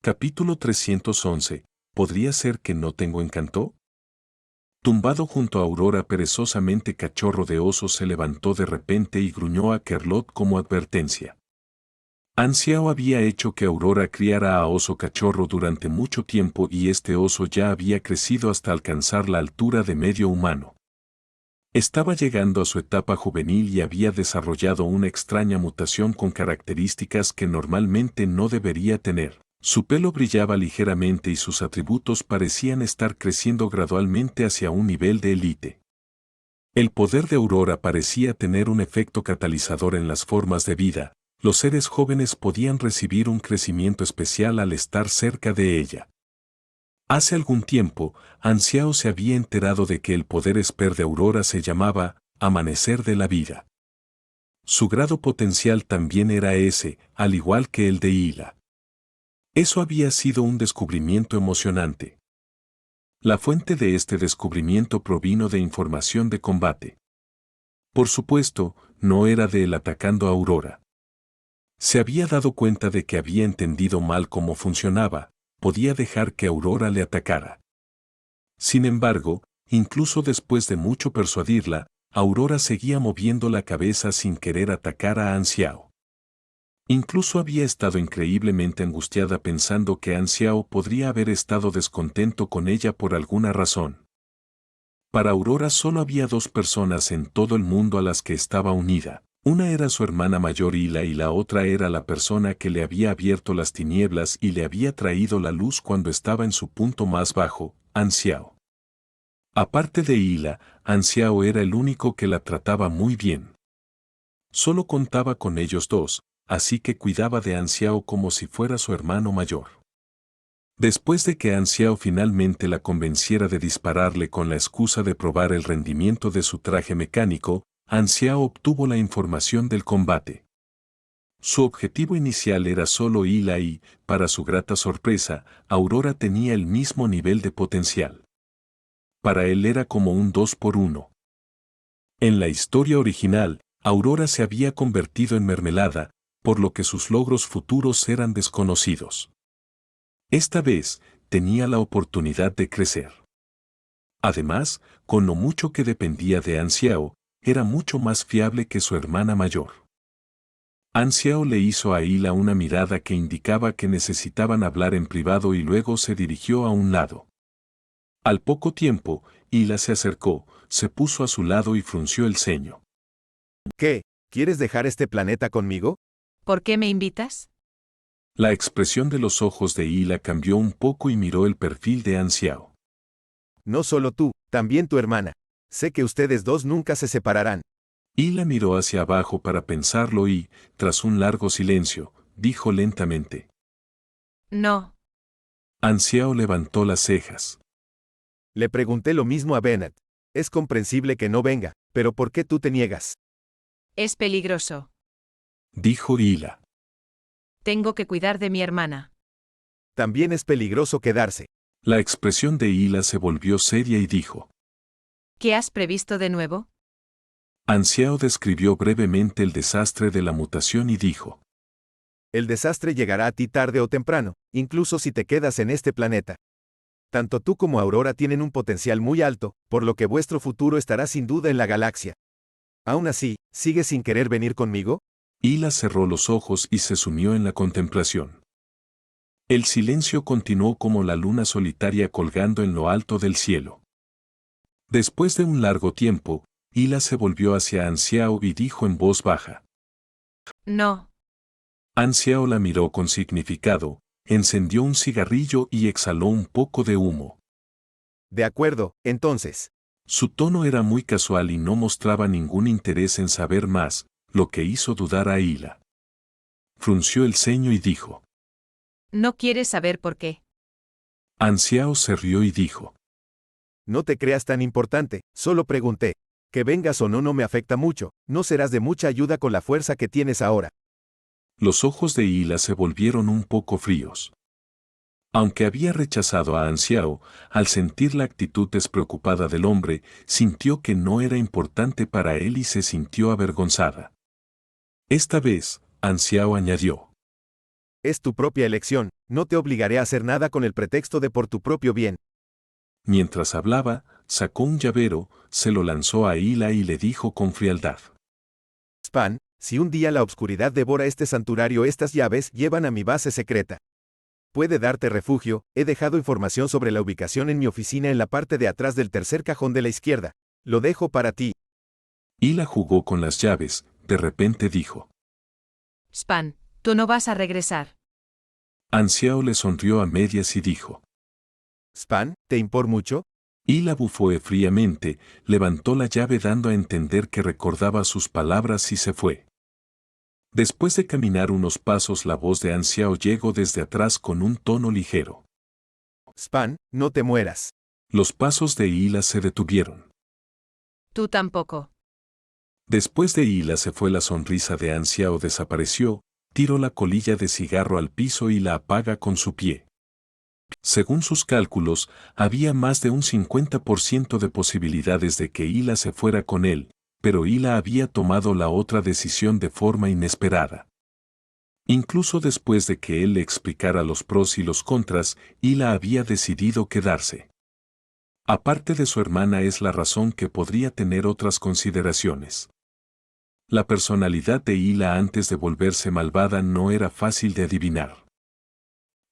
Capítulo 311. ¿Podría ser que no tengo encanto? Tumbado junto a Aurora perezosamente, Cachorro de Oso se levantó de repente y gruñó a Kerlot como advertencia. Ansiao había hecho que Aurora criara a Oso Cachorro durante mucho tiempo y este oso ya había crecido hasta alcanzar la altura de medio humano. Estaba llegando a su etapa juvenil y había desarrollado una extraña mutación con características que normalmente no debería tener. Su pelo brillaba ligeramente y sus atributos parecían estar creciendo gradualmente hacia un nivel de élite. El poder de Aurora parecía tener un efecto catalizador en las formas de vida. Los seres jóvenes podían recibir un crecimiento especial al estar cerca de ella. Hace algún tiempo, Ansiao se había enterado de que el poder esper de Aurora se llamaba Amanecer de la Vida. Su grado potencial también era ese, al igual que el de Hila. Eso había sido un descubrimiento emocionante. La fuente de este descubrimiento provino de información de combate. Por supuesto, no era de él atacando a Aurora. Se había dado cuenta de que había entendido mal cómo funcionaba, podía dejar que Aurora le atacara. Sin embargo, incluso después de mucho persuadirla, Aurora seguía moviendo la cabeza sin querer atacar a Ansiao. Incluso había estado increíblemente angustiada pensando que Ansiao podría haber estado descontento con ella por alguna razón. Para Aurora solo había dos personas en todo el mundo a las que estaba unida. Una era su hermana mayor Hila y la otra era la persona que le había abierto las tinieblas y le había traído la luz cuando estaba en su punto más bajo, Ansiao. Aparte de Hila, Ansiao era el único que la trataba muy bien. Solo contaba con ellos dos, así que cuidaba de Ansiao como si fuera su hermano mayor. Después de que Ansiao finalmente la convenciera de dispararle con la excusa de probar el rendimiento de su traje mecánico, Ansiao obtuvo la información del combate. Su objetivo inicial era solo Hila y, para su grata sorpresa, Aurora tenía el mismo nivel de potencial. Para él era como un 2 por 1. En la historia original, Aurora se había convertido en mermelada, por lo que sus logros futuros eran desconocidos. Esta vez, tenía la oportunidad de crecer. Además, con lo mucho que dependía de Ansiao, era mucho más fiable que su hermana mayor. Ansiao le hizo a Hila una mirada que indicaba que necesitaban hablar en privado y luego se dirigió a un lado. Al poco tiempo, Hila se acercó, se puso a su lado y frunció el ceño. ¿Qué? ¿Quieres dejar este planeta conmigo? ¿Por qué me invitas? La expresión de los ojos de Hila cambió un poco y miró el perfil de Ansiao. No solo tú, también tu hermana. Sé que ustedes dos nunca se separarán. Hila miró hacia abajo para pensarlo y, tras un largo silencio, dijo lentamente. No. Ansiao levantó las cejas. Le pregunté lo mismo a Bennett. Es comprensible que no venga, pero ¿por qué tú te niegas? Es peligroso. Dijo Hila. Tengo que cuidar de mi hermana. También es peligroso quedarse. La expresión de Hila se volvió seria y dijo. ¿Qué has previsto de nuevo? Ansiao describió brevemente el desastre de la mutación y dijo. El desastre llegará a ti tarde o temprano, incluso si te quedas en este planeta. Tanto tú como Aurora tienen un potencial muy alto, por lo que vuestro futuro estará sin duda en la galaxia. Aún así, ¿sigues sin querer venir conmigo? Hila cerró los ojos y se sumió en la contemplación. El silencio continuó como la luna solitaria colgando en lo alto del cielo. Después de un largo tiempo, Hila se volvió hacia Ansiao y dijo en voz baja. No. Ansiao la miró con significado, encendió un cigarrillo y exhaló un poco de humo. De acuerdo, entonces. Su tono era muy casual y no mostraba ningún interés en saber más, lo que hizo dudar a Hila. Frunció el ceño y dijo. No quieres saber por qué. Ansiao se rió y dijo. No te creas tan importante, solo pregunté. Que vengas o no me afecta mucho, no serás de mucha ayuda con la fuerza que tienes ahora. Los ojos de Hila se volvieron un poco fríos. Aunque había rechazado a Ansiao, al sentir la actitud despreocupada del hombre, sintió que no era importante para él y se sintió avergonzada. Esta vez, Ansiao añadió. Es tu propia elección, no te obligaré a hacer nada con el pretexto de por tu propio bien. Mientras hablaba, sacó un llavero, se lo lanzó a Hila y le dijo con frialdad. Span, si un día la obscuridad devora este santuario, estas llaves llevan a mi base secreta. Puede darte refugio, he dejado información sobre la ubicación en mi oficina en la parte de atrás del tercer cajón de la izquierda. Lo dejo para ti. Hila jugó con las llaves, de repente dijo. Span, tú no vas a regresar. Ansiao le sonrió a medias y dijo. Span, ¿te importa mucho? Hila bufó fríamente, levantó la llave dando a entender que recordaba sus palabras y se fue. Después de caminar unos pasos, la voz de Ansiao llegó desde atrás con un tono ligero. Span, no te mueras. Los pasos de Hila se detuvieron. Tú tampoco. Después de Hila se fue, la sonrisa de Ansiao desapareció, tiró la colilla de cigarro al piso y la apaga con su pie. Según sus cálculos, había más de un 50% de posibilidades de que Hila se fuera con él, pero Hila había tomado la otra decisión de forma inesperada. Incluso después de que él le explicara los pros y los contras, Hila había decidido quedarse. Aparte de su hermana, es la razón que podría tener otras consideraciones. La personalidad de Hila antes de volverse malvada no era fácil de adivinar.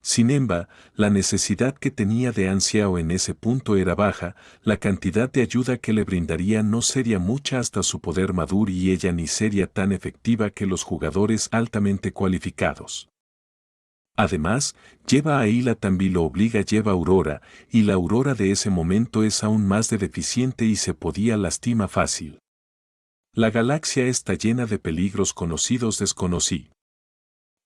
Sin embargo, la necesidad que tenía de Ansiao en ese punto era baja, la cantidad de ayuda que le brindaría no sería mucha hasta su poder maduro y ella ni sería tan efectiva que los jugadores altamente cualificados. Además, lleva a Hila también lo obliga lleva a Aurora, y la Aurora de ese momento es aún más de deficiente y se podía lastima fácil. La galaxia está llena de peligros conocidos desconocidos.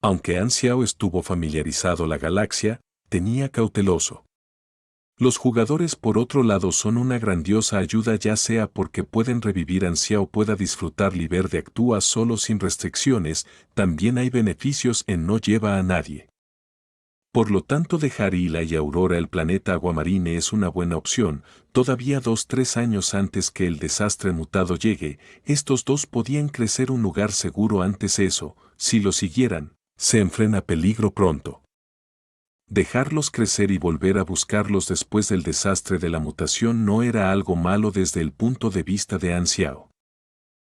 Aunque Ansiao estuvo familiarizado la galaxia, tenía cauteloso. Los jugadores por otro lado son una grandiosa ayuda, ya sea porque pueden revivir Ansiao pueda disfrutar libre actúa solo sin restricciones, también hay beneficios en no lleva a nadie. Por lo tanto, dejar Hila y Aurora el planeta Aguamarine es una buena opción. Todavía 2-3 años antes que el desastre mutado llegue, estos dos podían crecer un lugar seguro. Antes eso, si lo siguieran, se enfrena peligro pronto. Dejarlos crecer y volver a buscarlos después del desastre de la mutación no era algo malo desde el punto de vista de Ansiao.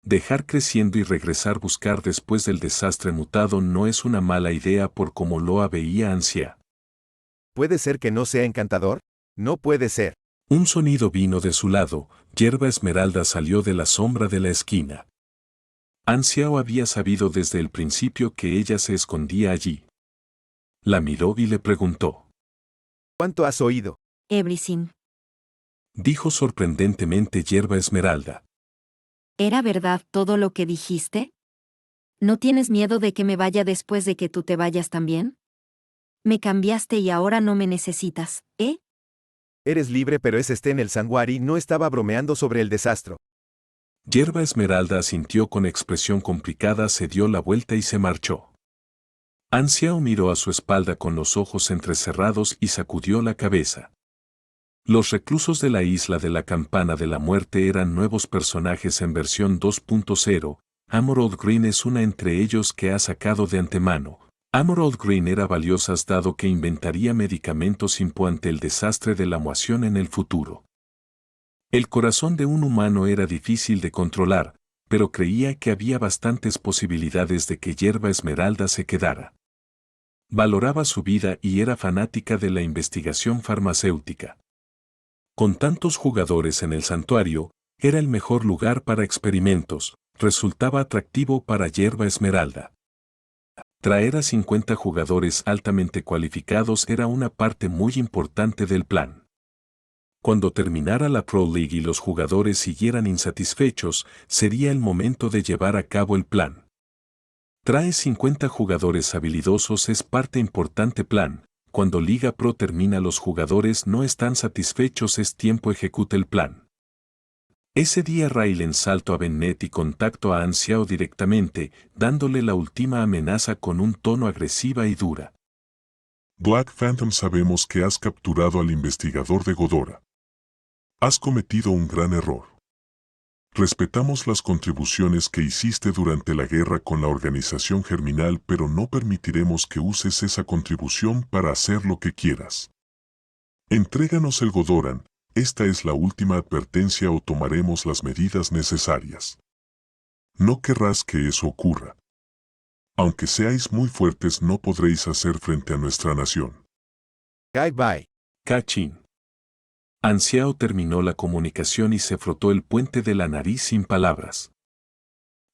Dejar creciendo y regresar a buscar después del desastre mutado no es una mala idea por como lo veía Ansiao. ¿Puede ser que no sea encantador? No puede ser. Un sonido vino de su lado, Hierba Esmeralda salió de la sombra de la esquina. Ansiao había sabido desde el principio que ella se escondía allí. La miró y le preguntó. ¿Cuánto has oído? Everything. Dijo sorprendentemente Hierba Esmeralda. ¿Era verdad todo lo que dijiste? ¿No tienes miedo de que me vaya después de que tú te vayas también? Me cambiaste y ahora no me necesitas, ¿eh? Eres libre, pero en el santuario no estaba bromeando sobre el desastre. Hierba Esmeralda asintió con expresión complicada, se dio la vuelta y se marchó. Ansiao miró a su espalda con los ojos entrecerrados y sacudió la cabeza. Los reclusos de la isla de la Campana de la Muerte eran nuevos personajes en versión 2.0, Emerald Green es una entre ellos que ha sacado de antemano. Emerald Green era valiosa dado que inventaría medicamentos ante el desastre de la mutación en el futuro. El corazón de un humano era difícil de controlar, pero creía que había bastantes posibilidades de que Hierba Esmeralda se quedara. Valoraba su vida y era fanática de la investigación farmacéutica. Con tantos jugadores en el santuario, era el mejor lugar para experimentos, resultaba atractivo para Hierba Esmeralda. Traer a 50 jugadores altamente cualificados era una parte muy importante del plan. Cuando terminara la Pro League y los jugadores siguieran insatisfechos, sería el momento de llevar a cabo el plan. Trae 50 jugadores habilidosos es parte importante plan. Cuando Liga Pro termina los jugadores no están satisfechos es tiempo ejecuta el plan. Ese día Raylen saltó a Bennett y contactó a Ansiao directamente, dándole la última amenaza con un tono agresiva y dura. Black Phantom, sabemos que has capturado al investigador de Godora. Has cometido un gran error. Respetamos las contribuciones que hiciste durante la guerra con la organización Germinal, pero no permitiremos que uses esa contribución para hacer lo que quieras. Entréganos el Godoran, esta es la última advertencia o tomaremos las medidas necesarias. No querrás que eso ocurra. Aunque seáis muy fuertes no podréis hacer frente a nuestra nación. Bye. Cachín. Ansiao terminó la comunicación y se frotó el puente de la nariz sin palabras.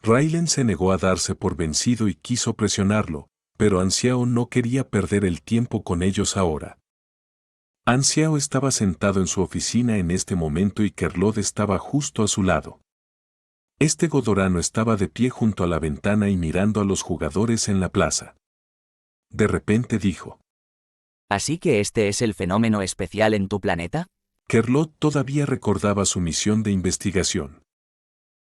Raylan se negó a darse por vencido y quiso presionarlo, pero Ansiao no quería perder el tiempo con ellos ahora. Ansiao estaba sentado en su oficina en este momento y Kerlod estaba justo a su lado. Este Godorano estaba de pie junto a la ventana y mirando a los jugadores en la plaza. De repente dijo: ¿Así que este es el fenómeno especial en tu planeta? Kerlod todavía recordaba su misión de investigación.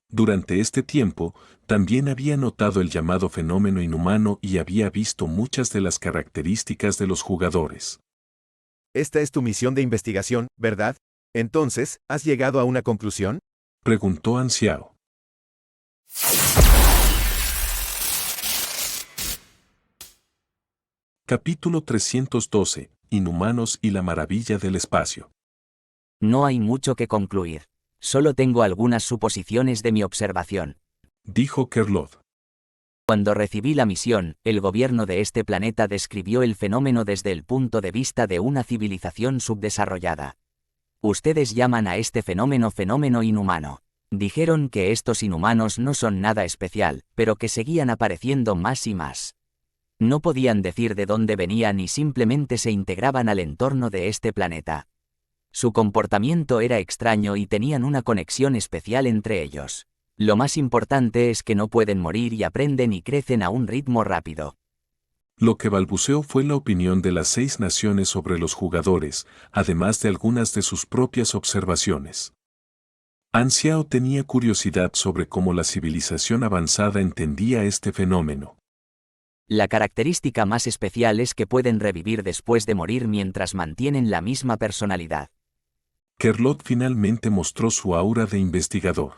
Durante este tiempo, también había notado el llamado fenómeno inhumano y había visto muchas de las características de los jugadores. Esta es tu misión de investigación, ¿verdad? Entonces, ¿has llegado a una conclusión? Preguntó Ansiao. Capítulo 312. Inhumanos y la maravilla del espacio. No hay mucho que concluir. Solo tengo algunas suposiciones de mi observación. Dijo Kerlod. Cuando recibí la misión, el gobierno de este planeta describió el fenómeno desde el punto de vista de una civilización subdesarrollada. Ustedes llaman a este fenómeno fenómeno inhumano. Dijeron que estos inhumanos no son nada especial, pero que seguían apareciendo más y más. No podían decir de dónde venían y simplemente se integraban al entorno de este planeta. Su comportamiento era extraño y tenían una conexión especial entre ellos. Lo más importante es que no pueden morir y aprenden y crecen a un ritmo rápido. Lo que balbuceó fue la opinión de las 6 naciones sobre los jugadores, además de algunas de sus propias observaciones. Ansiao tenía curiosidad sobre cómo la civilización avanzada entendía este fenómeno. La característica más especial es que pueden revivir después de morir mientras mantienen la misma personalidad. Kerlod finalmente mostró su aura de investigador.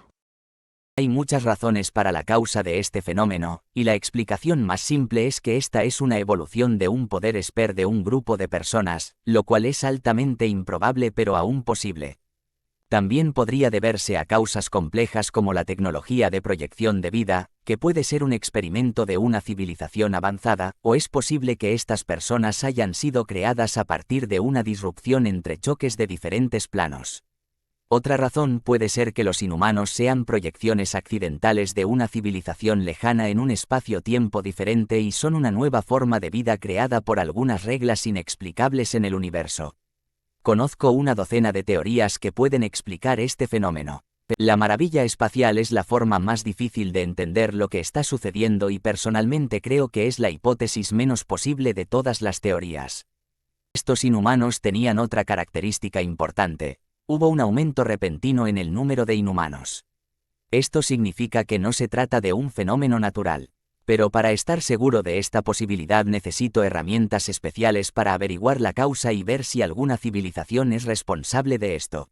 Hay muchas razones para la causa de este fenómeno, y la explicación más simple es que esta es una evolución de un poder esper de un grupo de personas, lo cual es altamente improbable pero aún posible. También podría deberse a causas complejas como la tecnología de proyección de vida, que puede ser un experimento de una civilización avanzada, o es posible que estas personas hayan sido creadas a partir de una disrupción entre choques de diferentes planos. Otra razón puede ser que los inhumanos sean proyecciones accidentales de una civilización lejana en un espacio-tiempo diferente y son una nueva forma de vida creada por algunas reglas inexplicables en el universo. Conozco una docena de teorías que pueden explicar este fenómeno. La maravilla espacial es la forma más difícil de entender lo que está sucediendo y personalmente creo que es la hipótesis menos posible de todas las teorías. Estos inhumanos tenían otra característica importante. Hubo un aumento repentino en el número de inhumanos. Esto significa que no se trata de un fenómeno natural. Pero para estar seguro de esta posibilidad necesito herramientas especiales para averiguar la causa y ver si alguna civilización es responsable de esto.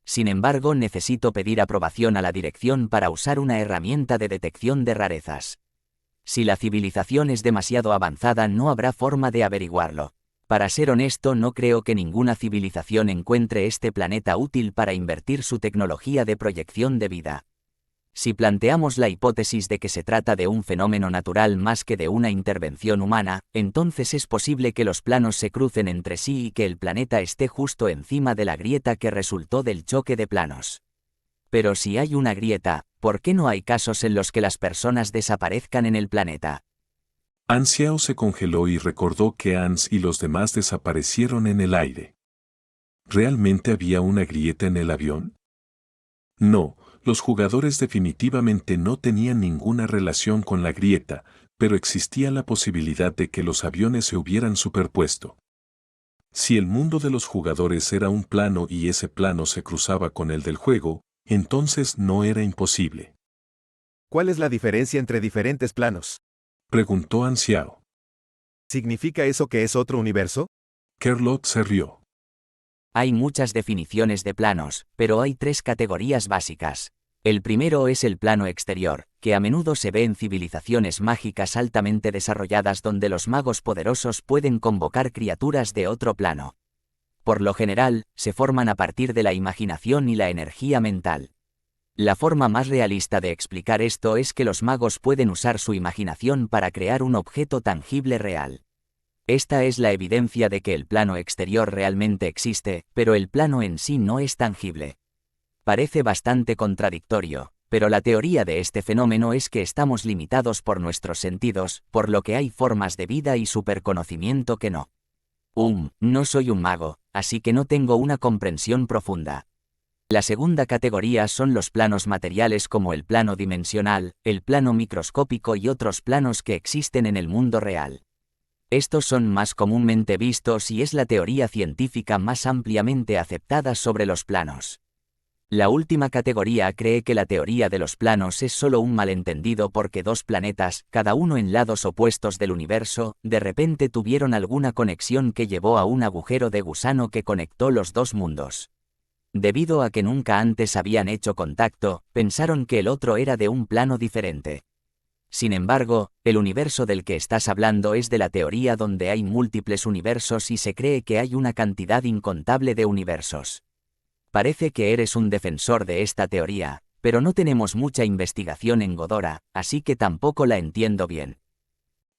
Sin embargo, necesito pedir aprobación a la dirección para usar una herramienta de detección de rarezas. Si la civilización es demasiado avanzada, no habrá forma de averiguarlo. Para ser honesto, no creo que ninguna civilización encuentre este planeta útil para invertir su tecnología de proyección de vida. Si planteamos la hipótesis de que se trata de un fenómeno natural más que de una intervención humana, entonces es posible que los planos se crucen entre sí y que el planeta esté justo encima de la grieta que resultó del choque de planos. Pero si hay una grieta, ¿por qué no hay casos en los que las personas desaparezcan en el planeta? Ansiao se congeló y recordó que Ans y los demás desaparecieron en el aire. ¿Realmente había una grieta en el avión? No, los jugadores definitivamente no tenían ninguna relación con la grieta, pero existía la posibilidad de que los aviones se hubieran superpuesto. Si el mundo de los jugadores era un plano y ese plano se cruzaba con el del juego, entonces no era imposible. ¿Cuál es la diferencia entre diferentes planos? Preguntó Ansiao. ¿Significa eso que es otro universo? Kerlod se rió. Hay muchas definiciones de planos, pero hay 3 categorías básicas. El primero es el plano exterior, que a menudo se ve en civilizaciones mágicas altamente desarrolladas donde los magos poderosos pueden convocar criaturas de otro plano. Por lo general, se forman a partir de la imaginación y la energía mental. La forma más realista de explicar esto es que los magos pueden usar su imaginación para crear un objeto tangible real. Esta es la evidencia de que el plano exterior realmente existe, pero el plano en sí no es tangible. Parece bastante contradictorio, pero la teoría de este fenómeno es que estamos limitados por nuestros sentidos, por lo que hay formas de vida y superconocimiento que no. No soy un mago, así que no tengo una comprensión profunda. La segunda categoría son los planos materiales como el plano dimensional, el plano microscópico y otros planos que existen en el mundo real. Estos son más comúnmente vistos y es la teoría científica más ampliamente aceptada sobre los planos. La última categoría cree que la teoría de los planos es solo un malentendido porque dos planetas, cada uno en lados opuestos del universo, de repente tuvieron alguna conexión que llevó a un agujero de gusano que conectó los dos mundos. Debido a que nunca antes habían hecho contacto, pensaron que el otro era de un plano diferente. Sin embargo, el universo del que estás hablando es de la teoría donde hay múltiples universos y se cree que hay una cantidad incontable de universos. Parece que eres un defensor de esta teoría, pero no tenemos mucha investigación en Godora, así que tampoco la entiendo bien.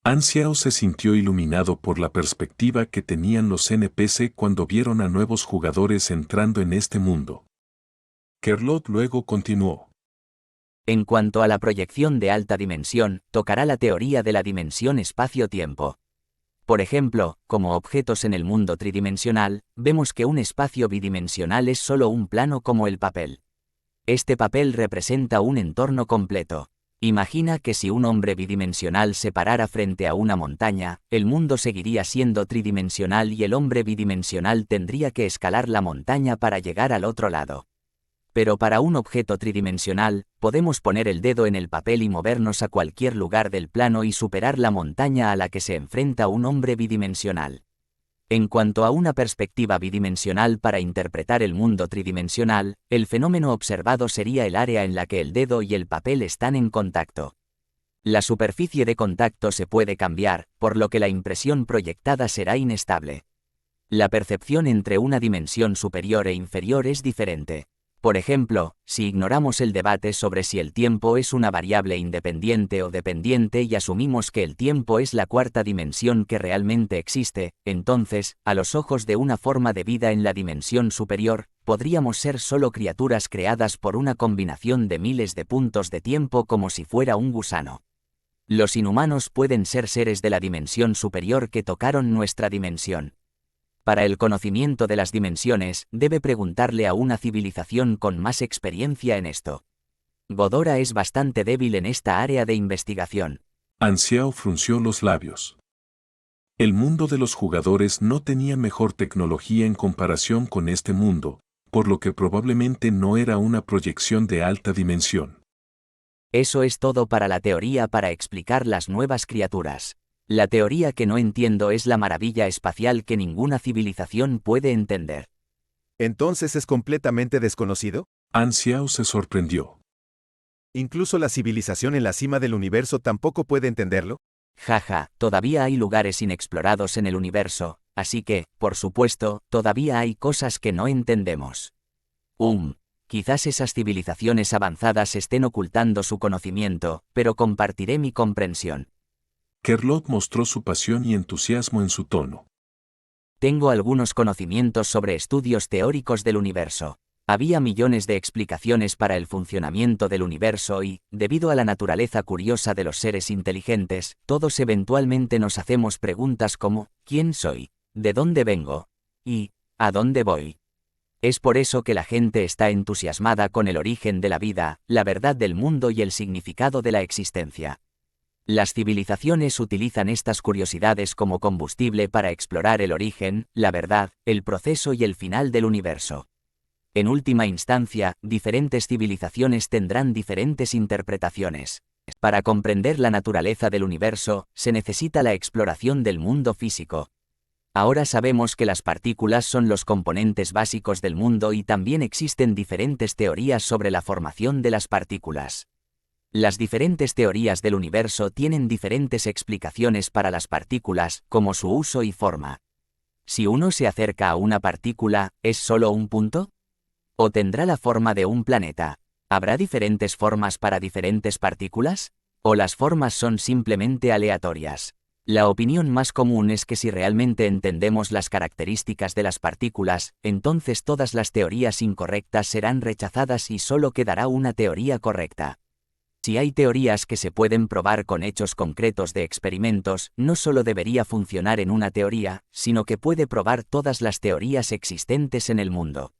Anxiao se sintió iluminado por la perspectiva que tenían los NPC cuando vieron a nuevos jugadores entrando en este mundo. Kerlot luego continuó. En cuanto a la proyección de alta dimensión, tocará la teoría de la dimensión espacio-tiempo. Por ejemplo, como objetos en el mundo tridimensional, vemos que un espacio bidimensional es solo un plano como el papel. Este papel representa un entorno completo. Imagina que si un hombre bidimensional se parara frente a una montaña, el mundo seguiría siendo tridimensional y el hombre bidimensional tendría que escalar la montaña para llegar al otro lado. Pero para un objeto tridimensional, podemos poner el dedo en el papel y movernos a cualquier lugar del plano y superar la montaña a la que se enfrenta un hombre bidimensional. En cuanto a una perspectiva bidimensional para interpretar el mundo tridimensional, el fenómeno observado sería el área en la que el dedo y el papel están en contacto. La superficie de contacto se puede cambiar, por lo que la impresión proyectada será inestable. La percepción entre una dimensión superior e inferior es diferente. Por ejemplo, si ignoramos el debate sobre si el tiempo es una variable independiente o dependiente y asumimos que el tiempo es la cuarta dimensión que realmente existe, entonces, a los ojos de una forma de vida en la dimensión superior, podríamos ser solo criaturas creadas por una combinación de miles de puntos de tiempo como si fuera un gusano. Los inhumanos pueden ser seres de la dimensión superior que tocaron nuestra dimensión. Para el conocimiento de las dimensiones, debe preguntarle a una civilización con más experiencia en esto. Godora es bastante débil en esta área de investigación. Anxiao frunció los labios. El mundo de los jugadores no tenía mejor tecnología en comparación con este mundo, por lo que probablemente no era una proyección de alta dimensión. Eso es todo para la teoría para explicar las nuevas criaturas. La teoría que no entiendo es la maravilla espacial que ninguna civilización puede entender. ¿Entonces es completamente desconocido? Anxiao se sorprendió. ¿Incluso la civilización en la cima del universo tampoco puede entenderlo? Jaja, todavía hay lugares inexplorados en el universo, así que, por supuesto, todavía hay cosas que no entendemos. Quizás esas civilizaciones avanzadas estén ocultando su conocimiento, pero compartiré mi comprensión. Kerlot mostró su pasión y entusiasmo en su tono. Tengo algunos conocimientos sobre estudios teóricos del universo. Había millones de explicaciones para el funcionamiento del universo y, debido a la naturaleza curiosa de los seres inteligentes, todos eventualmente nos hacemos preguntas como, ¿quién soy? ¿De dónde vengo? ¿Y a dónde voy? Es por eso que la gente está entusiasmada con el origen de la vida, la verdad del mundo y el significado de la existencia. Las civilizaciones utilizan estas curiosidades como combustible para explorar el origen, la verdad, el proceso y el final del universo. En última instancia, diferentes civilizaciones tendrán diferentes interpretaciones. Para comprender la naturaleza del universo, se necesita la exploración del mundo físico. Ahora sabemos que las partículas son los componentes básicos del mundo y también existen diferentes teorías sobre la formación de las partículas. Las diferentes teorías del universo tienen diferentes explicaciones para las partículas, como su uso y forma. Si uno se acerca a una partícula, ¿es solo un punto? ¿O tendrá la forma de un planeta? ¿Habrá diferentes formas para diferentes partículas? ¿O las formas son simplemente aleatorias? La opinión más común es que si realmente entendemos las características de las partículas, entonces todas las teorías incorrectas serán rechazadas y solo quedará una teoría correcta. Si hay teorías que se pueden probar con hechos concretos de experimentos, no solo debería funcionar en una teoría, sino que puede probar todas las teorías existentes en el mundo.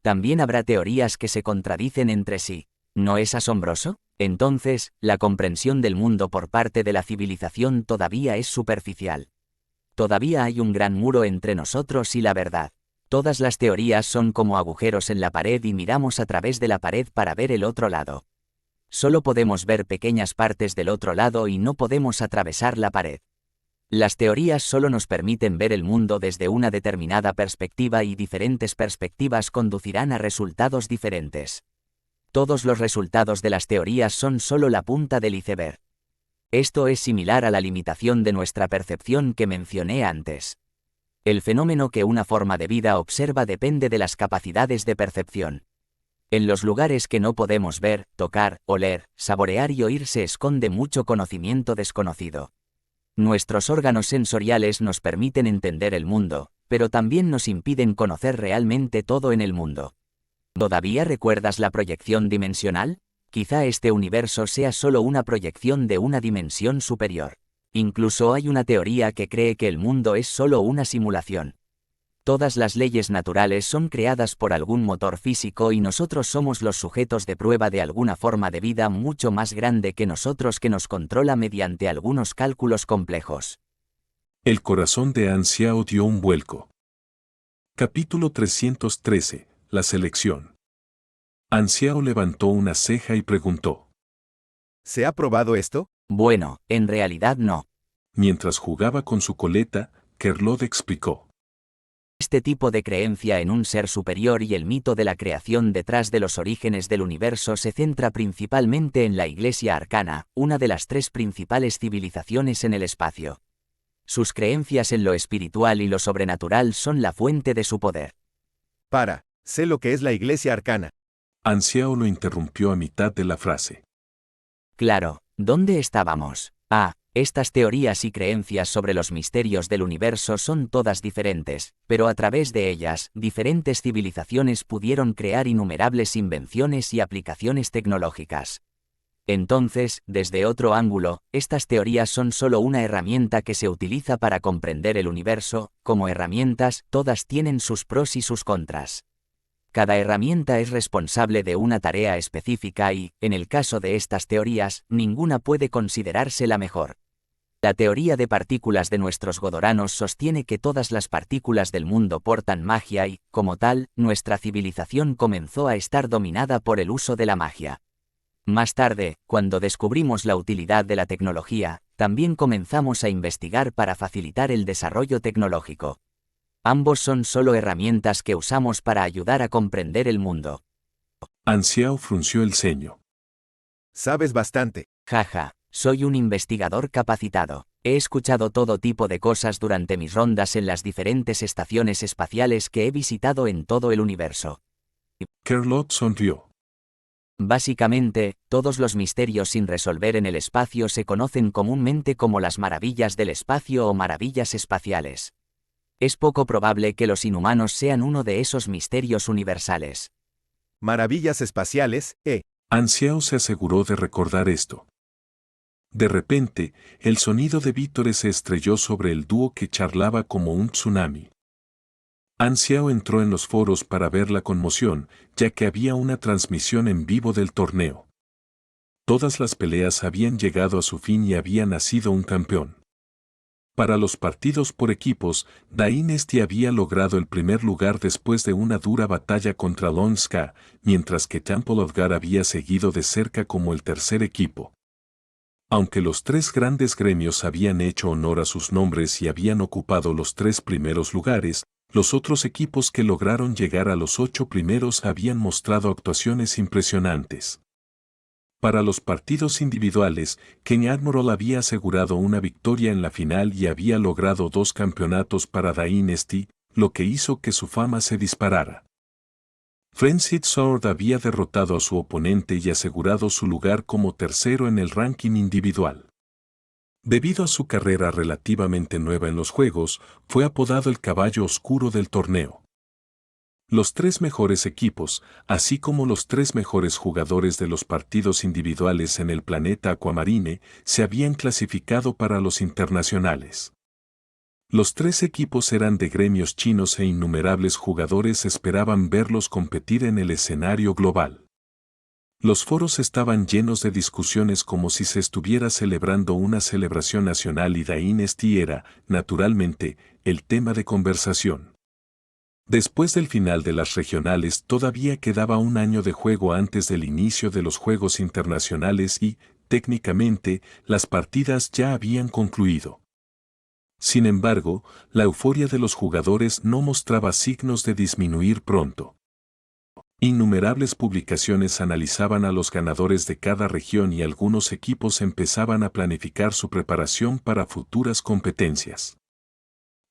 También habrá teorías que se contradicen entre sí. ¿No es asombroso? Entonces, la comprensión del mundo por parte de la civilización todavía es superficial. Todavía hay un gran muro entre nosotros y la verdad. Todas las teorías son como agujeros en la pared y miramos a través de la pared para ver el otro lado. Solo podemos ver pequeñas partes del otro lado y no podemos atravesar la pared. Las teorías solo nos permiten ver el mundo desde una determinada perspectiva y diferentes perspectivas conducirán a resultados diferentes. Todos los resultados de las teorías son solo la punta del iceberg. Esto es similar a la limitación de nuestra percepción que mencioné antes. El fenómeno que una forma de vida observa depende de las capacidades de percepción. En los lugares que no podemos ver, tocar, oler, saborear y oír se esconde mucho conocimiento desconocido. Nuestros órganos sensoriales nos permiten entender el mundo, pero también nos impiden conocer realmente todo en el mundo. ¿Todavía recuerdas la proyección dimensional? Quizá este universo sea solo una proyección de una dimensión superior. Incluso hay una teoría que cree que el mundo es solo una simulación. Todas las leyes naturales son creadas por algún motor físico y nosotros somos los sujetos de prueba de alguna forma de vida mucho más grande que nosotros que nos controla mediante algunos cálculos complejos. El corazón de An Xiao dio un vuelco. Capítulo 313. La selección. An Xiao levantó una ceja y preguntó. ¿Se ha probado esto? Bueno, en realidad no. Mientras jugaba con su coleta, Kerlod explicó. Este tipo de creencia en un ser superior y el mito de la creación detrás de los orígenes del universo se centra principalmente en la Iglesia Arcana, una de las 3 principales civilizaciones en el espacio. Sus creencias en lo espiritual y lo sobrenatural son la fuente de su poder. Sé lo que es la Iglesia Arcana. An Xiao lo interrumpió a mitad de la frase. Claro, ¿dónde estábamos? Estas teorías y creencias sobre los misterios del universo son todas diferentes, pero a través de ellas, diferentes civilizaciones pudieron crear innumerables invenciones y aplicaciones tecnológicas. Entonces, desde otro ángulo, estas teorías son solo una herramienta que se utiliza para comprender el universo. Como herramientas, todas tienen sus pros y sus contras. Cada herramienta es responsable de una tarea específica y, en el caso de estas teorías, ninguna puede considerarse la mejor. La teoría de partículas de nuestros godoranos sostiene que todas las partículas del mundo portan magia y, como tal, nuestra civilización comenzó a estar dominada por el uso de la magia. Más tarde, cuando descubrimos la utilidad de la tecnología, también comenzamos a investigar para facilitar el desarrollo tecnológico. Ambos son solo herramientas que usamos para ayudar a comprender el mundo. An Xiao frunció el ceño. Sabes bastante. Jaja, soy un investigador capacitado. He escuchado todo tipo de cosas durante mis rondas en las diferentes estaciones espaciales que he visitado en todo el universo. Kerlod sonrió. Básicamente, todos los misterios sin resolver en el espacio se conocen comúnmente como las maravillas del espacio o maravillas espaciales. Es poco probable que los inhumanos sean uno de esos misterios universales. Maravillas espaciales, An Xiao se aseguró de recordar esto. De repente, el sonido de vítores se estrelló sobre el dúo que charlaba como un tsunami. An Xiao entró en los foros para ver la conmoción, ya que había una transmisión en vivo del torneo. Todas las peleas habían llegado a su fin y había nacido un campeón. Para los partidos por equipos, Dynasty había logrado el primer lugar después de una dura batalla contra Lone Ska, mientras que Temple of God había seguido de cerca como el tercer equipo. Aunque los tres grandes gremios habían hecho honor a sus nombres y habían ocupado los 3 primeros lugares, los otros equipos que lograron llegar a los 8 primeros habían mostrado actuaciones impresionantes. Para los partidos individuales, Ken Admiral había asegurado una victoria en la final y había logrado 2 campeonatos para Dynasty, lo que hizo que su fama se disparara. Frenzied Sword había derrotado a su oponente y asegurado su lugar como tercero en el ranking individual. Debido a su carrera relativamente nueva en los juegos, fue apodado el caballo oscuro del torneo. Los 3 mejores equipos, así como los 3 mejores jugadores de los partidos individuales en el planeta Aquamarine, se habían clasificado para los internacionales. Los 3 equipos eran de gremios chinos e innumerables jugadores esperaban verlos competir en el escenario global. Los foros estaban llenos de discusiones como si se estuviera celebrando una celebración nacional y Dynasty era, naturalmente, el tema de conversación. Después del final de las regionales todavía quedaba un año de juego antes del inicio de los Juegos Internacionales y, técnicamente, las partidas ya habían concluido. Sin embargo, la euforia de los jugadores no mostraba signos de disminuir pronto. Innumerables publicaciones analizaban a los ganadores de cada región y algunos equipos empezaban a planificar su preparación para futuras competencias.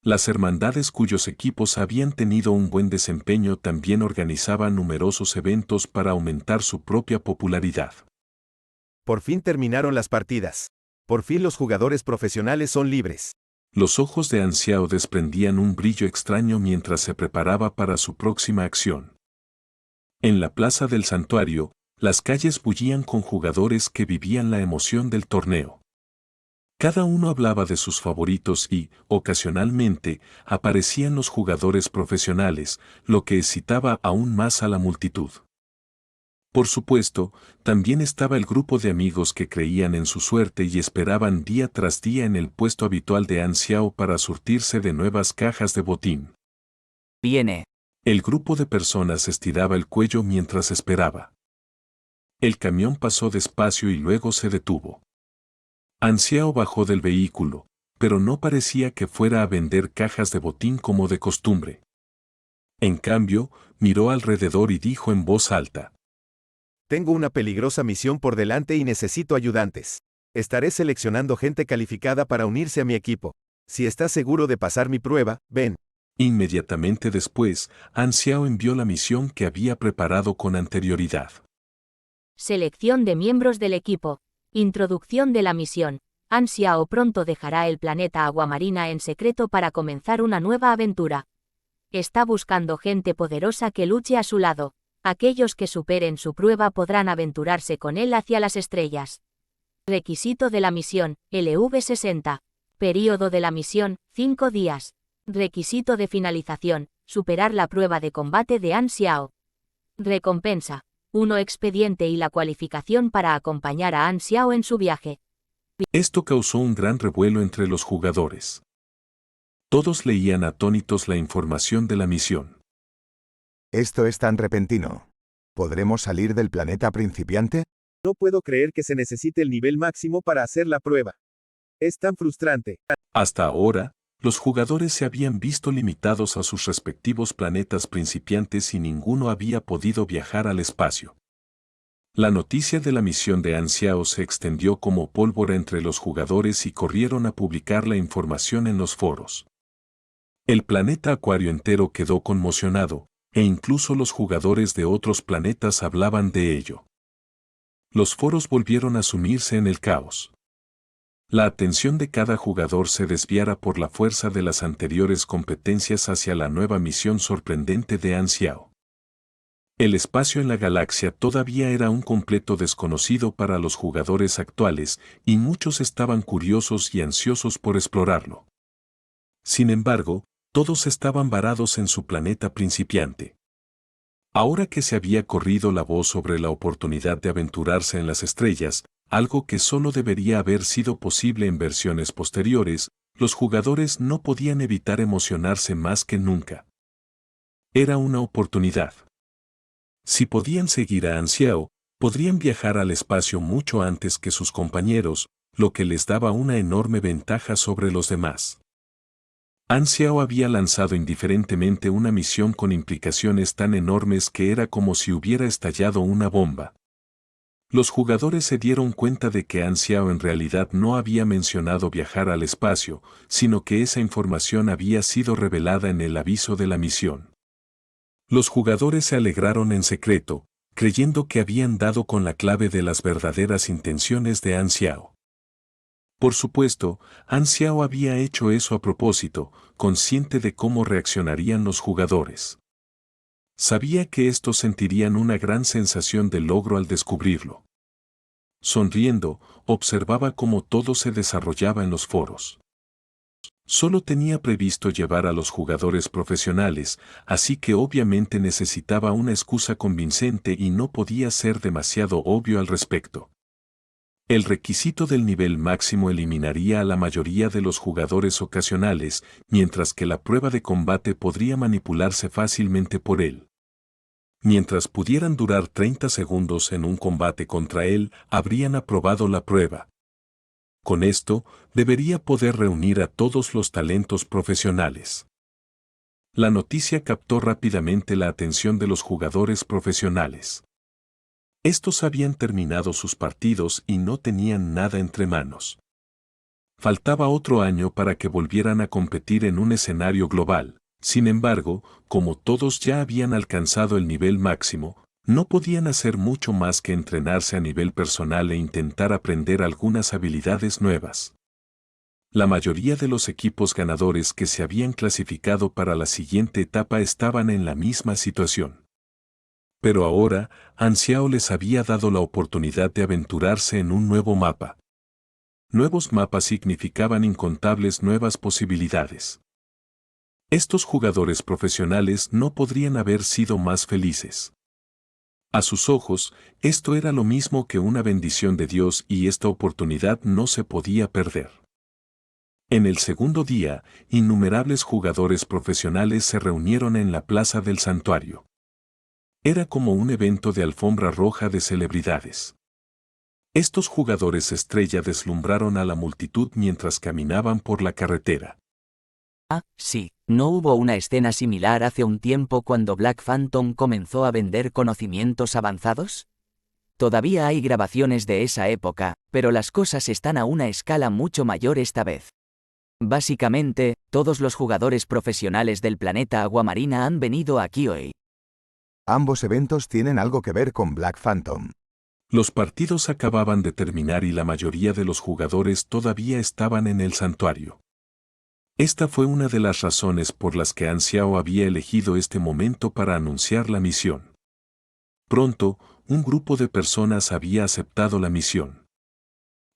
Las hermandades cuyos equipos habían tenido un buen desempeño también organizaban numerosos eventos para aumentar su propia popularidad. Por fin terminaron las partidas. Por fin los jugadores profesionales son libres. Los ojos de Anxiao desprendían un brillo extraño mientras se preparaba para su próxima acción. En la plaza del santuario, las calles bullían con jugadores que vivían la emoción del torneo. Cada uno hablaba de sus favoritos y, ocasionalmente, aparecían los jugadores profesionales, lo que excitaba aún más a la multitud. Por supuesto, también estaba el grupo de amigos que creían en su suerte y esperaban día tras día en el puesto habitual de Anxiao para surtirse de nuevas cajas de botín. Viene. El grupo de personas estiraba el cuello mientras esperaba. El camión pasó despacio y luego se detuvo. Anxiao bajó del vehículo, pero no parecía que fuera a vender cajas de botín como de costumbre. En cambio, miró alrededor y dijo en voz alta: Tengo una peligrosa misión por delante y necesito ayudantes. Estaré seleccionando gente calificada para unirse a mi equipo. Si estás seguro de pasar mi prueba, ven. Inmediatamente después, Anxiao envió la misión que había preparado con anterioridad. Selección de miembros del equipo. Introducción de la misión. Anxiao pronto dejará el planeta Aguamarina en secreto para comenzar una nueva aventura. Está buscando gente poderosa que luche a su lado. Aquellos que superen su prueba podrán aventurarse con él hacia las estrellas. Requisito de la misión, LV60. Período de la misión, 5 días. Requisito de finalización, superar la prueba de combate de Anxiao. Recompensa: 1 expediente y la cualificación para acompañar a Anxiao en su viaje. Esto causó un gran revuelo entre los jugadores. Todos leían atónitos la información de la misión. Esto es tan repentino. ¿Podremos salir del planeta principiante? No puedo creer que se necesite el nivel máximo para hacer la prueba. Es tan frustrante. Hasta ahora, los jugadores se habían visto limitados a sus respectivos planetas principiantes y ninguno había podido viajar al espacio. La noticia de la misión de Anxiao se extendió como pólvora entre los jugadores y corrieron a publicar la información en los foros. El planeta Acuario entero quedó conmocionado, e incluso los jugadores de otros planetas hablaban de ello. Los foros volvieron a sumirse en el caos. La atención de cada jugador se desviara por la fuerza de las anteriores competencias hacia la nueva misión sorprendente de Anxiao. El espacio en la galaxia todavía era un completo desconocido para los jugadores actuales y muchos estaban curiosos y ansiosos por explorarlo. Sin embargo, todos estaban varados en su planeta principiante. Ahora que se había corrido la voz sobre la oportunidad de aventurarse en las estrellas, algo que solo debería haber sido posible en versiones posteriores, los jugadores no podían evitar emocionarse más que nunca. Era una oportunidad. Si podían seguir a Anxiao, podrían viajar al espacio mucho antes que sus compañeros, lo que les daba una enorme ventaja sobre los demás. An Xiao había lanzado indiferentemente una misión con implicaciones tan enormes que era como si hubiera estallado una bomba. Los jugadores se dieron cuenta de que An Xiao en realidad no había mencionado viajar al espacio, sino que esa información había sido revelada en el aviso de la misión. Los jugadores se alegraron en secreto, creyendo que habían dado con la clave de las verdaderas intenciones de An Xiao. Por supuesto, An Xiao había hecho eso a propósito, consciente de cómo reaccionarían los jugadores. Sabía que estos sentirían una gran sensación de logro al descubrirlo. Sonriendo, observaba cómo todo se desarrollaba en los foros. Solo tenía previsto llevar a los jugadores profesionales, así que obviamente necesitaba una excusa convincente y no podía ser demasiado obvio al respecto. El requisito del nivel máximo eliminaría a la mayoría de los jugadores ocasionales, mientras que la prueba de combate podría manipularse fácilmente por él. Mientras pudieran durar 30 segundos en un combate contra él, habrían aprobado la prueba. Con esto, debería poder reunir a todos los talentos profesionales. La noticia captó rápidamente la atención de los jugadores profesionales. Estos habían terminado sus partidos y no tenían nada entre manos. Faltaba otro año para que volvieran a competir en un escenario global. Sin embargo, como todos ya habían alcanzado el nivel máximo, no podían hacer mucho más que entrenarse a nivel personal e intentar aprender algunas habilidades nuevas. La mayoría de los equipos ganadores que se habían clasificado para la siguiente etapa estaban en la misma situación. Pero ahora, An Xiao les había dado la oportunidad de aventurarse en un nuevo mapa. Nuevos mapas significaban incontables nuevas posibilidades. Estos jugadores profesionales no podrían haber sido más felices. A sus ojos, esto era lo mismo que una bendición de Dios y esta oportunidad no se podía perder. En el segundo día, innumerables jugadores profesionales se reunieron en la plaza del santuario. Era como un evento de alfombra roja de celebridades. Estos jugadores estrella deslumbraron a la multitud mientras caminaban por la carretera. Ah, sí, ¿no hubo una escena similar hace un tiempo cuando Black Phantom comenzó a vender conocimientos avanzados? Todavía hay grabaciones de esa época, pero las cosas están a una escala mucho mayor esta vez. Básicamente, todos los jugadores profesionales del planeta Aguamarina han venido aquí hoy. Ambos eventos tienen algo que ver con Black Phantom. Los partidos acababan de terminar y la mayoría de los jugadores todavía estaban en el santuario. Esta fue una de las razones por las que An Xiao había elegido este momento para anunciar la misión. Pronto, un grupo de personas había aceptado la misión.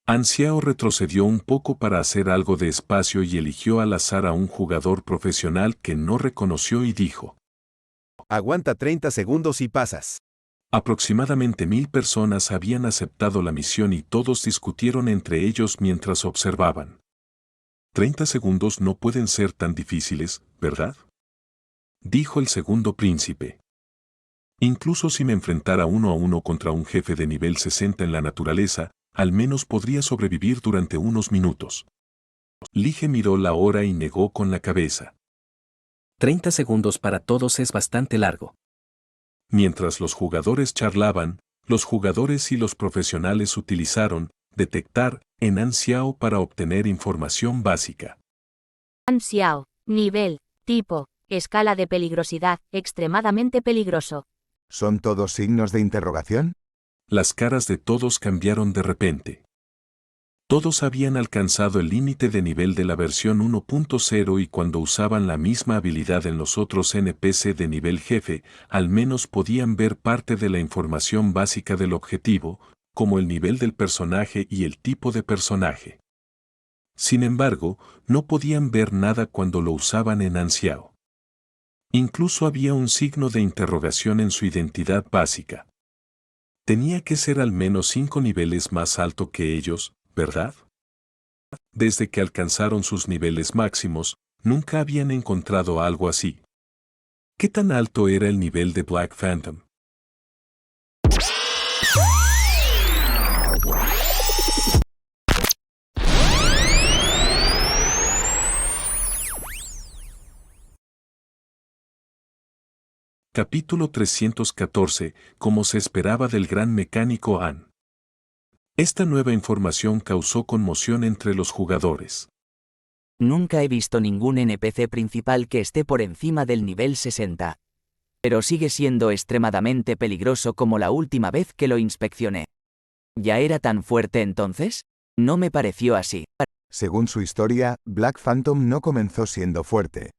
An Xiao retrocedió un poco para hacer algo de espacio y eligió al azar a un jugador profesional que no reconoció y dijo: Aguanta 30 segundos y pasas. Aproximadamente 1000 personas habían aceptado la misión y todos discutieron entre ellos mientras observaban. 30 segundos no pueden ser tan difíciles, ¿verdad?, dijo el segundo príncipe. Incluso si me enfrentara 1 a 1 contra un jefe de nivel 60 en la naturaleza, al menos podría sobrevivir durante unos minutos. Lige miró la hora y negó con la cabeza. 30 segundos para todos es bastante largo. Mientras los jugadores charlaban, los jugadores y los profesionales utilizaron detectar en An Xiao para obtener información básica. An Xiao, nivel, tipo, escala de peligrosidad, extremadamente peligroso. ¿Son todos signos de interrogación? Las caras de todos cambiaron de repente. Todos habían alcanzado el límite de nivel de la versión 1.0 y cuando usaban la misma habilidad en los otros NPC de nivel jefe, al menos podían ver parte de la información básica del objetivo, como el nivel del personaje y el tipo de personaje. Sin embargo, no podían ver nada cuando lo usaban en An Xiao. Incluso había un signo de interrogación en su identidad básica. Tenía que ser al menos 5 niveles más alto que ellos, ¿verdad? Desde que alcanzaron sus niveles máximos, nunca habían encontrado algo así. ¿Qué tan alto era el nivel de Black Phantom? Capítulo 314, como se esperaba del gran mecánico An. Esta nueva información causó conmoción entre los jugadores. Nunca he visto ningún NPC principal que esté por encima del nivel 60. Pero sigue siendo extremadamente peligroso como la última vez que lo inspeccioné. ¿Ya era tan fuerte entonces? No me pareció así. Según su historia, Black Phantom no comenzó siendo fuerte.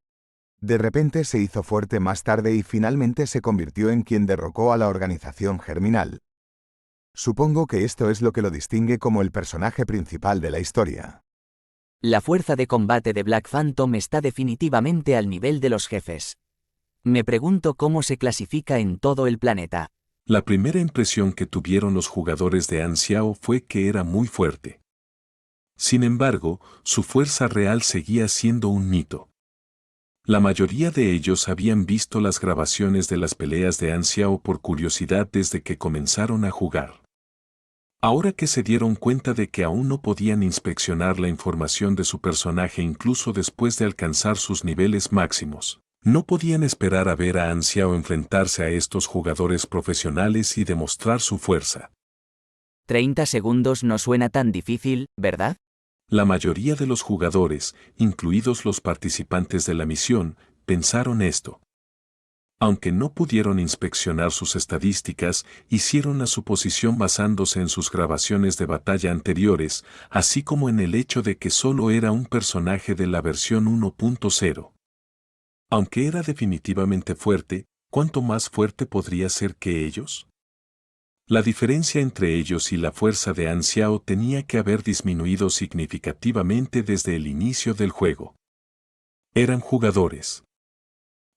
De repente se hizo fuerte más tarde y finalmente se convirtió en quien derrocó a la organización Germinal. Supongo que esto es lo que lo distingue como el personaje principal de la historia. La fuerza de combate de Black Phantom está definitivamente al nivel de los jefes. Me pregunto cómo se clasifica en todo el planeta. La primera impresión que tuvieron los jugadores de An Xiao fue que era muy fuerte. Sin embargo, su fuerza real seguía siendo un mito. La mayoría de ellos habían visto las grabaciones de las peleas de An Xiao por curiosidad desde que comenzaron a jugar. Ahora que se dieron cuenta de que aún no podían inspeccionar la información de su personaje incluso después de alcanzar sus niveles máximos, no podían esperar a ver a An Xiao enfrentarse a estos jugadores profesionales y demostrar su fuerza. 30 segundos no suena tan difícil, ¿verdad? La mayoría de los jugadores, incluidos los participantes de la misión, pensaron esto. Aunque no pudieron inspeccionar sus estadísticas, hicieron la suposición basándose en sus grabaciones de batalla anteriores, así como en el hecho de que solo era un personaje de la versión 1.0. Aunque era definitivamente fuerte, ¿cuánto más fuerte podría ser que ellos? La diferencia entre ellos y la fuerza de An Xiao tenía que haber disminuido significativamente desde el inicio del juego. Eran jugadores.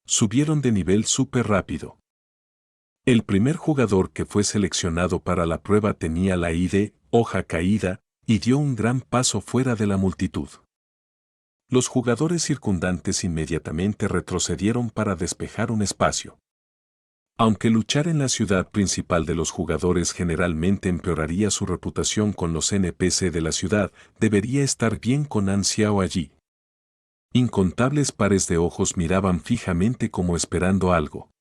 Subieron de nivel súper rápido. El primer jugador que fue seleccionado para la prueba tenía la ID, hoja caída, y dio un gran paso fuera de la multitud. Los jugadores circundantes inmediatamente retrocedieron para despejar un espacio. Aunque luchar en la ciudad principal de los jugadores generalmente empeoraría su reputación con los NPC de la ciudad, debería estar bien con An Xiao allí. Incontables pares de ojos miraban fijamente como esperando algo.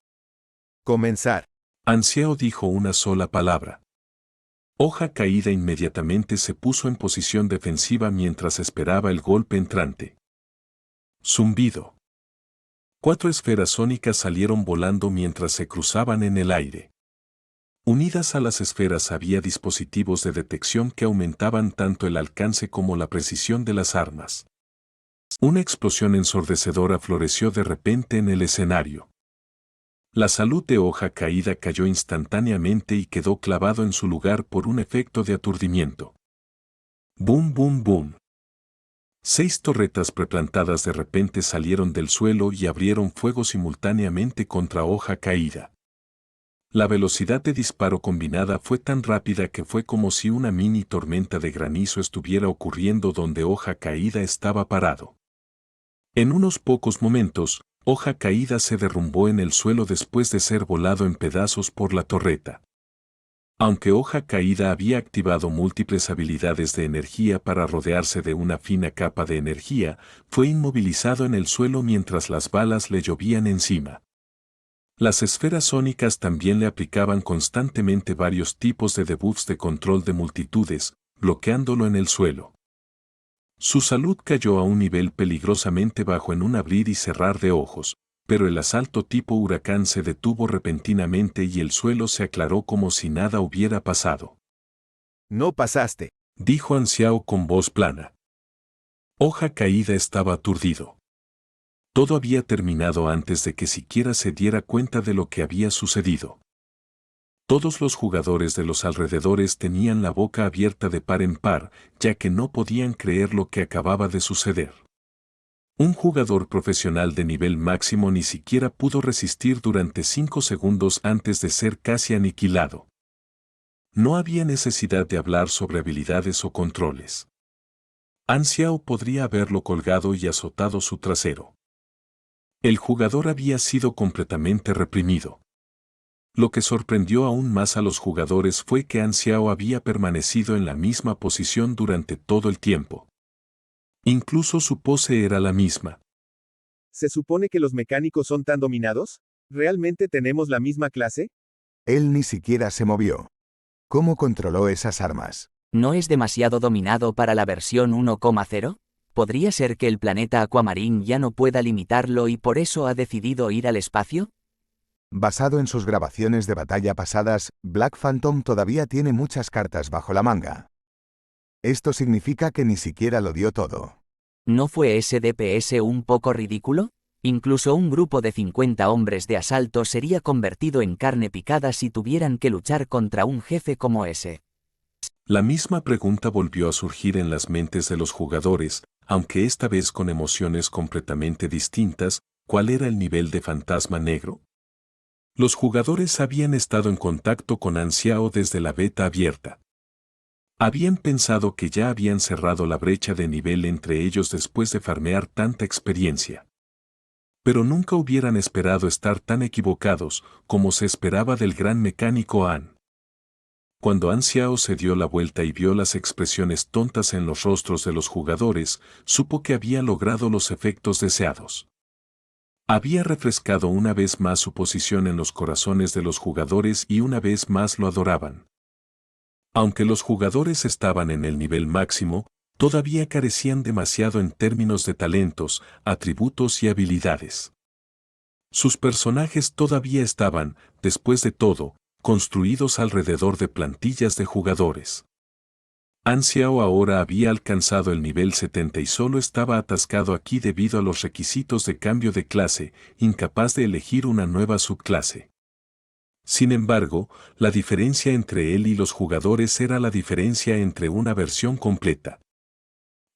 Comenzar. An Xiao dijo una sola palabra. Hoja caída inmediatamente se puso en posición defensiva mientras esperaba el golpe entrante. Zumbido. 4 esferas sónicas salieron volando mientras se cruzaban en el aire. Unidas a las esferas había dispositivos de detección que aumentaban tanto el alcance como la precisión de las armas. Una explosión ensordecedora floreció de repente en el escenario. La salud de hoja caída cayó instantáneamente y quedó clavado en su lugar por un efecto de aturdimiento. ¡Bum, bum, bum! 6 torretas preplantadas de repente salieron del suelo y abrieron fuego simultáneamente contra hoja caída. La velocidad de disparo combinada fue tan rápida que fue como si una mini tormenta de granizo estuviera ocurriendo donde hoja caída estaba parado. En unos pocos momentos, hoja caída se derrumbó en el suelo después de ser volado en pedazos por la torreta. Aunque hoja caída había activado múltiples habilidades de energía para rodearse de una fina capa de energía, fue inmovilizado en el suelo mientras las balas le llovían encima. Las esferas sónicas también le aplicaban constantemente varios tipos de debuffs de control de multitudes, bloqueándolo en el suelo. Su salud cayó a un nivel peligrosamente bajo en un abrir y cerrar de ojos, pero el asalto tipo huracán se detuvo repentinamente y el suelo se aclaró como si nada hubiera pasado. No pasaste, dijo An Xiao con voz plana. Hoja caída estaba aturdido. Todo había terminado antes de que siquiera se diera cuenta de lo que había sucedido. Todos los jugadores de los alrededores tenían la boca abierta de par en par, ya que no podían creer lo que acababa de suceder. Un jugador profesional de nivel máximo ni siquiera pudo resistir durante 5 segundos antes de ser casi aniquilado. No había necesidad de hablar sobre habilidades o controles. An Xiao podría haberlo colgado y azotado su trasero. El jugador había sido completamente reprimido. Lo que sorprendió aún más a los jugadores fue que An Xiao había permanecido en la misma posición durante todo el tiempo. Incluso su pose era la misma. ¿Se supone que los mecánicos son tan dominados? ¿Realmente tenemos la misma clase? Él ni siquiera se movió. ¿Cómo controló esas armas? ¿No es demasiado dominado para la versión 1,0? ¿Podría ser que el planeta Aquamarine ya no pueda limitarlo y por eso ha decidido ir al espacio? Basado en sus grabaciones de batalla pasadas, Black Phantom todavía tiene muchas cartas bajo la manga. Esto significa que ni siquiera lo dio todo. ¿No fue ese DPS un poco ridículo? Incluso un grupo de 50 hombres de asalto sería convertido en carne picada si tuvieran que luchar contra un jefe como ese. La misma pregunta volvió a surgir en las mentes de los jugadores, aunque esta vez con emociones completamente distintas. ¿Cuál era el nivel de fantasma negro? Los jugadores habían estado en contacto con Anxiao desde la beta abierta. Habían pensado que ya habían cerrado la brecha de nivel entre ellos después de farmear tanta experiencia. Pero nunca hubieran esperado estar tan equivocados como se esperaba del gran mecánico An. Cuando Anxiao se dio la vuelta y vio las expresiones tontas en los rostros de los jugadores, supo que había logrado los efectos deseados. Había refrescado una vez más su posición en los corazones de los jugadores y una vez más lo adoraban. Aunque los jugadores estaban en el nivel máximo, todavía carecían demasiado en términos de talentos, atributos y habilidades. Sus personajes todavía estaban, después de todo, construidos alrededor de plantillas de jugadores. Anxiao ahora había alcanzado el nivel 70 y solo estaba atascado aquí debido a los requisitos de cambio de clase, incapaz de elegir una nueva subclase. Sin embargo, la diferencia entre él y los jugadores era la diferencia entre una versión completa.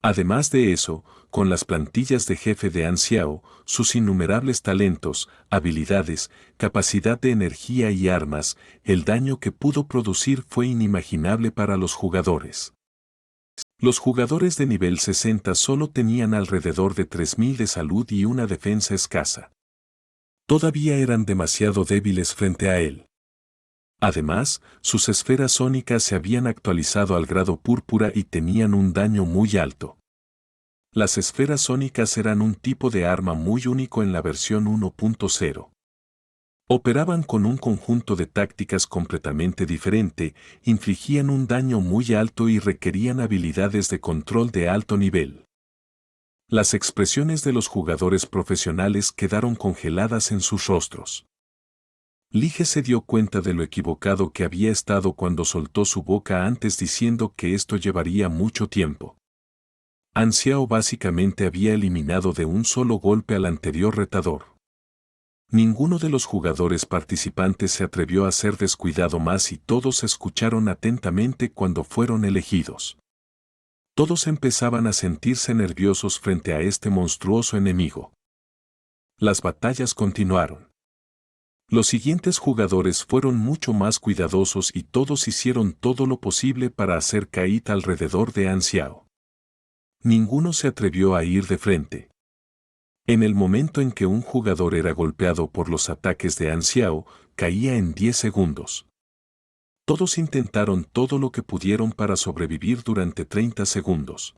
Además de eso, con las plantillas de jefe de Anxiao, sus innumerables talentos, habilidades, capacidad de energía y armas, el daño que pudo producir fue inimaginable para los jugadores. Los jugadores de nivel 60 solo tenían alrededor de 3000 de salud y una defensa escasa. Todavía eran demasiado débiles frente a él. Además, sus esferas sónicas se habían actualizado al grado púrpura y tenían un daño muy alto. Las esferas sónicas eran un tipo de arma muy único en la versión 1.0. Operaban con un conjunto de tácticas completamente diferente, infligían un daño muy alto y requerían habilidades de control de alto nivel. Las expresiones de los jugadores profesionales quedaron congeladas en sus rostros. Lige se dio cuenta de lo equivocado que había estado cuando soltó su boca antes diciendo que esto llevaría mucho tiempo. Anxiao básicamente había eliminado de un solo golpe al anterior retador. Ninguno de los jugadores participantes se atrevió a ser descuidado más y todos escucharon atentamente cuando fueron elegidos. Todos empezaban a sentirse nerviosos frente a este monstruoso enemigo. Las batallas continuaron. Los siguientes jugadores fueron mucho más cuidadosos y todos hicieron todo lo posible para hacer caída alrededor de Anxiao. Ninguno se atrevió a ir de frente. En el momento en que un jugador era golpeado por los ataques de Anxiao, caía en 10 segundos. Todos intentaron todo lo que pudieron para sobrevivir durante 30 segundos.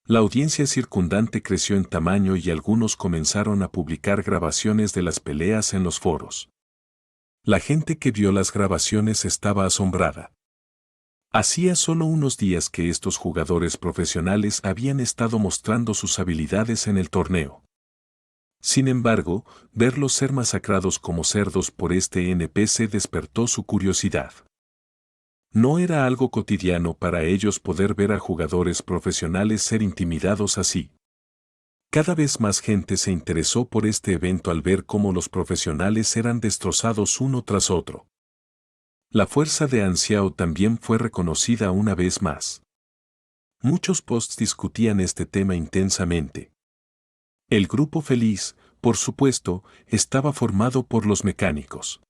La audiencia circundante creció en tamaño y algunos comenzaron a publicar grabaciones de las peleas en los foros. La gente que vio las grabaciones estaba asombrada. Hacía solo unos días que estos jugadores profesionales habían estado mostrando sus habilidades en el torneo. Sin embargo, verlos ser masacrados como cerdos por este NPC despertó su curiosidad. No era algo cotidiano para ellos poder ver a jugadores profesionales ser intimidados así. Cada vez más gente se interesó por este evento al ver cómo los profesionales eran destrozados uno tras otro. La fuerza de Anxiao también fue reconocida una vez más. Muchos posts discutían este tema intensamente. El grupo feliz, por supuesto, estaba formado por los mecánicos.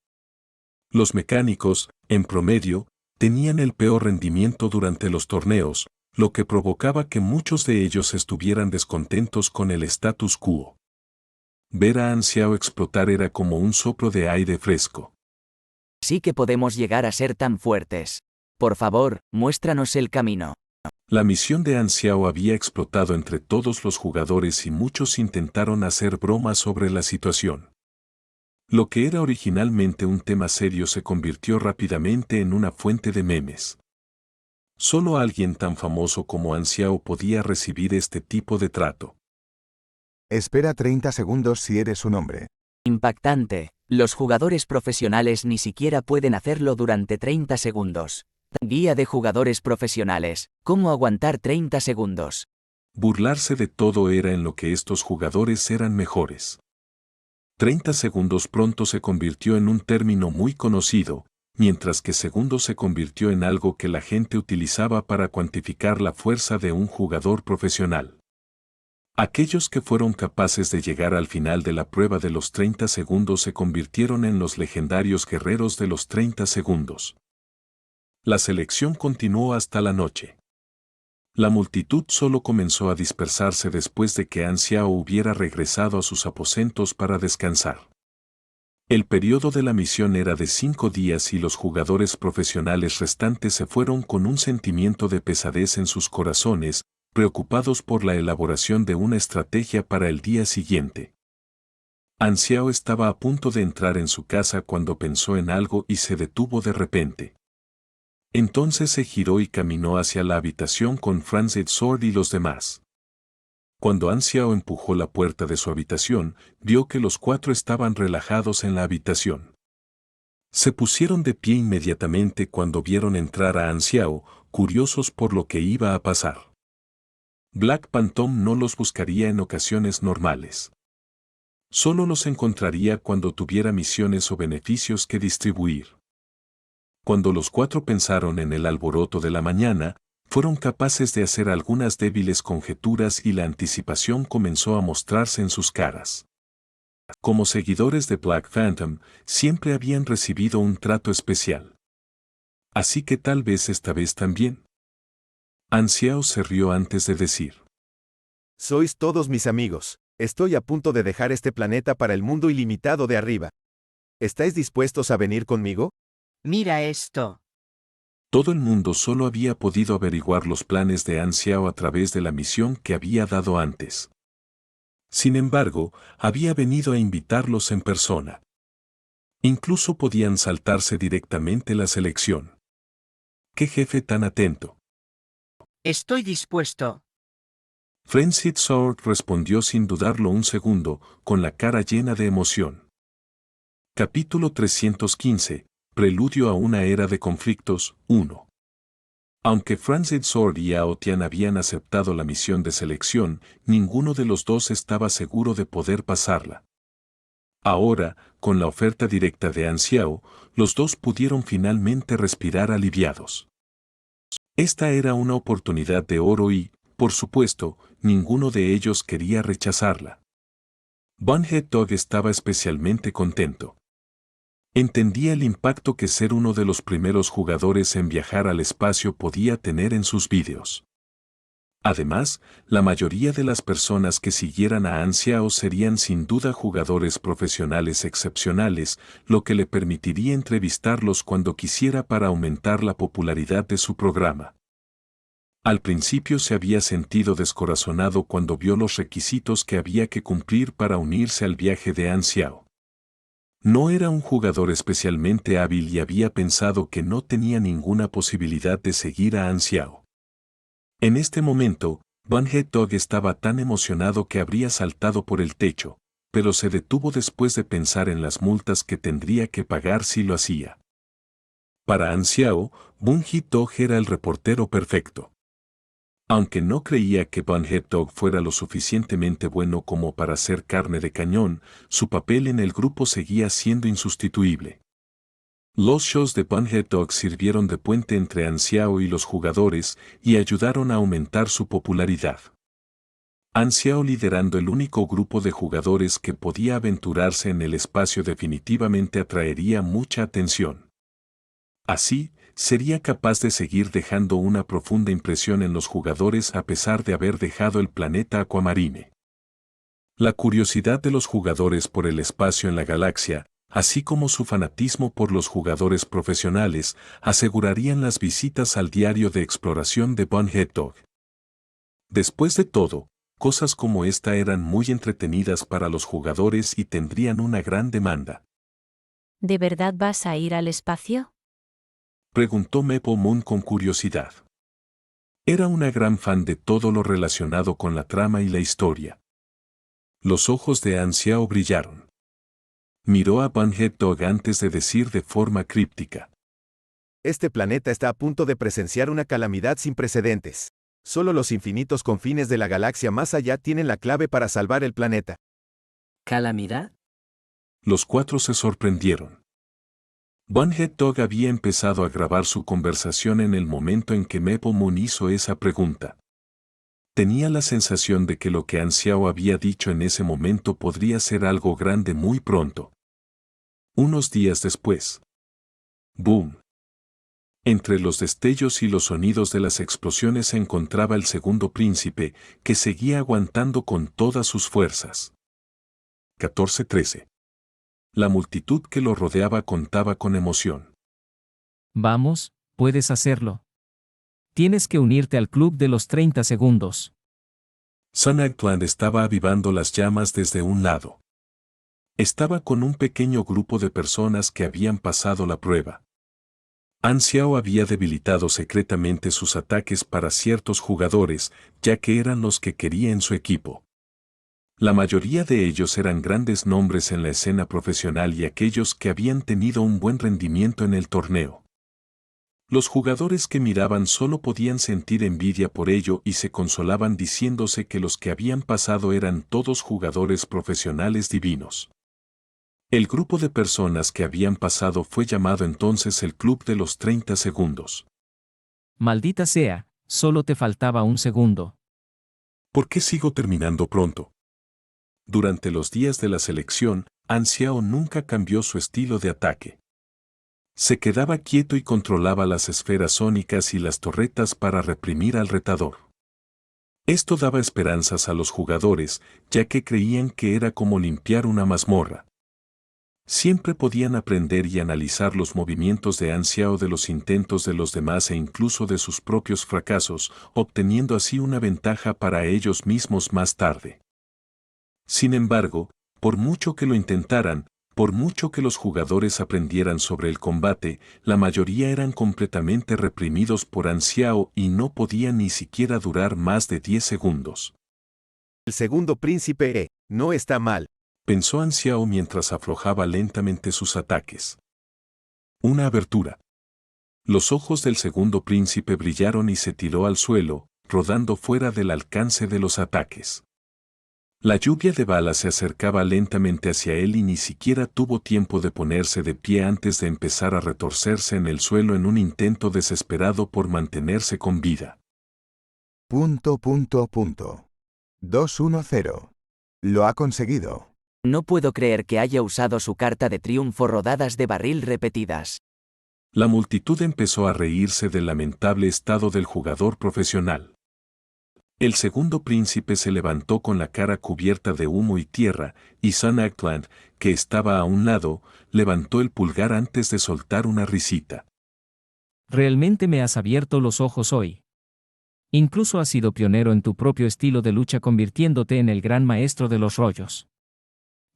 Los mecánicos, en promedio, tenían el peor rendimiento durante los torneos, lo que provocaba que muchos de ellos estuvieran descontentos con el status quo. Ver a Anxiao explotar era como un soplo de aire fresco. Sí que podemos llegar a ser tan fuertes. Por favor, muéstranos el camino. La misión de Anxiao había explotado entre todos los jugadores y muchos intentaron hacer bromas sobre la situación. Lo que era originalmente un tema serio se convirtió rápidamente en una fuente de memes. Solo alguien tan famoso como An Xiao podía recibir este tipo de trato. Espera 30 segundos si eres un hombre. Impactante. Los jugadores profesionales ni siquiera pueden hacerlo durante 30 segundos. Guía de jugadores profesionales. ¿Cómo aguantar 30 segundos? Burlarse de todo era en lo que estos jugadores eran mejores. 30 segundos pronto se convirtió en un término muy conocido, mientras que segundos se convirtió en algo que la gente utilizaba para cuantificar la fuerza de un jugador profesional. Aquellos que fueron capaces de llegar al final de la prueba de los 30 segundos se convirtieron en los legendarios guerreros de los 30 segundos. La selección continuó hasta la noche. La multitud solo comenzó a dispersarse después de que An Xiao hubiera regresado a sus aposentos para descansar. El periodo de la misión era de 5 días y los jugadores profesionales restantes se fueron con un sentimiento de pesadez en sus corazones, preocupados por la elaboración de una estrategia para el día siguiente. An Xiao estaba a punto de entrar en su casa cuando pensó en algo y se detuvo de repente. Entonces se giró y caminó hacia la habitación con Francis Sword y los demás. Cuando An Xiao empujó la puerta de su habitación, vio que los 4 estaban relajados en la habitación. Se pusieron de pie inmediatamente cuando vieron entrar a An Xiao, curiosos por lo que iba a pasar. Black Phantom no los buscaría en ocasiones normales. Solo los encontraría cuando tuviera misiones o beneficios que distribuir. Cuando los 4 pensaron en el alboroto de la mañana, fueron capaces de hacer algunas débiles conjeturas y la anticipación comenzó a mostrarse en sus caras. Como seguidores de Black Phantom, siempre habían recibido un trato especial. Así que tal vez esta vez también. An Xiao se rió antes de decir: Sois todos mis amigos. Estoy a punto de dejar este planeta para el mundo ilimitado de arriba. ¿Estáis dispuestos a venir conmigo? Mira esto. Todo el mundo solo había podido averiguar los planes de An Xiao a través de la misión que había dado antes. Sin embargo, había venido a invitarlos en persona. Incluso podían saltarse directamente la selección. ¡Qué jefe tan atento! Estoy dispuesto. Francis Sword respondió sin dudarlo un segundo, con la cara llena de emoción. Capítulo 315. Preludio a una era de conflictos, 1. Aunque Francis Sword y Yao Tian habían aceptado la misión de selección, ninguno de los dos estaba seguro de poder pasarla. Ahora, con la oferta directa de An Xiao, los dos pudieron finalmente respirar aliviados. Esta era una oportunidad de oro y, por supuesto, ninguno de ellos quería rechazarla. Bunhead Dog estaba especialmente contento. Entendía el impacto que ser uno de los primeros jugadores en viajar al espacio podía tener en sus vídeos. Además, la mayoría de las personas que siguieran a An Xiao serían sin duda jugadores profesionales excepcionales, lo que le permitiría entrevistarlos cuando quisiera para aumentar la popularidad de su programa. Al principio se había sentido descorazonado cuando vio los requisitos que había que cumplir para unirse al viaje de An Xiao. No era un jugador especialmente hábil y había pensado que no tenía ninguna posibilidad de seguir a An Xiao. En este momento, Bunhead Dog estaba tan emocionado que habría saltado por el techo, pero se detuvo después de pensar en las multas que tendría que pagar si lo hacía. Para An Xiao, Bunhead Dog era el reportero perfecto. Aunque no creía que Bunhead Dog fuera lo suficientemente bueno como para ser carne de cañón, su papel en el grupo seguía siendo insustituible. Los shows de Bunhead Dog sirvieron de puente entre An Xiao y los jugadores y ayudaron a aumentar su popularidad. An Xiao liderando el único grupo de jugadores que podía aventurarse en el espacio definitivamente atraería mucha atención. Así, sería capaz de seguir dejando una profunda impresión en los jugadores a pesar de haber dejado el planeta Aquamarine. La curiosidad de los jugadores por el espacio en la galaxia, así como su fanatismo por los jugadores profesionales, asegurarían las visitas al diario de exploración de Bunhead Dog. Después de todo, cosas como esta eran muy entretenidas para los jugadores y tendrían una gran demanda. ¿De verdad vas a ir al espacio? Preguntó Mepo Moon con curiosidad. Era una gran fan de todo lo relacionado con la trama y la historia. Los ojos de An Xiao brillaron. Miró a Bunhead Dog antes de decir de forma críptica. Este planeta está a punto de presenciar una calamidad sin precedentes. Solo los infinitos confines de la galaxia más allá tienen la clave para salvar el planeta. ¿Calamidad? Los cuatro se sorprendieron. Bunhead Dog había empezado a grabar su conversación en el momento en que Mepo Moon hizo esa pregunta. Tenía la sensación de que lo que An Xiao había dicho en ese momento podría ser algo grande muy pronto. Unos días después. ¡Boom! Entre los destellos y los sonidos de las explosiones se encontraba el segundo príncipe, que seguía aguantando con todas sus fuerzas. 14:13. La multitud que lo rodeaba contaba con emoción. Vamos, puedes hacerlo. Tienes que unirte al club de los 30 segundos. Sun Ant estaba avivando las llamas desde un lado. Estaba con un pequeño grupo de personas que habían pasado la prueba. An Xiao había debilitado secretamente sus ataques para ciertos jugadores, ya que eran los que quería en su equipo. La mayoría de ellos eran grandes nombres en la escena profesional y aquellos que habían tenido un buen rendimiento en el torneo. Los jugadores que miraban solo podían sentir envidia por ello y se consolaban diciéndose que los que habían pasado eran todos jugadores profesionales divinos. El grupo de personas que habían pasado fue llamado entonces el Club de los 30 segundos. Maldita sea, solo te faltaba un segundo. ¿Por qué sigo terminando pronto? Durante los días de la selección, An Xiao nunca cambió su estilo de ataque. Se quedaba quieto y controlaba las esferas sónicas y las torretas para reprimir al retador. Esto daba esperanzas a los jugadores, ya que creían que era como limpiar una mazmorra. Siempre podían aprender y analizar los movimientos de An Xiao de los intentos de los demás e incluso de sus propios fracasos, obteniendo así una ventaja para ellos mismos más tarde. Sin embargo, por mucho que lo intentaran, por mucho que los jugadores aprendieran sobre el combate, la mayoría eran completamente reprimidos por An Xiao y no podían ni siquiera durar más de 10 segundos. El segundo príncipe no está mal, pensó An Xiao mientras aflojaba lentamente sus ataques. Una abertura. Los ojos del segundo príncipe brillaron y se tiró al suelo, rodando fuera del alcance de los ataques. La lluvia de balas se acercaba lentamente hacia él y ni siquiera tuvo tiempo de ponerse de pie antes de empezar a retorcerse en el suelo en un intento desesperado por mantenerse con vida. 2-1-0. Lo ha conseguido. No puedo creer que haya usado su carta de triunfo rodadas de barril repetidas. La multitud empezó a reírse del lamentable estado del jugador profesional. El segundo príncipe se levantó con la cara cubierta de humo y tierra, y Sun Ant, que estaba a un lado, levantó el pulgar antes de soltar una risita. Realmente me has abierto los ojos hoy. Incluso has sido pionero en tu propio estilo de lucha convirtiéndote en el gran maestro de los rollos.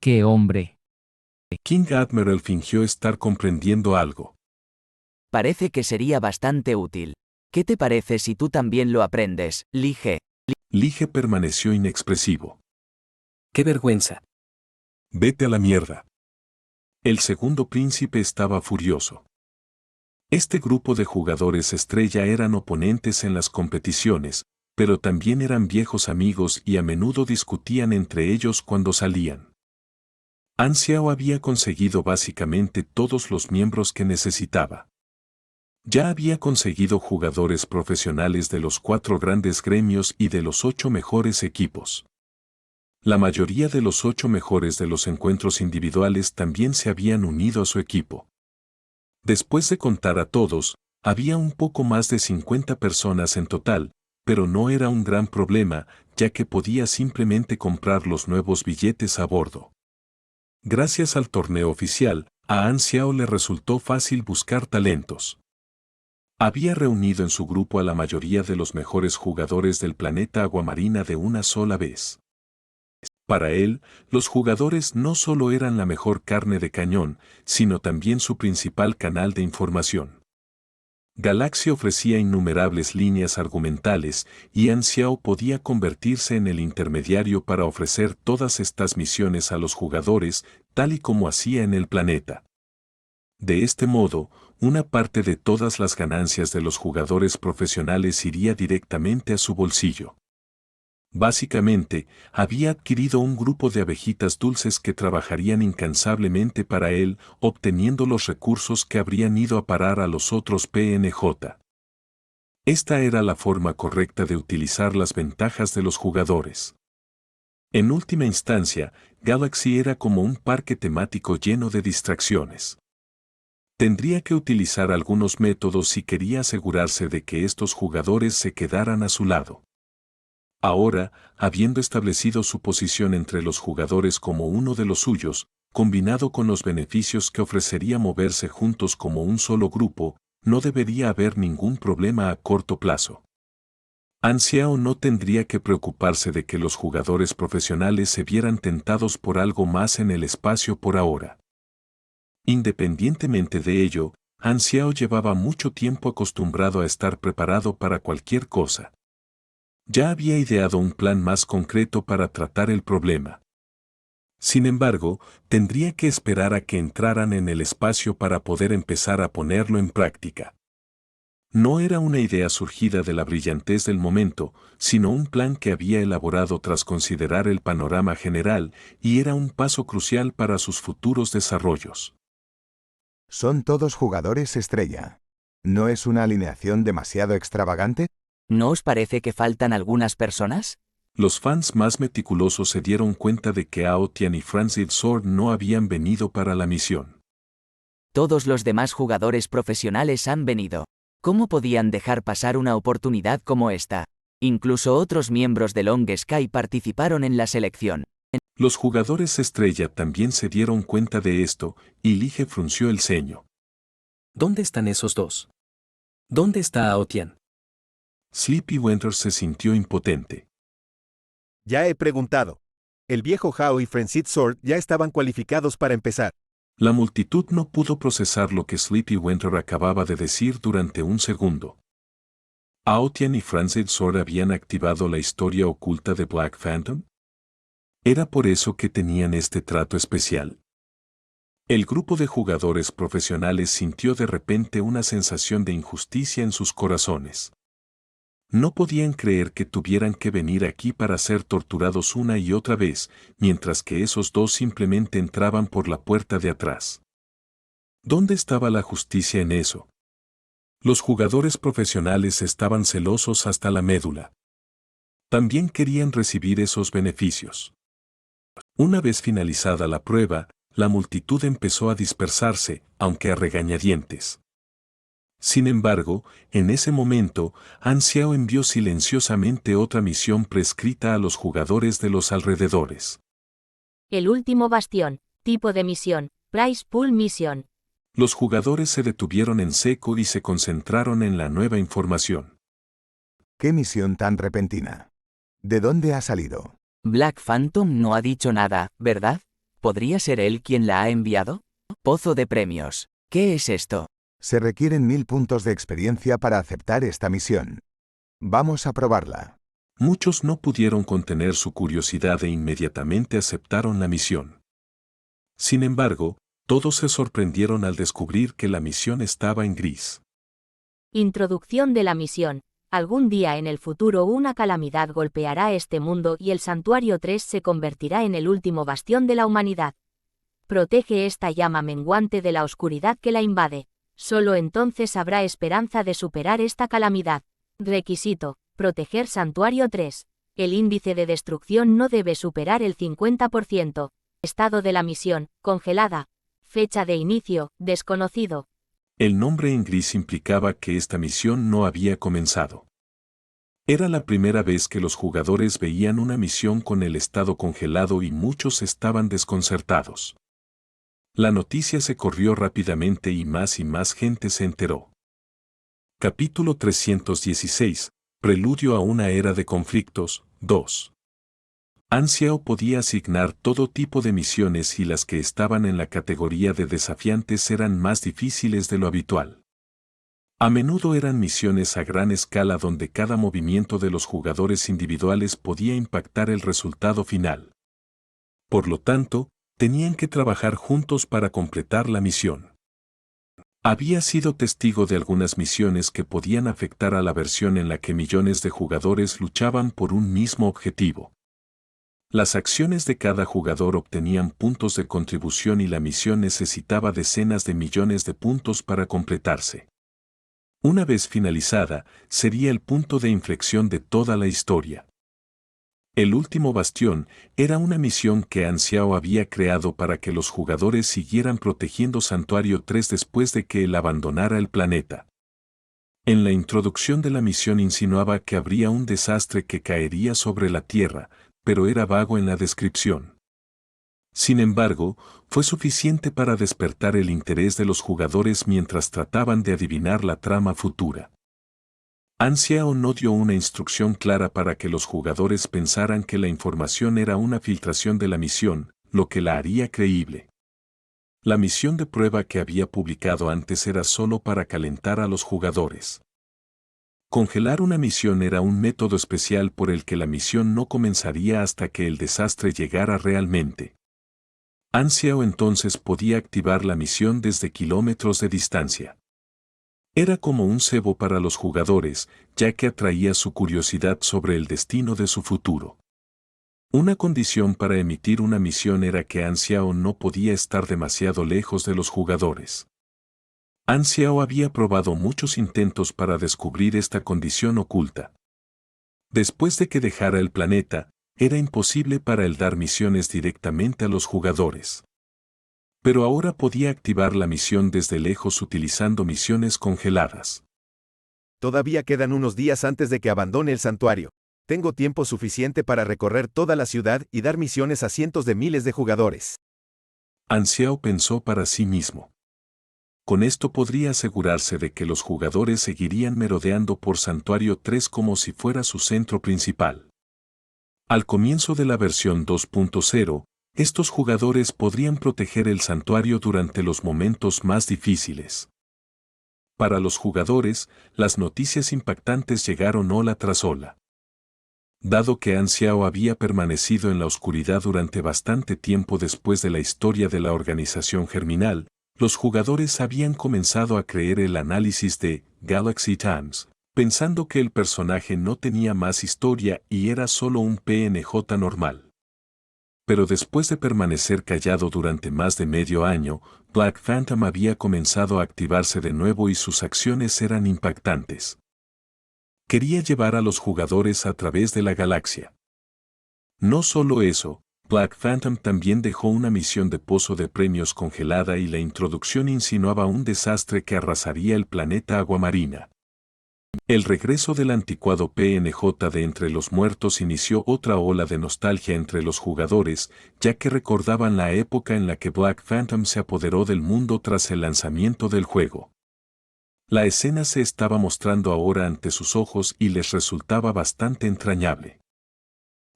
¡Qué hombre! King Admiral fingió estar comprendiendo algo. Parece que sería bastante útil. ¿Qué te parece si tú también lo aprendes, Lige? Lige permaneció inexpresivo. ¡Qué vergüenza! Vete a la mierda. El segundo príncipe estaba furioso. Este grupo de jugadores estrella eran oponentes en las competiciones, pero también eran viejos amigos y a menudo discutían entre ellos cuando salían. An Xiao había conseguido básicamente todos los miembros que necesitaba. Ya había conseguido jugadores profesionales de los 4 grandes gremios y de los 8 mejores equipos. La mayoría de los 8 mejores de los encuentros individuales también se habían unido a su equipo. Después de contar a todos, había un poco más de 50 personas en total, pero no era un gran problema, ya que podía simplemente comprar los nuevos billetes a bordo. Gracias al torneo oficial, a An Xiao le resultó fácil buscar talentos. Había reunido en su grupo a la mayoría de los mejores jugadores del planeta Aguamarina de una sola vez. Para él, los jugadores no solo eran la mejor carne de cañón, sino también su principal canal de información. Galaxia ofrecía innumerables líneas argumentales y Anxiao podía convertirse en el intermediario para ofrecer todas estas misiones a los jugadores, tal y como hacía en el planeta. De este modo, una parte de todas las ganancias de los jugadores profesionales iría directamente a su bolsillo. Básicamente, había adquirido un grupo de abejitas dulces que trabajarían incansablemente para él, obteniendo los recursos que habrían ido a parar a los otros PNJ. Esta era la forma correcta de utilizar las ventajas de los jugadores. En última instancia, Galaxy era como un parque temático lleno de distracciones. Tendría que utilizar algunos métodos si quería asegurarse de que estos jugadores se quedaran a su lado. Ahora, habiendo establecido su posición entre los jugadores como uno de los suyos, combinado con los beneficios que ofrecería moverse juntos como un solo grupo, no debería haber ningún problema a corto plazo. Anxiao no tendría que preocuparse de que los jugadores profesionales se vieran tentados por algo más en el espacio por ahora. Independientemente de ello, Anxiao llevaba mucho tiempo acostumbrado a estar preparado para cualquier cosa. Ya había ideado un plan más concreto para tratar el problema. Sin embargo, tendría que esperar a que entraran en el espacio para poder empezar a ponerlo en práctica. No era una idea surgida de la brillantez del momento, sino un plan que había elaborado tras considerar el panorama general y era un paso crucial para sus futuros desarrollos. Son todos jugadores estrella. ¿No es una alineación demasiado extravagante? ¿No os parece que faltan algunas personas? Los fans más meticulosos se dieron cuenta de que Ao Tian y Francis Sword no habían venido para la misión. Todos los demás jugadores profesionales han venido. ¿Cómo podían dejar pasar una oportunidad como esta? Incluso otros miembros de Long Sky participaron en la selección. Los jugadores estrella también se dieron cuenta de esto, y Lige frunció el ceño. ¿Dónde están esos dos? ¿Dónde está Ao Tian? Sleepy Winter se sintió impotente. Ya he preguntado. El viejo Hao y Francis Sword ya estaban cualificados para empezar. La multitud no pudo procesar lo que Sleepy Winter acababa de decir durante un segundo. ¿Ao Tian y Francis Sword habían activado la historia oculta de Black Phantom? ¿Era por eso que tenían este trato especial? El grupo de jugadores profesionales sintió de repente una sensación de injusticia en sus corazones. No podían creer que tuvieran que venir aquí para ser torturados una y otra vez, mientras que esos dos simplemente entraban por la puerta de atrás. ¿Dónde estaba la justicia en eso? Los jugadores profesionales estaban celosos hasta la médula. También querían recibir esos beneficios. Una vez finalizada la prueba, la multitud empezó a dispersarse, aunque a regañadientes. Sin embargo, en ese momento, Anxiao envió silenciosamente otra misión prescrita a los jugadores de los alrededores. El último bastión, tipo de misión, Prize Pool Mission. Los jugadores se detuvieron en seco y se concentraron en la nueva información. ¿Qué misión tan repentina? ¿De dónde ha salido? Black Phantom no ha dicho nada, ¿verdad? ¿Podría ser él quien la ha enviado? Pozo de premios. ¿Qué es esto? Se requieren 1000 puntos de experiencia para aceptar esta misión. Vamos a probarla. Muchos no pudieron contener su curiosidad e inmediatamente aceptaron la misión. Sin embargo, todos se sorprendieron al descubrir que la misión estaba en gris. Introducción de la misión. Algún día en el futuro una calamidad golpeará este mundo y el Santuario 3 se convertirá en el último bastión de la humanidad. Protege esta llama menguante de la oscuridad que la invade. Solo entonces habrá esperanza de superar esta calamidad. Requisito: proteger Santuario 3. El índice de destrucción no debe superar el 50%. Estado de la misión: congelada. Fecha de inicio: desconocido. El nombre en gris implicaba que esta misión no había comenzado. Era la primera vez que los jugadores veían una misión con el estado congelado y muchos estaban desconcertados. La noticia se corrió rápidamente y más gente se enteró. Capítulo 316. Preludio a una era de conflictos, 2. Xiao podía asignar todo tipo de misiones y las que estaban en la categoría de desafiantes eran más difíciles de lo habitual. A menudo eran misiones a gran escala donde cada movimiento de los jugadores individuales podía impactar el resultado final. Por lo tanto, tenían que trabajar juntos para completar la misión. Había sido testigo de algunas misiones que podían afectar a la versión en la que millones de jugadores luchaban por un mismo objetivo. Las acciones de cada jugador obtenían puntos de contribución y la misión necesitaba decenas de millones de puntos para completarse. Una vez finalizada, sería el punto de inflexión de toda la historia. El último bastión era una misión que Xiao había creado para que los jugadores siguieran protegiendo Santuario 3 después de que él abandonara el planeta. En la introducción de la misión insinuaba que habría un desastre que caería sobre la Tierra, pero era vago en la descripción. Sin embargo, fue suficiente para despertar el interés de los jugadores mientras trataban de adivinar la trama futura. Xiao no dio una instrucción clara para que los jugadores pensaran que la información era una filtración de la misión, lo que la haría creíble. La misión de prueba que había publicado antes era solo para calentar a los jugadores. Congelar una misión era un método especial por el que la misión no comenzaría hasta que el desastre llegara realmente. Xiao entonces podía activar la misión desde kilómetros de distancia. Era como un cebo para los jugadores, ya que atraía su curiosidad sobre el destino de su futuro. Una condición para emitir una misión era que Xiao no podía estar demasiado lejos de los jugadores. Xiao había probado muchos intentos para descubrir esta condición oculta. Después de que dejara el planeta, era imposible para él dar misiones directamente a los jugadores. Pero ahora podía activar la misión desde lejos utilizando misiones congeladas. Todavía quedan unos días antes de que abandone el santuario. Tengo tiempo suficiente para recorrer toda la ciudad y dar misiones a cientos de miles de jugadores. Xiao pensó para sí mismo. Con esto podría asegurarse de que los jugadores seguirían merodeando por Santuario 3 como si fuera su centro principal. Al comienzo de la versión 2.0, estos jugadores podrían proteger el santuario durante los momentos más difíciles. Para los jugadores, las noticias impactantes llegaron ola tras ola. Dado que Xiao había permanecido en la oscuridad durante bastante tiempo después de la historia de la organización germinal, los jugadores habían comenzado a creer el análisis de Galaxy Times, pensando que el personaje no tenía más historia y era solo un PNJ normal. Pero después de permanecer callado durante más de medio año, Black Phantom había comenzado a activarse de nuevo y sus acciones eran impactantes. Quería llevar a los jugadores a través de la galaxia. No solo eso, Black Phantom también dejó una misión de pozo de premios congelada y la introducción insinuaba un desastre que arrasaría el planeta Aguamarina. El regreso del anticuado PNJ de Entre los Muertos inició otra ola de nostalgia entre los jugadores, ya que recordaban la época en la que Black Phantom se apoderó del mundo tras el lanzamiento del juego. La escena se estaba mostrando ahora ante sus ojos y les resultaba bastante entrañable.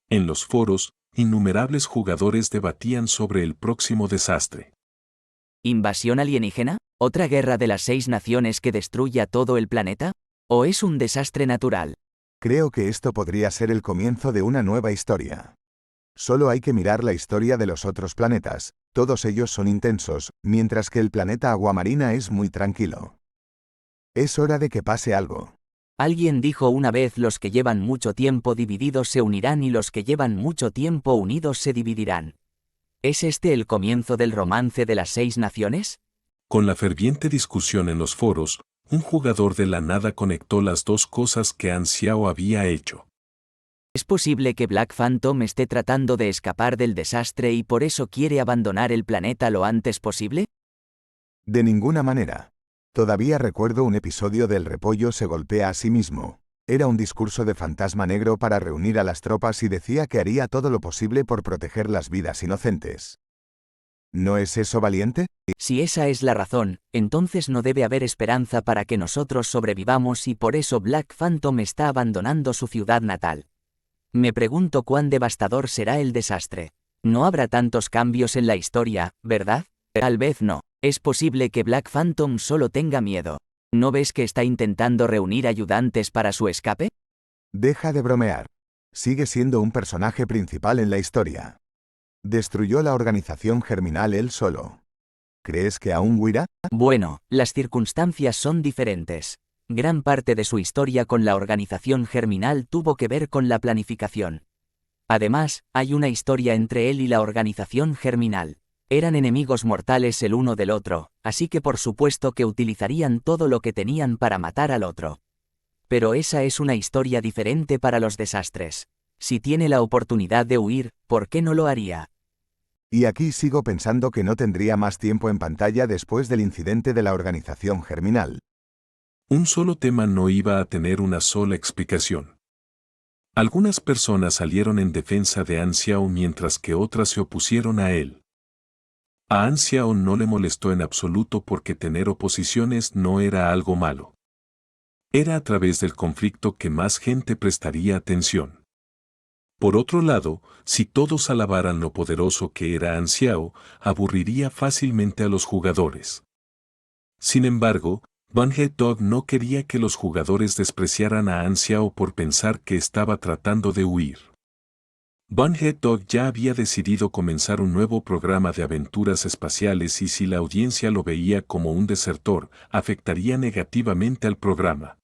En los foros, innumerables jugadores debatían sobre el próximo desastre. ¿Invasión alienígena? ¿Otra guerra de las 6 naciones que destruya todo el planeta? ¿O es un desastre natural? Creo que esto podría ser el comienzo de una nueva historia. Solo hay que mirar la historia de los otros planetas, todos ellos son intensos, mientras que el planeta Aguamarina es muy tranquilo. Es hora de que pase algo. Alguien dijo una vez: los que llevan mucho tiempo divididos se unirán y los que llevan mucho tiempo unidos se dividirán. ¿Es este el comienzo del romance de las 6 naciones? Con la ferviente discusión en los foros, un jugador de la nada conectó las dos cosas que Xiao había hecho. ¿Es posible que Black Phantom esté tratando de escapar del desastre y por eso quiere abandonar el planeta lo antes posible? De ninguna manera. Todavía recuerdo un episodio del Repollo se golpea a sí mismo. Era un discurso de fantasma negro para reunir a las tropas y decía que haría todo lo posible por proteger las vidas inocentes. ¿No es eso valiente? Si esa es la razón, entonces no debe haber esperanza para que nosotros sobrevivamos y por eso Black Phantom está abandonando su ciudad natal. Me pregunto cuán devastador será el desastre. No habrá tantos cambios en la historia, ¿verdad? Tal vez no. Es posible que Black Phantom solo tenga miedo. ¿No ves que está intentando reunir ayudantes para su escape? Deja de bromear. Sigue siendo un personaje principal en la historia. Destruyó la organización Germinal él solo. ¿Crees que aún huirá? Bueno, las circunstancias son diferentes. Gran parte de su historia con la organización Germinal tuvo que ver con la planificación. Además, hay una historia entre él y la organización Germinal. Eran enemigos mortales el uno del otro, así que por supuesto que utilizarían todo lo que tenían para matar al otro. Pero esa es una historia diferente para los desastres. Si tiene la oportunidad de huir, ¿por qué no lo haría? Y aquí sigo pensando que no tendría más tiempo en pantalla después del incidente de la organización Germinal. Un solo tema no iba a tener una sola explicación. Algunas personas salieron en defensa de An Xiao mientras que otras se opusieron a él. A An Xiao no le molestó en absoluto porque tener oposiciones no era algo malo. Era a través del conflicto que más gente prestaría atención. Por otro lado, si todos alabaran lo poderoso que era An Xiao, aburriría fácilmente a los jugadores. Sin embargo, Bunhead Dog no quería que los jugadores despreciaran a An Xiao por pensar que estaba tratando de huir. Bunhead Dog ya había decidido comenzar un nuevo programa de aventuras espaciales y si la audiencia lo veía como un desertor, afectaría negativamente al programa.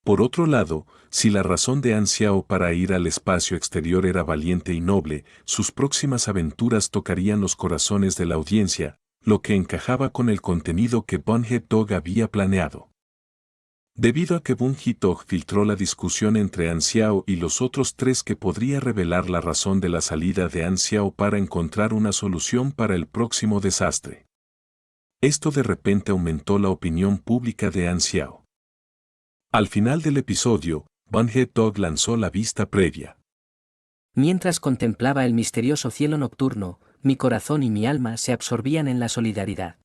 Por otro lado, si la razón de An Xiao para ir al espacio exterior era valiente y noble, sus próximas aventuras tocarían los corazones de la audiencia, lo que encajaba con el contenido que Bunhead Dog había planeado. Debido a que Bunhead Dog filtró la discusión entre An Xiao y los otros tres que podría revelar la razón de la salida de An Xiao para encontrar una solución para el próximo desastre. Esto de repente aumentó la opinión pública de An Xiao. Al final del episodio, Bunhead Dog lanzó la vista previa. Mientras contemplaba el misterioso cielo nocturno, mi corazón y mi alma se absorbían en la solidaridad.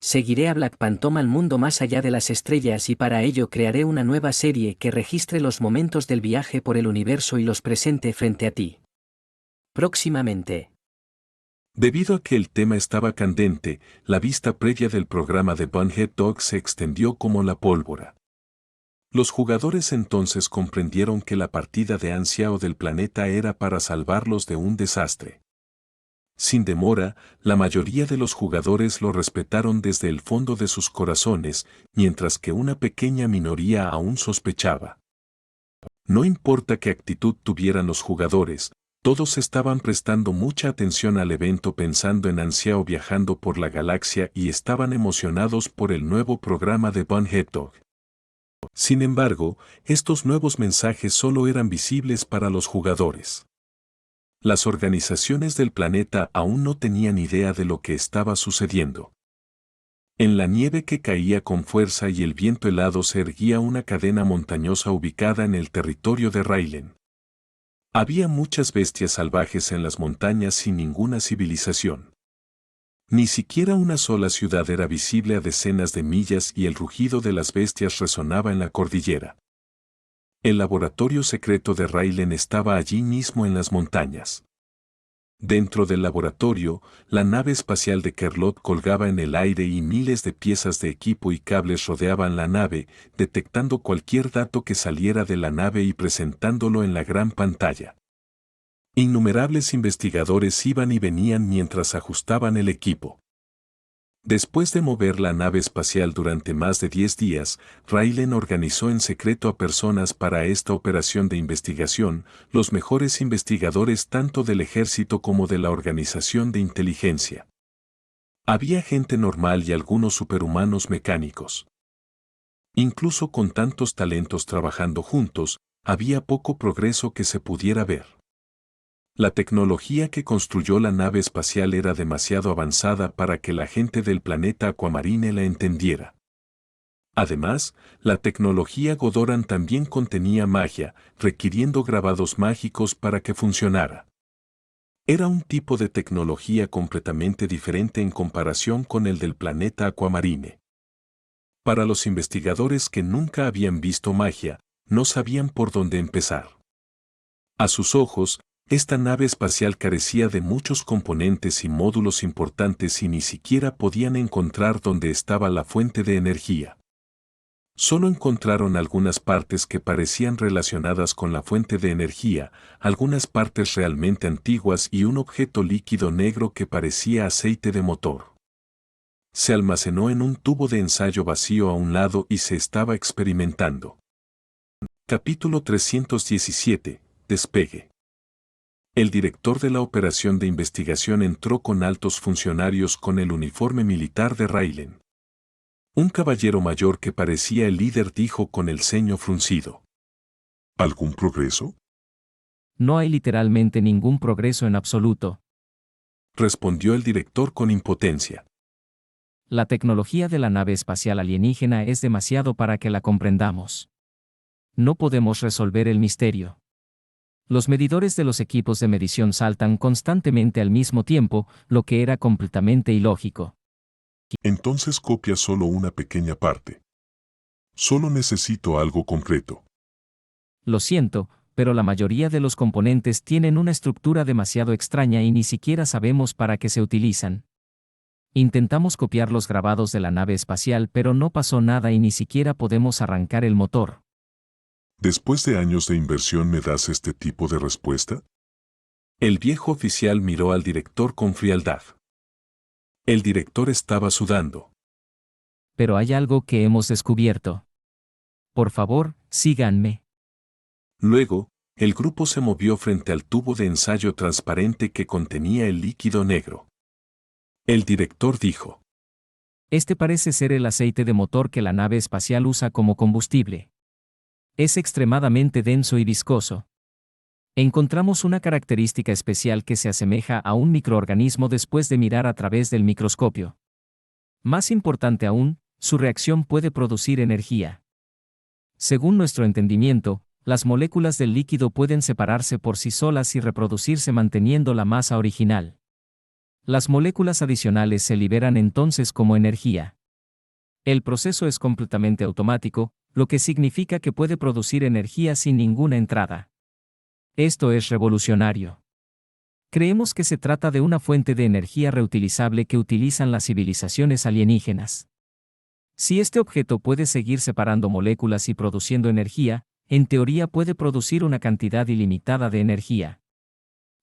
Seguiré a Black Phantom al mundo más allá de las estrellas y para ello crearé una nueva serie que registre los momentos del viaje por el universo y los presente frente a ti. Próximamente. Debido a que el tema estaba candente, la vista previa del programa de Bunhead Dog se extendió como la pólvora. Los jugadores entonces comprendieron que la partida de An Xiao del planeta era para salvarlos de un desastre. Sin demora, la mayoría de los jugadores lo respetaron desde el fondo de sus corazones, mientras que una pequeña minoría aún sospechaba. No importa qué actitud tuvieran los jugadores, todos estaban prestando mucha atención al evento pensando en An Xiao viajando por la galaxia y estaban emocionados por el nuevo programa de Bunhead Dog. Sin embargo, estos nuevos mensajes solo eran visibles para los jugadores. Las organizaciones del planeta aún no tenían idea de lo que estaba sucediendo. En la nieve que caía con fuerza y el viento helado se erguía una cadena montañosa ubicada en el territorio de Raylen. Había muchas bestias salvajes en las montañas sin ninguna civilización. Ni siquiera una sola ciudad era visible a decenas de millas y el rugido de las bestias resonaba en la cordillera. El laboratorio secreto de Raylen estaba allí mismo en las montañas. Dentro del laboratorio, la nave espacial de Kerlot colgaba en el aire y miles de piezas de equipo y cables rodeaban la nave, detectando cualquier dato que saliera de la nave y presentándolo en la gran pantalla. Innumerables investigadores iban y venían mientras ajustaban el equipo. Después de mover la nave espacial durante más de 10 días, Raylen organizó en secreto a personas para esta operación de investigación, los mejores investigadores tanto del ejército como de la organización de inteligencia. Había gente normal y algunos superhumanos mecánicos. Incluso con tantos talentos trabajando juntos, había poco progreso que se pudiera ver. La tecnología que construyó la nave espacial era demasiado avanzada para que la gente del planeta Aquamarine la entendiera. Además, la tecnología Godoran también contenía magia, requiriendo grabados mágicos para que funcionara. Era un tipo de tecnología completamente diferente en comparación con el del planeta Aquamarine. Para los investigadores que nunca habían visto magia, no sabían por dónde empezar. A sus ojos, esta nave espacial carecía de muchos componentes y módulos importantes y ni siquiera podían encontrar dónde estaba la fuente de energía. Solo encontraron algunas partes que parecían relacionadas con la fuente de energía, algunas partes realmente antiguas y un objeto líquido negro que parecía aceite de motor. Se almacenó en un tubo de ensayo vacío a un lado y se estaba experimentando. Capítulo 317. Despegue. El director de la operación de investigación entró con altos funcionarios con el uniforme militar de Raylen. Un caballero mayor que parecía el líder dijo con el ceño fruncido. ¿Algún progreso? No hay literalmente ningún progreso en absoluto, respondió el director con impotencia. La tecnología de la nave espacial alienígena es demasiado para que la comprendamos. No podemos resolver el misterio. Los medidores de los equipos de medición saltan constantemente al mismo tiempo, lo que era completamente ilógico. Entonces copia solo una pequeña parte. Solo necesito algo concreto. Lo siento, pero la mayoría de los componentes tienen una estructura demasiado extraña y ni siquiera sabemos para qué se utilizan. Intentamos copiar los grabados de la nave espacial, pero no pasó nada y ni siquiera podemos arrancar el motor. ¿Después de años de inversión me das este tipo de respuesta? El viejo oficial miró al director con frialdad. El director estaba sudando. Pero hay algo que hemos descubierto. Por favor, síganme. Luego, el grupo se movió frente al tubo de ensayo transparente que contenía el líquido negro. El director dijo. Este parece ser el aceite de motor que la nave espacial usa como combustible. Es extremadamente denso y viscoso. Encontramos una característica especial que se asemeja a un microorganismo después de mirar a través del microscopio. Más importante aún, su reacción puede producir energía. Según nuestro entendimiento, las moléculas del líquido pueden separarse por sí solas y reproducirse manteniendo la masa original. Las moléculas adicionales se liberan entonces como energía. El proceso es completamente automático, lo que significa que puede producir energía sin ninguna entrada. Esto es revolucionario. Creemos que se trata de una fuente de energía reutilizable que utilizan las civilizaciones alienígenas. Si este objeto puede seguir separando moléculas y produciendo energía, en teoría puede producir una cantidad ilimitada de energía.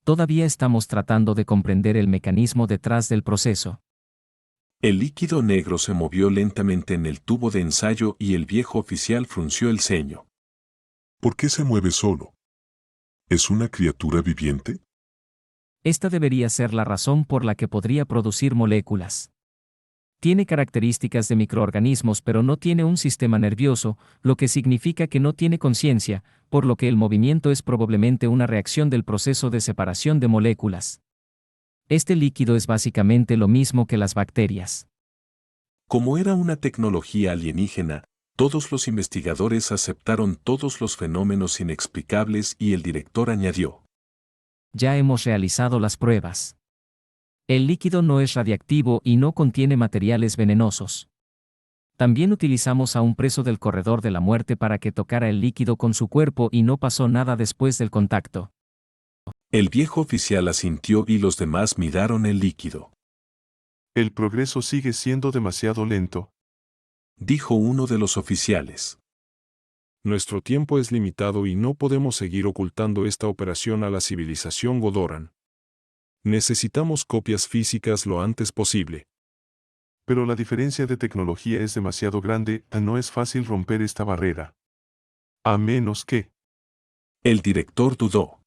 Todavía estamos tratando de comprender el mecanismo detrás del proceso. El líquido negro se movió lentamente en el tubo de ensayo y el viejo oficial frunció el ceño. ¿Por qué se mueve solo? ¿Es una criatura viviente? Esta debería ser la razón por la que podría producir moléculas. Tiene características de microorganismos pero no tiene un sistema nervioso, lo que significa que no tiene conciencia, por lo que el movimiento es probablemente una reacción del proceso de separación de moléculas. Este líquido es básicamente lo mismo que las bacterias. Como era una tecnología alienígena, todos los investigadores aceptaron todos los fenómenos inexplicables y el director añadió. Ya hemos realizado las pruebas. El líquido no es radiactivo y no contiene materiales venenosos. También utilizamos a un preso del corredor de la muerte para que tocara el líquido con su cuerpo y no pasó nada después del contacto. El viejo oficial asintió y los demás miraron el líquido. El progreso sigue siendo demasiado lento, dijo uno de los oficiales. Nuestro tiempo es limitado y no podemos seguir ocultando esta operación a la civilización Godoran. Necesitamos copias físicas lo antes posible. Pero la diferencia de tecnología es demasiado grande, no es fácil romper esta barrera. A menos que... El director dudó.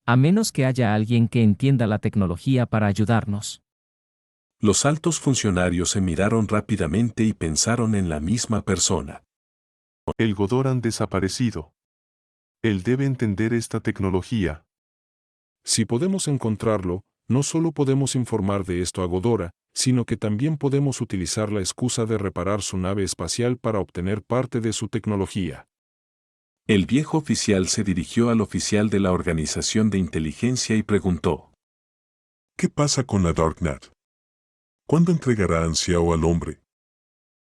A menos que haya alguien que entienda la tecnología para ayudarnos. Los altos funcionarios se miraron rápidamente y pensaron en la misma persona. El Godoran desaparecido. Él debe entender esta tecnología. Si podemos encontrarlo, no solo podemos informar de esto a Godora, sino que también podemos utilizar la excusa de reparar su nave espacial para obtener parte de su tecnología. El viejo oficial se dirigió al oficial de la organización de inteligencia y preguntó. ¿Qué pasa con la Darknet? ¿Cuándo entregará a Anciao al hombre?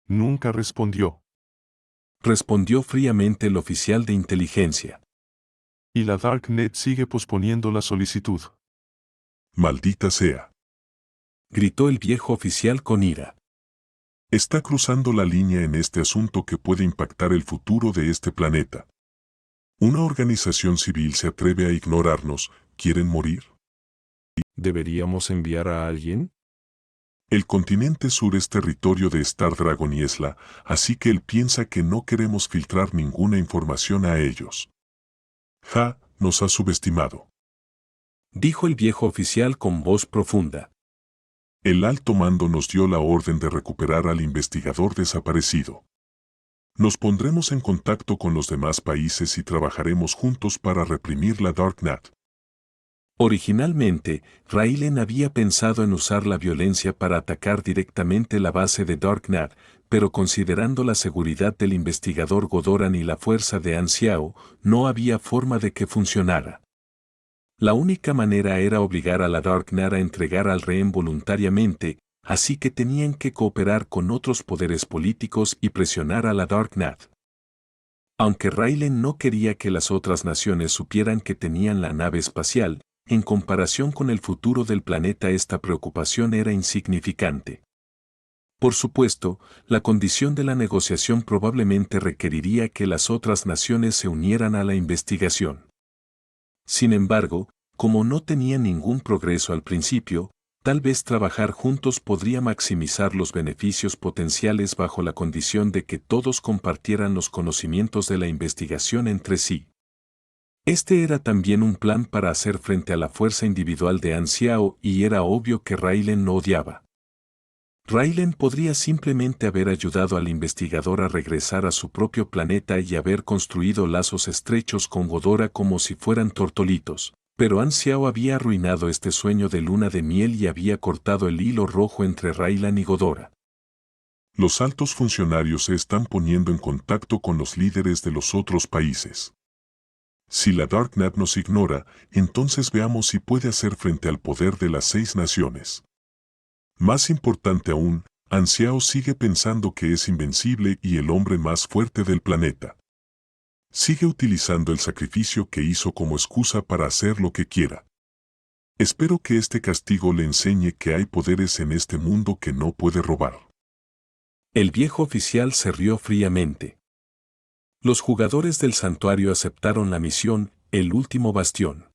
Nunca respondió. Respondió fríamente el oficial de inteligencia. Y la Darknet sigue posponiendo la solicitud. Maldita sea. Gritó el viejo oficial con ira. Está cruzando la línea en este asunto que puede impactar el futuro de este planeta. ¿Una organización civil se atreve a ignorarnos? ¿Quieren morir? ¿Deberíamos enviar a alguien? El continente sur es territorio de Star Dragon y Esla, así que él piensa que no queremos filtrar ninguna información a ellos. Ja, nos ha subestimado. Dijo el viejo oficial con voz profunda. El alto mando nos dio la orden de recuperar al investigador desaparecido. Nos pondremos en contacto con los demás países y trabajaremos juntos para reprimir la Darknet. Originalmente, Raylan había pensado en usar la violencia para atacar directamente la base de Darknet, pero considerando la seguridad del investigador Godoran y la fuerza de Ansiao, no había forma de que funcionara. La única manera era obligar a la Darknet a entregar al rehén voluntariamente, así que tenían que cooperar con otros poderes políticos y presionar a la Darknet. Aunque Raylan no quería que las otras naciones supieran que tenían la nave espacial, en comparación con el futuro del planeta esta preocupación era insignificante. Por supuesto, la condición de la negociación probablemente requeriría que las otras naciones se unieran a la investigación. Sin embargo, como no tenían ningún progreso al principio, tal vez trabajar juntos podría maximizar los beneficios potenciales bajo la condición de que todos compartieran los conocimientos de la investigación entre sí. Este era también un plan para hacer frente a la fuerza individual de Ansiao y era obvio que Raylan lo odiaba. Raylan podría simplemente haber ayudado al investigador a regresar a su propio planeta y haber construido lazos estrechos con Godora como si fueran tortolitos, pero Ansiao había arruinado este sueño de luna de miel y había cortado el hilo rojo entre Raylan y Godora. Los altos funcionarios se están poniendo en contacto con los líderes de los otros países. Si la Darknet nos ignora, entonces veamos si puede hacer frente al poder de las 6 naciones. Más importante aún, Ansiao sigue pensando que es invencible y el hombre más fuerte del planeta. Sigue utilizando el sacrificio que hizo como excusa para hacer lo que quiera. Espero que este castigo le enseñe que hay poderes en este mundo que no puede robar. El viejo oficial se rió fríamente. Los jugadores del santuario aceptaron la misión, el último bastión.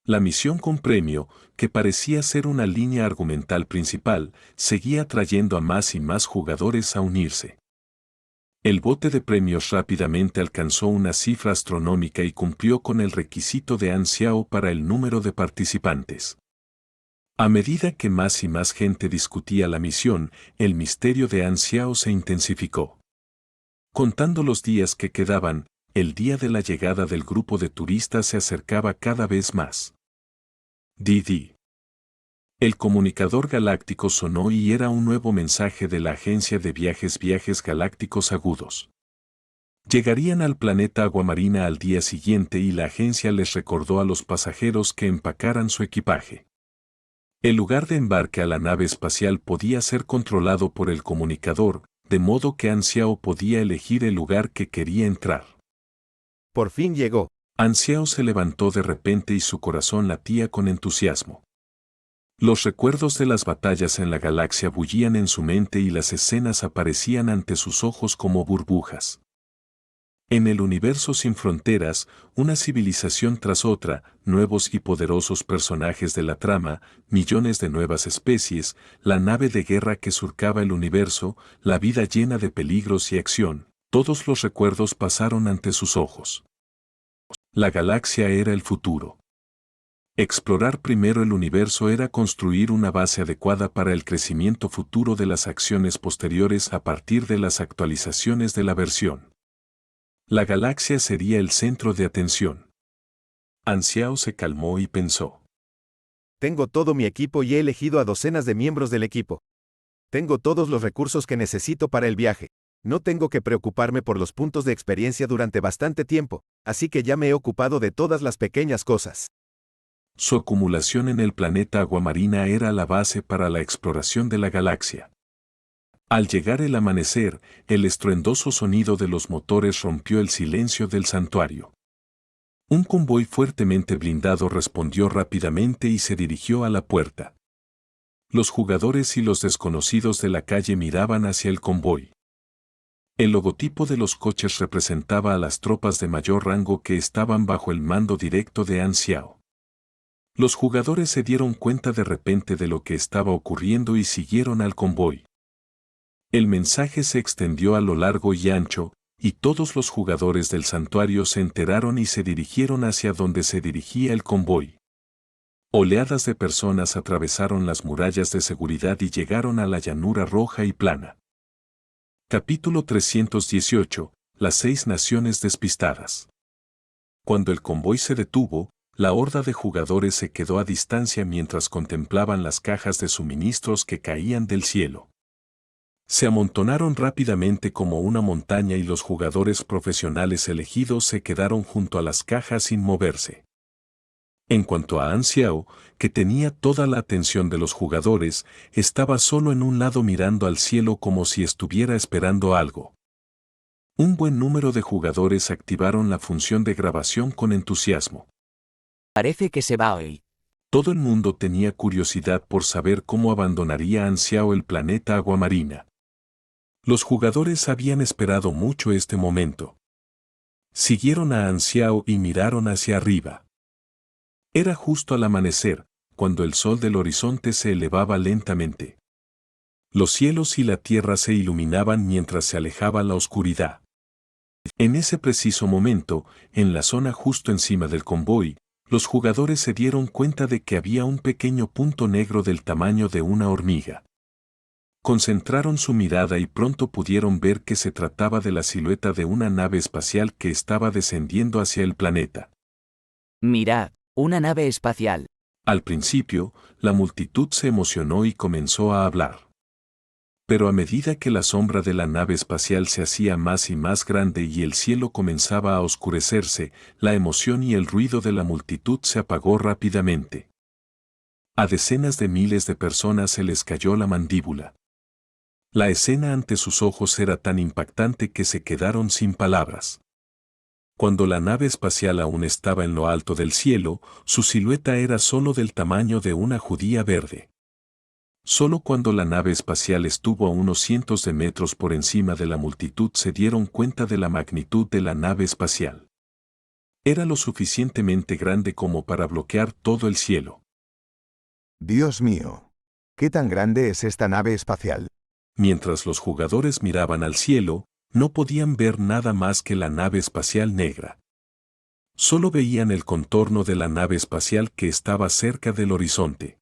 La misión con premio, que parecía ser una línea argumental principal, seguía atrayendo a más y más jugadores a unirse. El bote de premios rápidamente alcanzó una cifra astronómica y cumplió con el requisito de Ansiao para el número de participantes. A medida que más y más gente discutía la misión, el misterio de Ansiao se intensificó. Contando los días que quedaban, el día de la llegada del grupo de turistas se acercaba cada vez más. Didi. El comunicador galáctico sonó y era un nuevo mensaje de la agencia de viajes Galácticos Agudos. Llegarían al planeta Aguamarina al día siguiente y la agencia les recordó a los pasajeros que empacaran su equipaje. El lugar de embarque a la nave espacial podía ser controlado por el comunicador, de modo que Ansiao podía elegir el lugar que quería entrar. Por fin llegó. Ansiao se levantó de repente y su corazón latía con entusiasmo. Los recuerdos de las batallas en la galaxia bullían en su mente y las escenas aparecían ante sus ojos como burbujas. En el universo sin fronteras, una civilización tras otra, nuevos y poderosos personajes de la trama, millones de nuevas especies, la nave de guerra que surcaba el universo, la vida llena de peligros y acción, todos los recuerdos pasaron ante sus ojos. La galaxia era el futuro. Explorar primero el universo era construir una base adecuada para el crecimiento futuro de las acciones posteriores a partir de las actualizaciones de la versión. La galaxia sería el centro de atención. Ansiao se calmó y pensó. Tengo todo mi equipo y he elegido a docenas de miembros del equipo. Tengo todos los recursos que necesito para el viaje. No tengo que preocuparme por los puntos de experiencia durante bastante tiempo, así que ya me he ocupado de todas las pequeñas cosas. Su acumulación en el planeta Aguamarina era la base para la exploración de la galaxia. Al llegar el amanecer, el estruendoso sonido de los motores rompió el silencio del santuario. Un convoy fuertemente blindado respondió rápidamente y se dirigió a la puerta. Los jugadores y los desconocidos de la calle miraban hacia el convoy. El logotipo de los coches representaba a las tropas de mayor rango que estaban bajo el mando directo de An Xiao. Los jugadores se dieron cuenta de repente de lo que estaba ocurriendo y siguieron al convoy. El mensaje se extendió a lo largo y ancho, y todos los jugadores del santuario se enteraron y se dirigieron hacia donde se dirigía el convoy. Oleadas de personas atravesaron las murallas de seguridad y llegaron a la llanura roja y plana. Capítulo 318. Las 6 naciones despistadas. Cuando el convoy se detuvo, la horda de jugadores se quedó a distancia mientras contemplaban las cajas de suministros que caían del cielo. Se amontonaron rápidamente como una montaña y los jugadores profesionales elegidos se quedaron junto a las cajas sin moverse. En cuanto a An Xiao, que tenía toda la atención de los jugadores, estaba solo en un lado mirando al cielo como si estuviera esperando algo. Un buen número de jugadores activaron la función de grabación con entusiasmo. Parece que se va hoy. Todo el mundo tenía curiosidad por saber cómo abandonaría An Xiao el planeta Aguamarina. Los jugadores habían esperado mucho este momento. Siguieron a An Xiao y miraron hacia arriba. Era justo al amanecer, cuando el sol del horizonte se elevaba lentamente. Los cielos y la tierra se iluminaban mientras se alejaba la oscuridad. En ese preciso momento, en la zona justo encima del convoy, los jugadores se dieron cuenta de que había un pequeño punto negro del tamaño de una hormiga. Concentraron su mirada y pronto pudieron ver que se trataba de la silueta de una nave espacial que estaba descendiendo hacia el planeta. Mirad, una nave espacial. Al principio, la multitud se emocionó y comenzó a hablar. Pero a medida que la sombra de la nave espacial se hacía más y más grande y el cielo comenzaba a oscurecerse, la emoción y el ruido de la multitud se apagó rápidamente. A decenas de miles de personas se les cayó la mandíbula. La escena ante sus ojos era tan impactante que se quedaron sin palabras. Cuando la nave espacial aún estaba en lo alto del cielo, su silueta era solo del tamaño de una judía verde. Solo cuando la nave espacial estuvo a unos cientos de metros por encima de la multitud se dieron cuenta de la magnitud de la nave espacial. Era lo suficientemente grande como para bloquear todo el cielo. Dios mío. ¿Qué tan grande es esta nave espacial? Mientras los jugadores miraban al cielo, no podían ver nada más que la nave espacial negra. Solo veían el contorno de la nave espacial que estaba cerca del horizonte.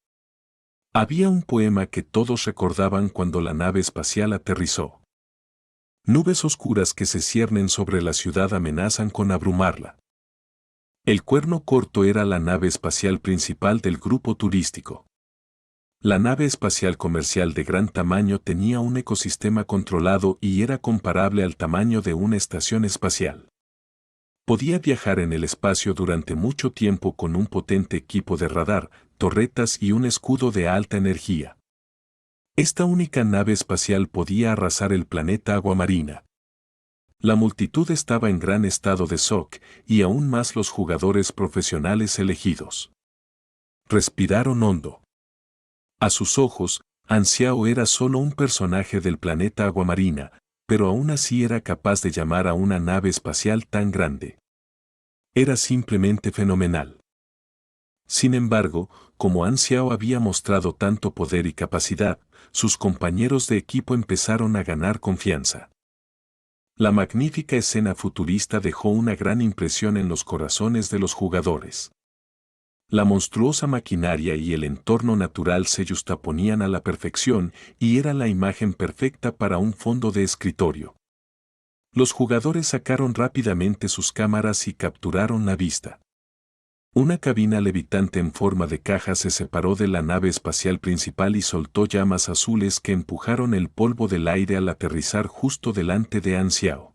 Había un poema que todos recordaban cuando la nave espacial aterrizó. Nubes oscuras que se ciernen sobre la ciudad amenazan con abrumarla. El cuerno corto era la nave espacial principal del grupo turístico. La nave espacial comercial de gran tamaño tenía un ecosistema controlado y era comparable al tamaño de una estación espacial. Podía viajar en el espacio durante mucho tiempo con un potente equipo de radar, torretas y un escudo de alta energía. Esta única nave espacial podía arrasar el planeta Aguamarina. La multitud estaba en gran estado de shock y aún más los jugadores profesionales elegidos. Respiraron hondo. A sus ojos, An Xiao era solo un personaje del planeta Aguamarina, pero aún así era capaz de llamar a una nave espacial tan grande. Era simplemente fenomenal. Sin embargo, como An Xiao había mostrado tanto poder y capacidad, sus compañeros de equipo empezaron a ganar confianza. La magnífica escena futurista dejó una gran impresión en los corazones de los jugadores. La monstruosa maquinaria y el entorno natural se yuxtaponían a la perfección y era la imagen perfecta para un fondo de escritorio. Los jugadores sacaron rápidamente sus cámaras y capturaron la vista. Una cabina levitante en forma de caja se separó de la nave espacial principal y soltó llamas azules que empujaron el polvo del aire al aterrizar justo delante de An Xiao.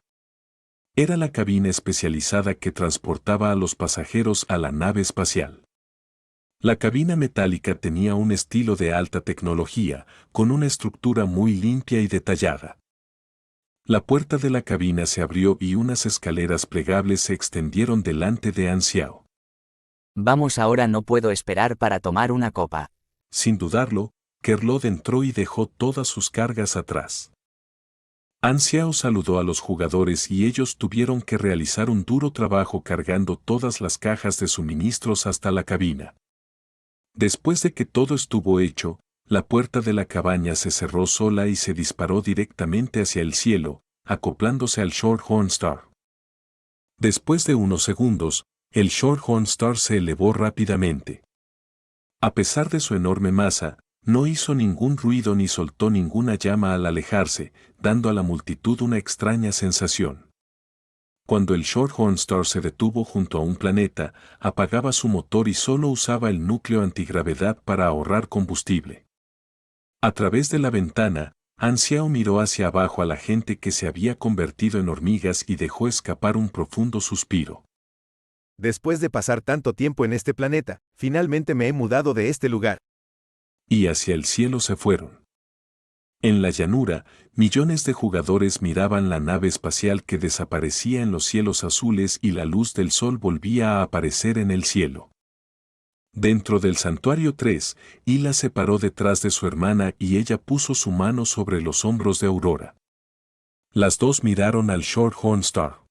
Era la cabina especializada que transportaba a los pasajeros a la nave espacial. La cabina metálica tenía un estilo de alta tecnología, con una estructura muy limpia y detallada. La puerta de la cabina se abrió y unas escaleras plegables se extendieron delante de Anxiao. Vamos ahora, no puedo esperar para tomar una copa. Sin dudarlo, Kerlod entró y dejó todas sus cargas atrás. Anxiao saludó a los jugadores y ellos tuvieron que realizar un duro trabajo cargando todas las cajas de suministros hasta la cabina. Después de que todo estuvo hecho, la puerta de la cabaña se cerró sola y se disparó directamente hacia el cielo, acoplándose al Shorthorn Star. Después de unos segundos, el Shorthorn Star se elevó rápidamente. A pesar de su enorme masa, no hizo ningún ruido ni soltó ninguna llama al alejarse, dando a la multitud una extraña sensación. Cuando el Shorthorn Star se detuvo junto a un planeta, apagaba su motor y solo usaba el núcleo antigravedad para ahorrar combustible. A través de la ventana, Anxiao miró hacia abajo a la gente que se había convertido en hormigas y dejó escapar un profundo suspiro. Después de pasar tanto tiempo en este planeta, finalmente me he mudado de este lugar. Y hacia el cielo se fueron. En la llanura, millones de jugadores miraban la nave espacial que desaparecía en los cielos azules y la luz del sol volvía a aparecer en el cielo. Dentro del Santuario 3, Hila se paró detrás de su hermana y ella puso su mano sobre los hombros de Aurora. Las dos miraron al Shorthorn Star.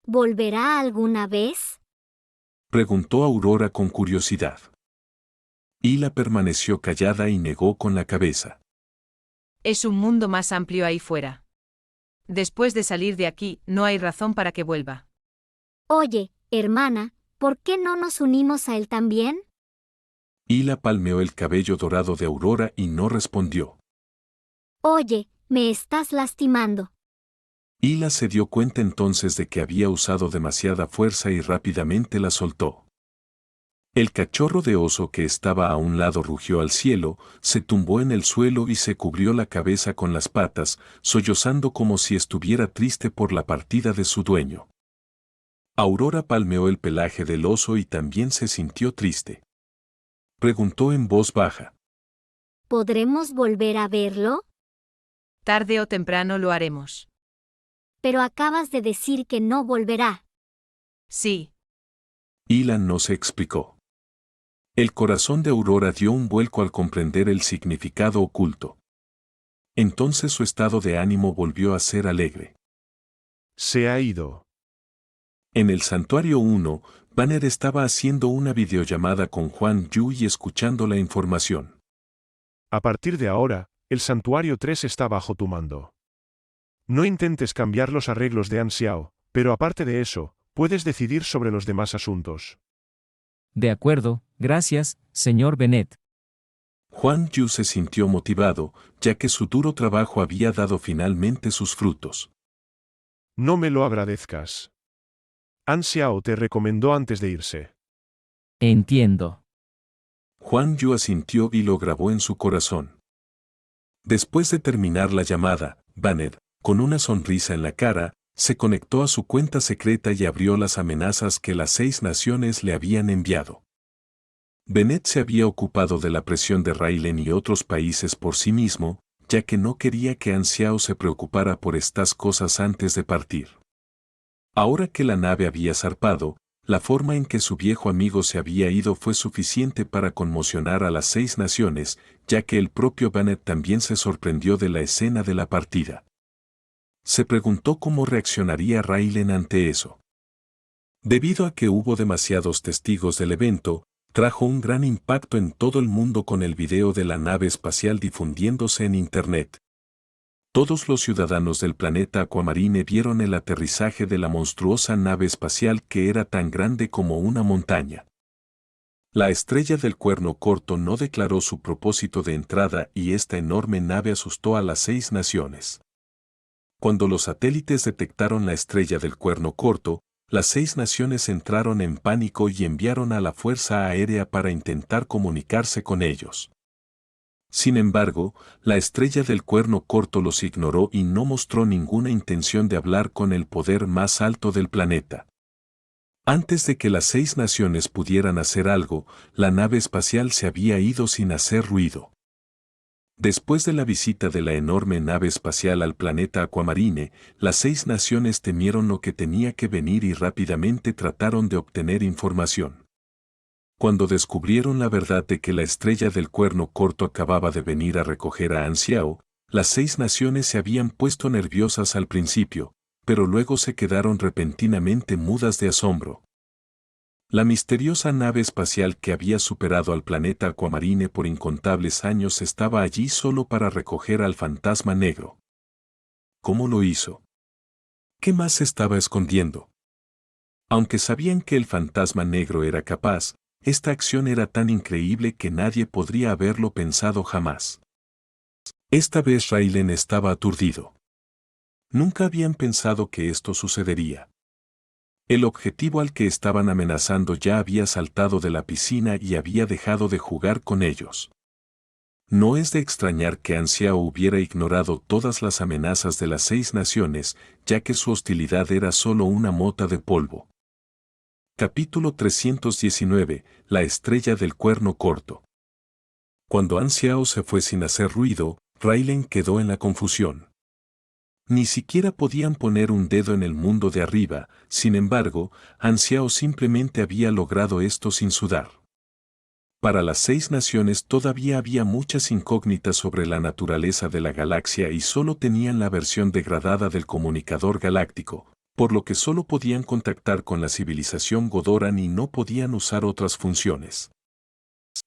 ¿Volverá alguna vez? Preguntó Aurora con curiosidad. Hila permaneció callada y negó con la cabeza. Es un mundo más amplio ahí fuera. Después de salir de aquí, no hay razón para que vuelva. Oye, hermana, ¿por qué no nos unimos a él también? Hila palmeó el cabello dorado de Aurora y no respondió. Oye, me estás lastimando. Hila se dio cuenta entonces de que había usado demasiada fuerza y rápidamente la soltó. El cachorro de oso que estaba a un lado rugió al cielo, se tumbó en el suelo y se cubrió la cabeza con las patas, sollozando como si estuviera triste por la partida de su dueño. Aurora palmeó el pelaje del oso y también se sintió triste. Preguntó en voz baja. ¿Podremos volver a verlo? Tarde o temprano lo haremos. Pero acabas de decir que no volverá. Sí. Hila no se explicó. El corazón de Aurora dio un vuelco al comprender el significado oculto. Entonces su estado de ánimo volvió a ser alegre. Se ha ido. En el Santuario 1, Banner estaba haciendo una videollamada con Huan Yu y escuchando la información. A partir de ahora, el Santuario 3 está bajo tu mando. No intentes cambiar los arreglos de Anxiao, pero aparte de eso, puedes decidir sobre los demás asuntos. De acuerdo, gracias, señor Bennett. Huan Yu se sintió motivado, ya que su duro trabajo había dado finalmente sus frutos. No me lo agradezcas. Anxiao te recomendó antes de irse. Entiendo. Huan Yu asintió y lo grabó en su corazón. Después de terminar la llamada, Banner, con una sonrisa en la cara, se conectó a su cuenta secreta y abrió las amenazas que las 6 naciones le habían enviado. Bennett se había ocupado de la presión de Raylen y otros países por sí mismo, ya que no quería que Anxiao se preocupara por estas cosas antes de partir. Ahora que la nave había zarpado, la forma en que su viejo amigo se había ido fue suficiente para conmocionar a las 6 naciones, ya que el propio Bennett también se sorprendió de la escena de la partida. Se preguntó cómo reaccionaría Raylen ante eso. Debido a que hubo demasiados testigos del evento, trajo un gran impacto en todo el mundo con el video de la nave espacial difundiéndose en Internet. Todos los ciudadanos del planeta Aquamarine vieron el aterrizaje de la monstruosa nave espacial que era tan grande como una montaña. La estrella del Cuerno Corto no declaró su propósito de entrada y esta enorme nave asustó a las 6 naciones. Cuando los satélites detectaron la estrella del Cuerno Corto, las 6 naciones entraron en pánico y enviaron a la Fuerza Aérea para intentar comunicarse con ellos. Sin embargo, la estrella del Cuerno Corto los ignoró y no mostró ninguna intención de hablar con el poder más alto del planeta. Antes de que las 6 naciones pudieran hacer algo, la nave espacial se había ido sin hacer ruido. Después de la visita de la enorme nave espacial al planeta Aquamarine, las 6 naciones temieron lo que tenía que venir y rápidamente trataron de obtener información. Cuando descubrieron la verdad de que la estrella del cuerno corto acababa de venir a recoger a Anxiao, las 6 naciones se habían puesto nerviosas al principio, pero luego se quedaron repentinamente mudas de asombro. La misteriosa nave espacial que había superado al planeta Aquamarine por incontables años estaba allí solo para recoger al fantasma negro. ¿Cómo lo hizo? ¿Qué más se estaba escondiendo? Aunque sabían que el fantasma negro era capaz, esta acción era tan increíble que nadie podría haberlo pensado jamás. Esta vez Raylan estaba aturdido. Nunca habían pensado que esto sucedería. El objetivo al que estaban amenazando ya había saltado de la piscina y había dejado de jugar con ellos. No es de extrañar que Anxiao hubiera ignorado todas las amenazas de las 6 naciones, ya que su hostilidad era solo una mota de polvo. Capítulo 319. La estrella del cuerno corto. Cuando Anxiao se fue sin hacer ruido, Raylan quedó en la confusión. Ni siquiera podían poner un dedo en el mundo de arriba, sin embargo, Anxiao simplemente había logrado esto sin sudar. Para las 6 naciones todavía había muchas incógnitas sobre la naturaleza de la galaxia y solo tenían la versión degradada del comunicador galáctico, por lo que solo podían contactar con la civilización Godoran y no podían usar otras funciones.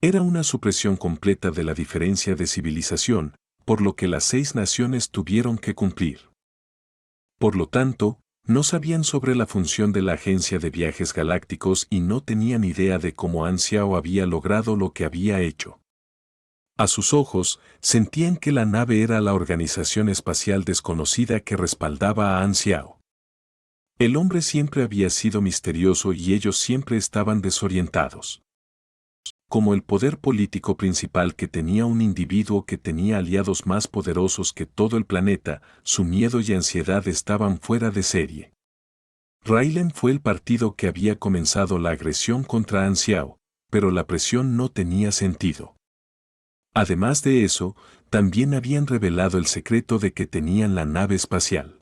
Era una supresión completa de la diferencia de civilización, por lo que las 6 naciones tuvieron que cumplir. Por lo tanto, no sabían sobre la función de la Agencia de Viajes Galácticos y no tenían idea de cómo Anxiao había logrado lo que había hecho. A sus ojos, sentían que la nave era la organización espacial desconocida que respaldaba a Anxiao. El hombre siempre había sido misterioso y ellos siempre estaban desorientados. Como el poder político principal que tenía un individuo que tenía aliados más poderosos que todo el planeta, su miedo y ansiedad estaban fuera de serie. Raylan fue el partido que había comenzado la agresión contra Anxiao, pero la presión no tenía sentido. Además de eso, también habían revelado el secreto de que tenían la nave espacial.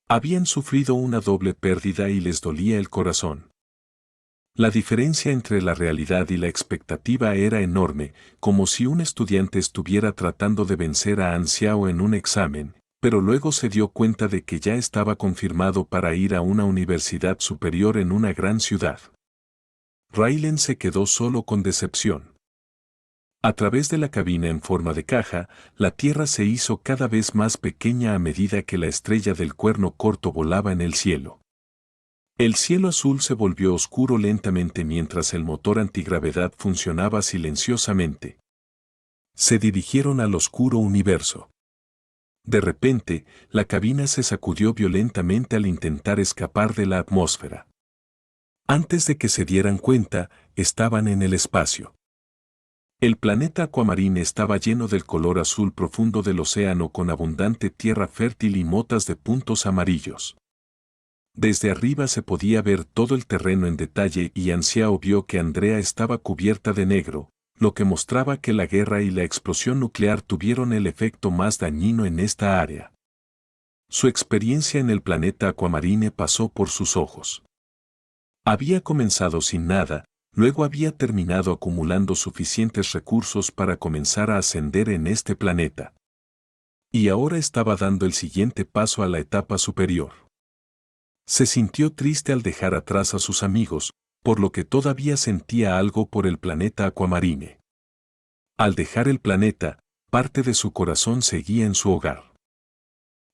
Habían sufrido una doble pérdida y les dolía el corazón. La diferencia entre la realidad y la expectativa era enorme, como si un estudiante estuviera tratando de vencer a Anxiao en un examen, pero luego se dio cuenta de que ya estaba confirmado para ir a una universidad superior en una gran ciudad. Raylan se quedó solo con decepción. A través de la cabina en forma de caja, la Tierra se hizo cada vez más pequeña a medida que la estrella del cuerno corto volaba en el cielo. El cielo azul se volvió oscuro lentamente mientras el motor antigravedad funcionaba silenciosamente. Se dirigieron al oscuro universo. De repente, la cabina se sacudió violentamente al intentar escapar de la atmósfera. Antes de que se dieran cuenta, estaban en el espacio. El planeta Aquamarine estaba lleno del color azul profundo del océano con abundante tierra fértil y motas de puntos amarillos. Desde arriba se podía ver todo el terreno en detalle y Anxiao vio que Andrea estaba cubierta de negro, lo que mostraba que la guerra y la explosión nuclear tuvieron el efecto más dañino en esta área. Su experiencia en el planeta Aquamarine pasó por sus ojos. Había comenzado sin nada, luego había terminado acumulando suficientes recursos para comenzar a ascender en este planeta. Y ahora estaba dando el siguiente paso a la etapa superior. Se sintió triste al dejar atrás a sus amigos, por lo que todavía sentía algo por el planeta Aquamarine. Al dejar el planeta, parte de su corazón seguía en su hogar.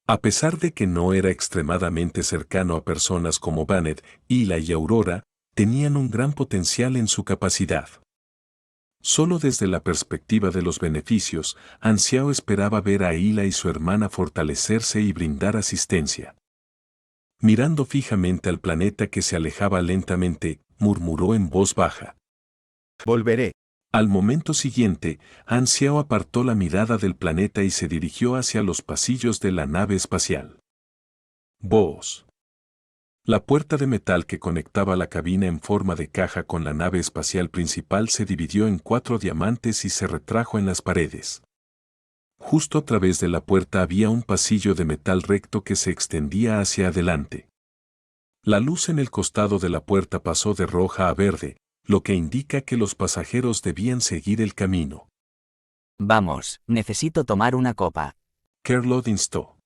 A pesar de que no era extremadamente cercano a personas como Bannet, Hila y Aurora, tenían un gran potencial en su capacidad. Solo desde la perspectiva de los beneficios, Anxiao esperaba ver a Hila y su hermana fortalecerse y brindar asistencia. Mirando fijamente al planeta que se alejaba lentamente, murmuró en voz baja: Volveré. Al momento siguiente, Anxiao apartó la mirada del planeta y se dirigió hacia los pasillos de la nave espacial. Voz. La puerta de metal que conectaba la cabina en forma de caja con la nave espacial principal se dividió en 4 diamantes y se retrajo en las paredes. Justo a través de la puerta había un pasillo de metal recto que se extendía hacia adelante. La luz en el costado de la puerta pasó de roja a verde, lo que indica que los pasajeros debían seguir el camino. Vamos, necesito tomar una copa. Kerlot instó.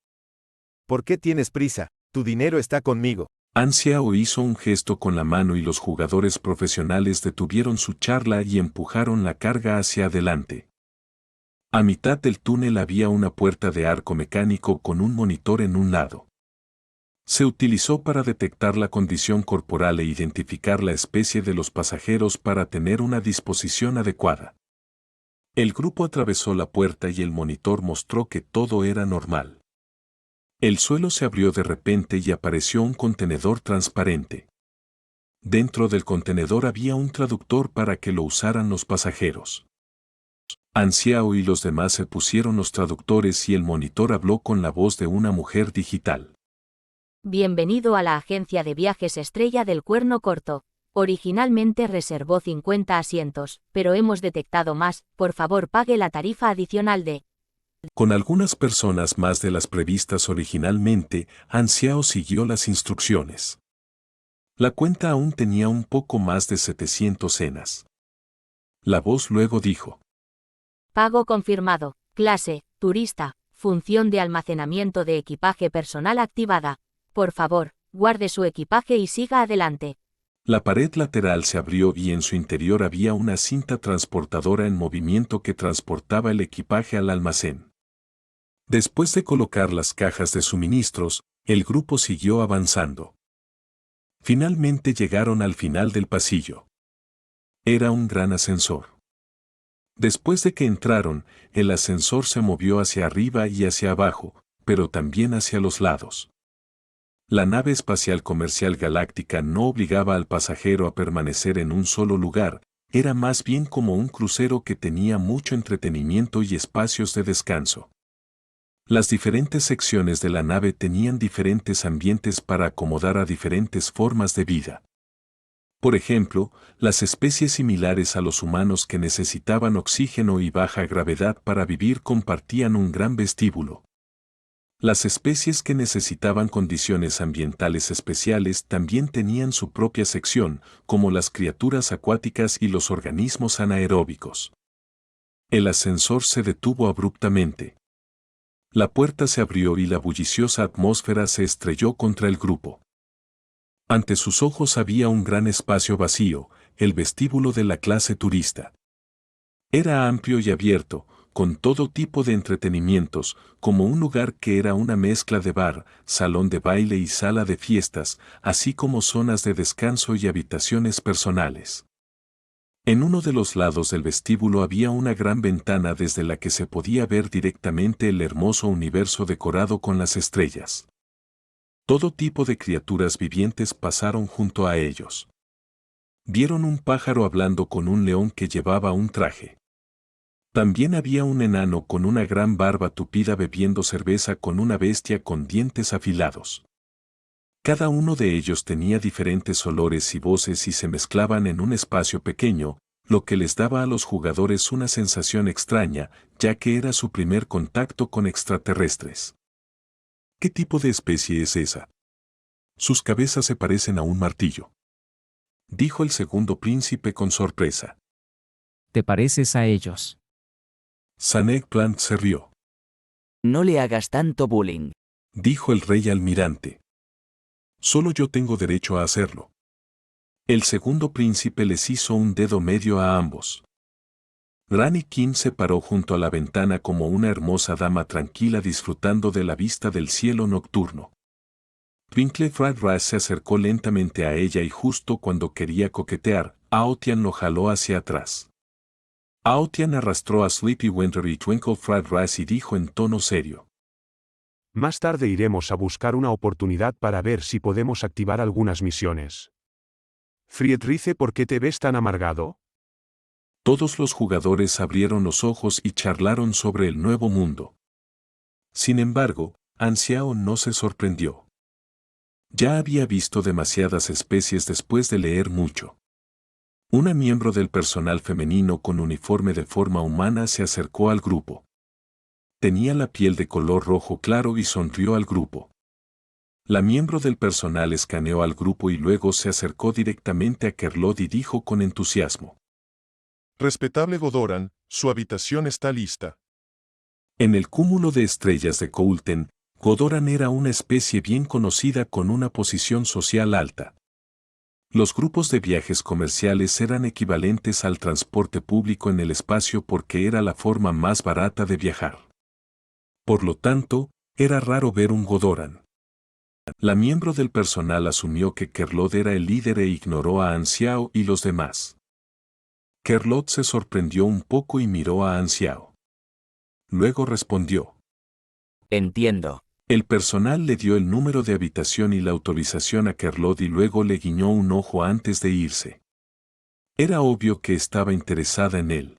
¿Por qué tienes prisa? Tu dinero está conmigo. Ansiao hizo un gesto con la mano y los jugadores profesionales detuvieron su charla y empujaron la carga hacia adelante. A mitad del túnel había una puerta de arco mecánico con un monitor en un lado. Se utilizó para detectar la condición corporal e identificar la especie de los pasajeros para tener una disposición adecuada. El grupo atravesó la puerta y el monitor mostró que todo era normal. El suelo se abrió de repente y apareció un contenedor transparente. Dentro del contenedor había un traductor para que lo usaran los pasajeros. Ansiao y los demás se pusieron los traductores y el monitor habló con la voz de una mujer digital. Bienvenido a la agencia de viajes Estrella del Cuerno Corto. Originalmente reservó 50 asientos, pero hemos detectado más. Por favor, pague la tarifa adicional de... Con algunas personas más de las previstas originalmente, Ansiao siguió las instrucciones. La cuenta aún tenía un poco más de 700 cenas. La voz luego dijo. Pago confirmado. Clase, turista, función de almacenamiento de equipaje personal activada. Por favor, guarde su equipaje y siga adelante. La pared lateral se abrió y en su interior había una cinta transportadora en movimiento que transportaba el equipaje al almacén. Después de colocar las cajas de suministros, el grupo siguió avanzando. Finalmente llegaron al final del pasillo. Era un gran ascensor. Después de que entraron, el ascensor se movió hacia arriba y hacia abajo, pero también hacia los lados. La nave espacial comercial galáctica no obligaba al pasajero a permanecer en un solo lugar, era más bien como un crucero que tenía mucho entretenimiento y espacios de descanso. Las diferentes secciones de la nave tenían diferentes ambientes para acomodar a diferentes formas de vida. Por ejemplo, las especies similares a los humanos que necesitaban oxígeno y baja gravedad para vivir compartían un gran vestíbulo. Las especies que necesitaban condiciones ambientales especiales también tenían su propia sección, como las criaturas acuáticas y los organismos anaeróbicos. El ascensor se detuvo abruptamente. La puerta se abrió y la bulliciosa atmósfera se estrelló contra el grupo. Ante sus ojos había un gran espacio vacío, el vestíbulo de la clase turista. Era amplio y abierto, con todo tipo de entretenimientos, como un lugar que era una mezcla de bar, salón de baile y sala de fiestas, así como zonas de descanso y habitaciones personales. En uno de los lados del vestíbulo había una gran ventana desde la que se podía ver directamente el hermoso universo decorado con las estrellas. Todo tipo de criaturas vivientes pasaron junto a ellos. Vieron un pájaro hablando con un león que llevaba un traje. También había un enano con una gran barba tupida bebiendo cerveza con una bestia con dientes afilados. Cada uno de ellos tenía diferentes olores y voces y se mezclaban en un espacio pequeño, lo que les daba a los jugadores una sensación extraña, ya que era su primer contacto con extraterrestres. ¿Qué tipo de especie es esa? Sus cabezas se parecen a un martillo, dijo el segundo príncipe con sorpresa. ¿Te pareces a ellos? San Plant se rió. No le hagas tanto bullying, dijo el rey almirante. Solo yo tengo derecho a hacerlo. El segundo príncipe les hizo un dedo medio a ambos. Granny King se paró junto a la ventana como una hermosa dama tranquila disfrutando de la vista del cielo nocturno. Twinkle Fried Rice se acercó lentamente a ella y justo cuando quería coquetear, Aotian lo jaló hacia atrás. Aotian arrastró a Sleepy Winter y Twinkle Fried Rice y dijo en tono serio. Más tarde iremos a buscar una oportunidad para ver si podemos activar algunas misiones. Friedrice, ¿por qué te ves tan amargado? Todos los jugadores abrieron los ojos y charlaron sobre el nuevo mundo. Sin embargo, Ansiao no se sorprendió. Ya había visto demasiadas especies después de leer mucho. Una miembro del personal femenino con uniforme de forma humana se acercó al grupo. Tenía la piel de color rojo claro y sonrió al grupo. La miembro del personal escaneó al grupo y luego se acercó directamente a Kerlot y dijo con entusiasmo: Respetable Godoran, su habitación está lista. En el cúmulo de estrellas de Coulten, Godoran era una especie bien conocida con una posición social alta. Los grupos de viajes comerciales eran equivalentes al transporte público en el espacio porque era la forma más barata de viajar. Por lo tanto, era raro ver un Godoran. La miembro del personal asumió que Kerlot era el líder e ignoró a Anxiao y los demás. Kerlot se sorprendió un poco y miró a Anxiao. Luego respondió: Entiendo. El personal le dio el número de habitación y la autorización a Kerlot y luego le guiñó un ojo antes de irse. Era obvio que estaba interesada en él.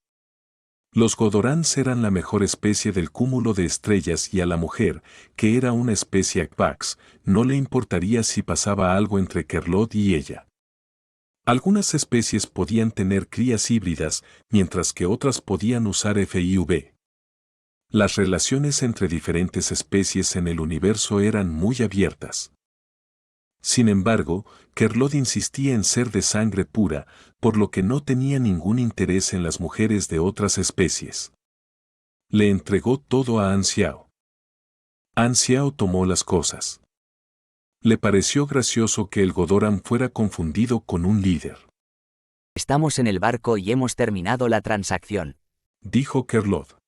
Los Godorans eran la mejor especie del cúmulo de estrellas y a la mujer, que era una especie Akbax, no le importaría si pasaba algo entre Kerlot y ella. Algunas especies podían tener crías híbridas, mientras que otras podían usar FIV. Las relaciones entre diferentes especies en el universo eran muy abiertas. Sin embargo, Kerlot insistía en ser de sangre pura, por lo que no tenía ningún interés en las mujeres de otras especies. Le entregó todo a Anxiao. Anxiao tomó las cosas. Le pareció gracioso que el Godoran fuera confundido con un líder. Estamos en el barco y hemos terminado la transacción, dijo Kerlot.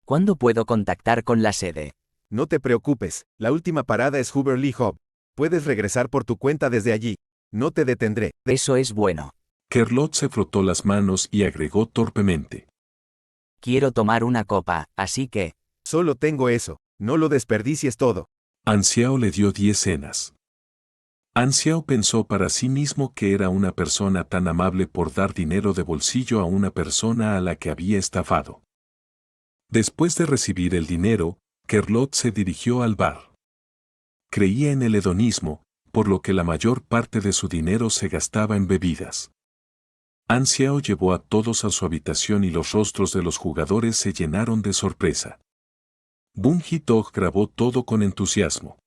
¿Cuándo puedo contactar con la sede? No te preocupes, la última parada es Huberly Hub. Puedes regresar por tu cuenta desde allí. No te detendré. Eso es bueno. Kerlot se frotó las manos y agregó torpemente: Quiero tomar una copa, así que... Solo tengo eso. No lo desperdicies todo. Anxiao le dio 10 cenas. Anxiao pensó para sí mismo que era una persona tan amable por dar dinero de bolsillo a una persona a la que había estafado. Después de recibir el dinero, Kerlot se dirigió al bar. Creía en el hedonismo, por lo que la mayor parte de su dinero se gastaba en bebidas. Anxiao llevó a todos a su habitación y los rostros de los jugadores se llenaron de sorpresa. Bungie Dog grabó todo con entusiasmo.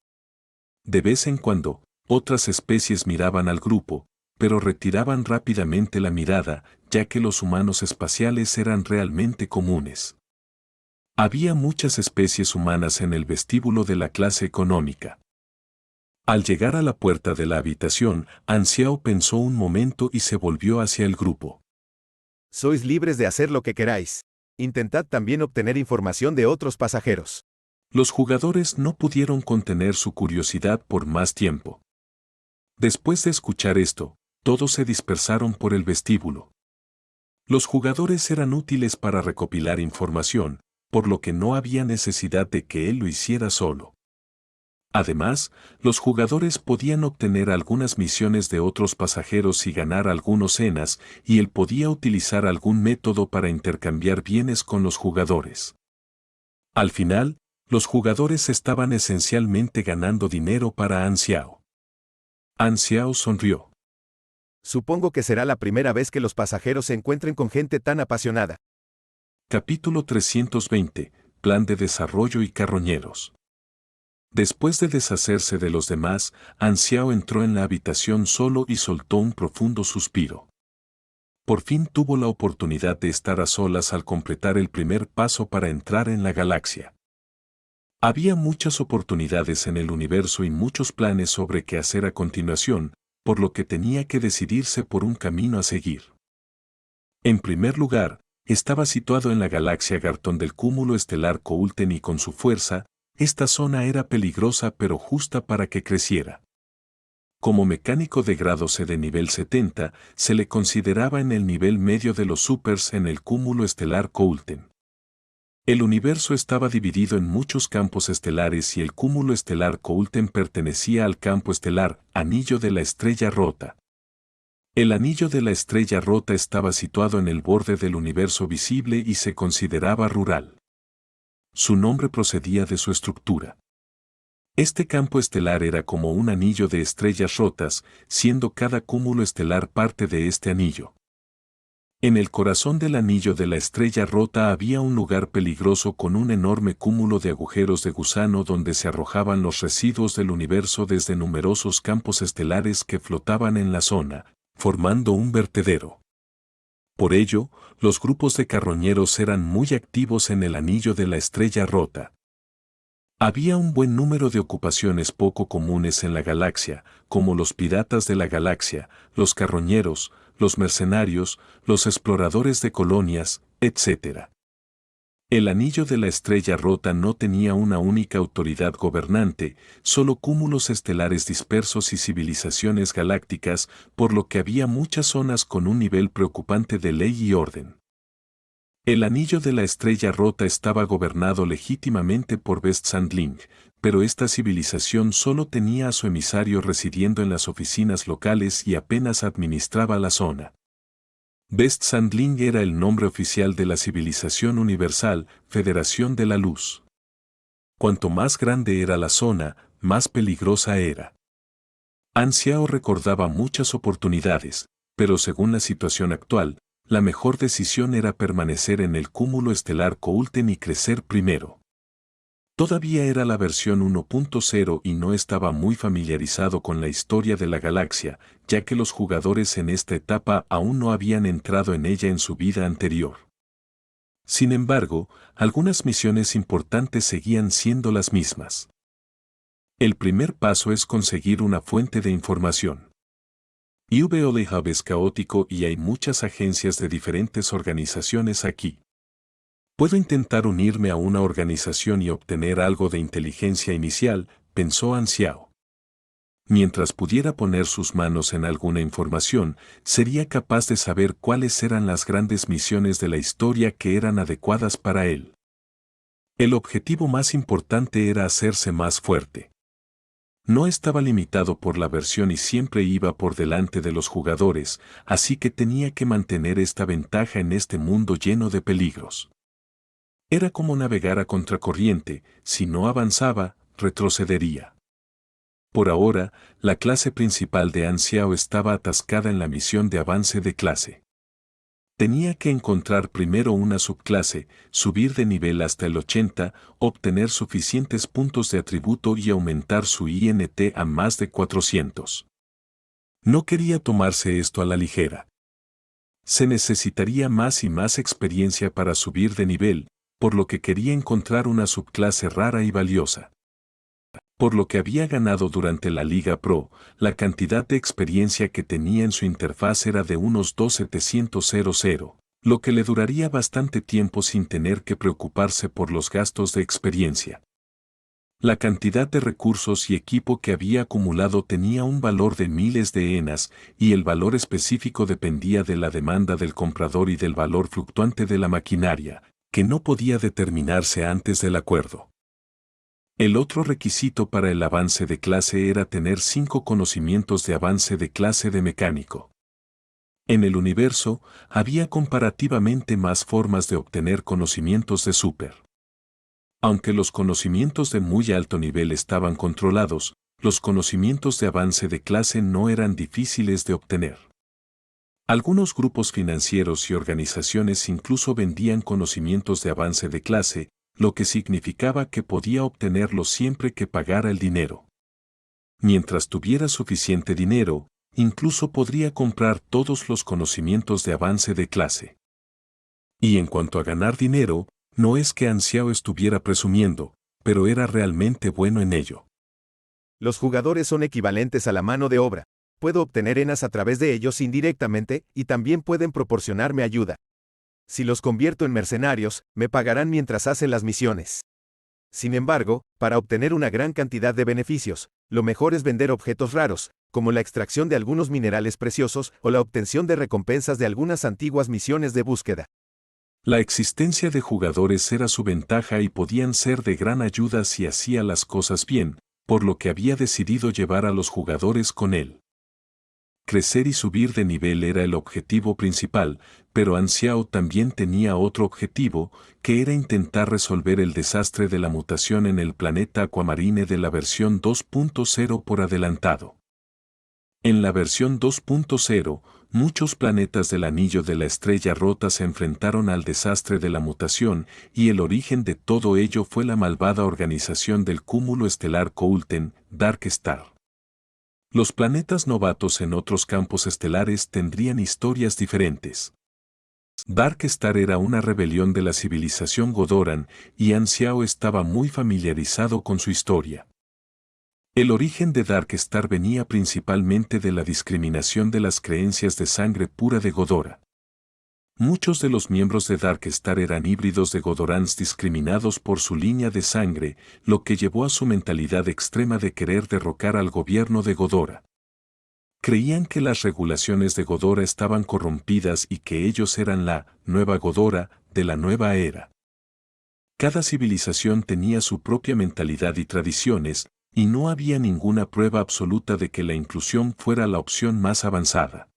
De vez en cuando, otras especies miraban al grupo, pero retiraban rápidamente la mirada, ya que los humanos espaciales eran realmente comunes. Había muchas especies humanas en el vestíbulo de la clase económica. Al llegar a la puerta de la habitación, Anxiao pensó un momento y se volvió hacia el grupo. Sois libres de hacer lo que queráis. Intentad también obtener información de otros pasajeros. Los jugadores no pudieron contener su curiosidad por más tiempo. Después de escuchar esto, todos se dispersaron por el vestíbulo. Los jugadores eran útiles para recopilar información, por lo que no había necesidad de que él lo hiciera solo. Además, los jugadores podían obtener algunas misiones de otros pasajeros y ganar algunos cenas, y él podía utilizar algún método para intercambiar bienes con los jugadores. Al final, los jugadores estaban esencialmente ganando dinero para Anxiao. Anxiao sonrió. Supongo que será la primera vez que los pasajeros se encuentren con gente tan apasionada. Capítulo 320. Plan de desarrollo y carroñeros. Después de deshacerse de los demás, Anxiao entró en la habitación solo y soltó un profundo suspiro. Por fin tuvo la oportunidad de estar a solas al completar el primer paso para entrar en la galaxia. Había muchas oportunidades en el universo y muchos planes sobre qué hacer a continuación, por lo que tenía que decidirse por un camino a seguir. En primer lugar, estaba situado en la galaxia Gartón del cúmulo estelar Coulten y con su fuerza, esta zona era peligrosa pero justa para que creciera. Como mecánico de grado C de nivel 70, se le consideraba en el nivel medio de los supers en el cúmulo estelar Coulten. El universo estaba dividido en muchos campos estelares y el cúmulo estelar Coulten pertenecía al campo estelar Anillo de la Estrella Rota. El Anillo de la Estrella Rota estaba situado en el borde del universo visible y se consideraba rural. Su nombre procedía de su estructura. Este campo estelar era como un anillo de estrellas rotas, siendo cada cúmulo estelar parte de este anillo. En el corazón del anillo de la estrella rota había un lugar peligroso con un enorme cúmulo de agujeros de gusano donde se arrojaban los residuos del universo desde numerosos campos estelares que flotaban en la zona, formando un vertedero. Por ello, los grupos de carroñeros eran muy activos en el anillo de la estrella rota. Había un buen número de ocupaciones poco comunes en la galaxia, como los piratas de la galaxia, los carroñeros, los mercenarios, los exploradores de colonias, etc. El anillo de la estrella rota no tenía una única autoridad gobernante, solo cúmulos estelares dispersos y civilizaciones galácticas, por lo que había muchas zonas con un nivel preocupante de ley y orden. El anillo de la estrella rota estaba gobernado legítimamente por West-Sandling, pero esta civilización solo tenía a su emisario residiendo en las oficinas locales y apenas administraba la zona. West-Sandling era el nombre oficial de la civilización universal, Federación de la Luz. Cuanto más grande era la zona, más peligrosa era. Ansiao recordaba muchas oportunidades, pero según la situación actual, la mejor decisión era permanecer en el cúmulo estelar Coulten y crecer primero. Todavía era la versión 1.0 y no estaba muy familiarizado con la historia de la galaxia, ya que los jugadores en esta etapa aún no habían entrado en ella en su vida anterior. Sin embargo, algunas misiones importantes seguían siendo las mismas. El primer paso es conseguir una fuente de información. UVOL Hub es caótico y hay muchas agencias de diferentes organizaciones aquí. Puedo intentar unirme a una organización y obtener algo de inteligencia inicial, pensó Ansiao. Mientras pudiera poner sus manos en alguna información, sería capaz de saber cuáles eran las grandes misiones de la historia que eran adecuadas para él. El objetivo más importante era hacerse más fuerte. No estaba limitado por la versión y siempre iba por delante de los jugadores, así que tenía que mantener esta ventaja en este mundo lleno de peligros. Era como navegar a contracorriente, si no avanzaba, retrocedería. Por ahora, la clase principal de Ansiao estaba atascada en la misión de avance de clase. Tenía que encontrar primero una subclase, subir de nivel hasta el 80, obtener suficientes puntos de atributo y aumentar su INT a más de 400. No quería tomarse esto a la ligera. Se necesitaría más y más experiencia para subir de nivel, por lo que quería encontrar una subclase rara y valiosa. Por lo que había ganado durante la Liga Pro, la cantidad de experiencia que tenía en su interfaz era de unos 2700, lo que le duraría bastante tiempo sin tener que preocuparse por los gastos de experiencia. La cantidad de recursos y equipo que había acumulado tenía un valor de miles de enas, y el valor específico dependía de la demanda del comprador y del valor fluctuante de la maquinaria, que no podía determinarse antes del acuerdo. El otro requisito para el avance de clase era tener 5 conocimientos de avance de clase de mecánico. En el universo, había comparativamente más formas de obtener conocimientos de super. Aunque los conocimientos de muy alto nivel estaban controlados, los conocimientos de avance de clase no eran difíciles de obtener. Algunos grupos financieros y organizaciones incluso vendían conocimientos de avance de clase, lo que significaba que podía obtenerlos siempre que pagara el dinero. Mientras tuviera suficiente dinero, incluso podría comprar todos los conocimientos de avance de clase. Y en cuanto a ganar dinero, no es que Ansiao estuviera presumiendo, pero era realmente bueno en ello. Los jugadores son equivalentes a la mano de obra. Puedo obtener enas a través de ellos indirectamente, y también pueden proporcionarme ayuda. Si los convierto en mercenarios, me pagarán mientras hacen las misiones. Sin embargo, para obtener una gran cantidad de beneficios, lo mejor es vender objetos raros, como la extracción de algunos minerales preciosos o la obtención de recompensas de algunas antiguas misiones de búsqueda. La existencia de jugadores era su ventaja y podían ser de gran ayuda si hacía las cosas bien, por lo que había decidido llevar a los jugadores con él. Crecer y subir de nivel era el objetivo principal, pero Ansiao también tenía otro objetivo, que era intentar resolver el desastre de la mutación en el planeta Aquamarine de la versión 2.0 por adelantado. En la versión 2.0, muchos planetas del anillo de la estrella rota se enfrentaron al desastre de la mutación, y el origen de todo ello fue la malvada organización del cúmulo estelar Coulten, Dark Star. Los planetas novatos en otros campos estelares tendrían historias diferentes. Dark Star era una rebelión de la civilización Godoran, y Ansiao estaba muy familiarizado con su historia. El origen de Dark Star venía principalmente de la discriminación de las creencias de sangre pura de Godora. Muchos de los miembros de Dark Star eran híbridos de Godorans discriminados por su línea de sangre, lo que llevó a su mentalidad extrema de querer derrocar al gobierno de Godora. Creían que las regulaciones de Godora estaban corrompidas y que ellos eran la nueva Godora de la nueva era. Cada civilización tenía su propia mentalidad y tradiciones, y no había ninguna prueba absoluta de que la inclusión fuera la opción más avanzada.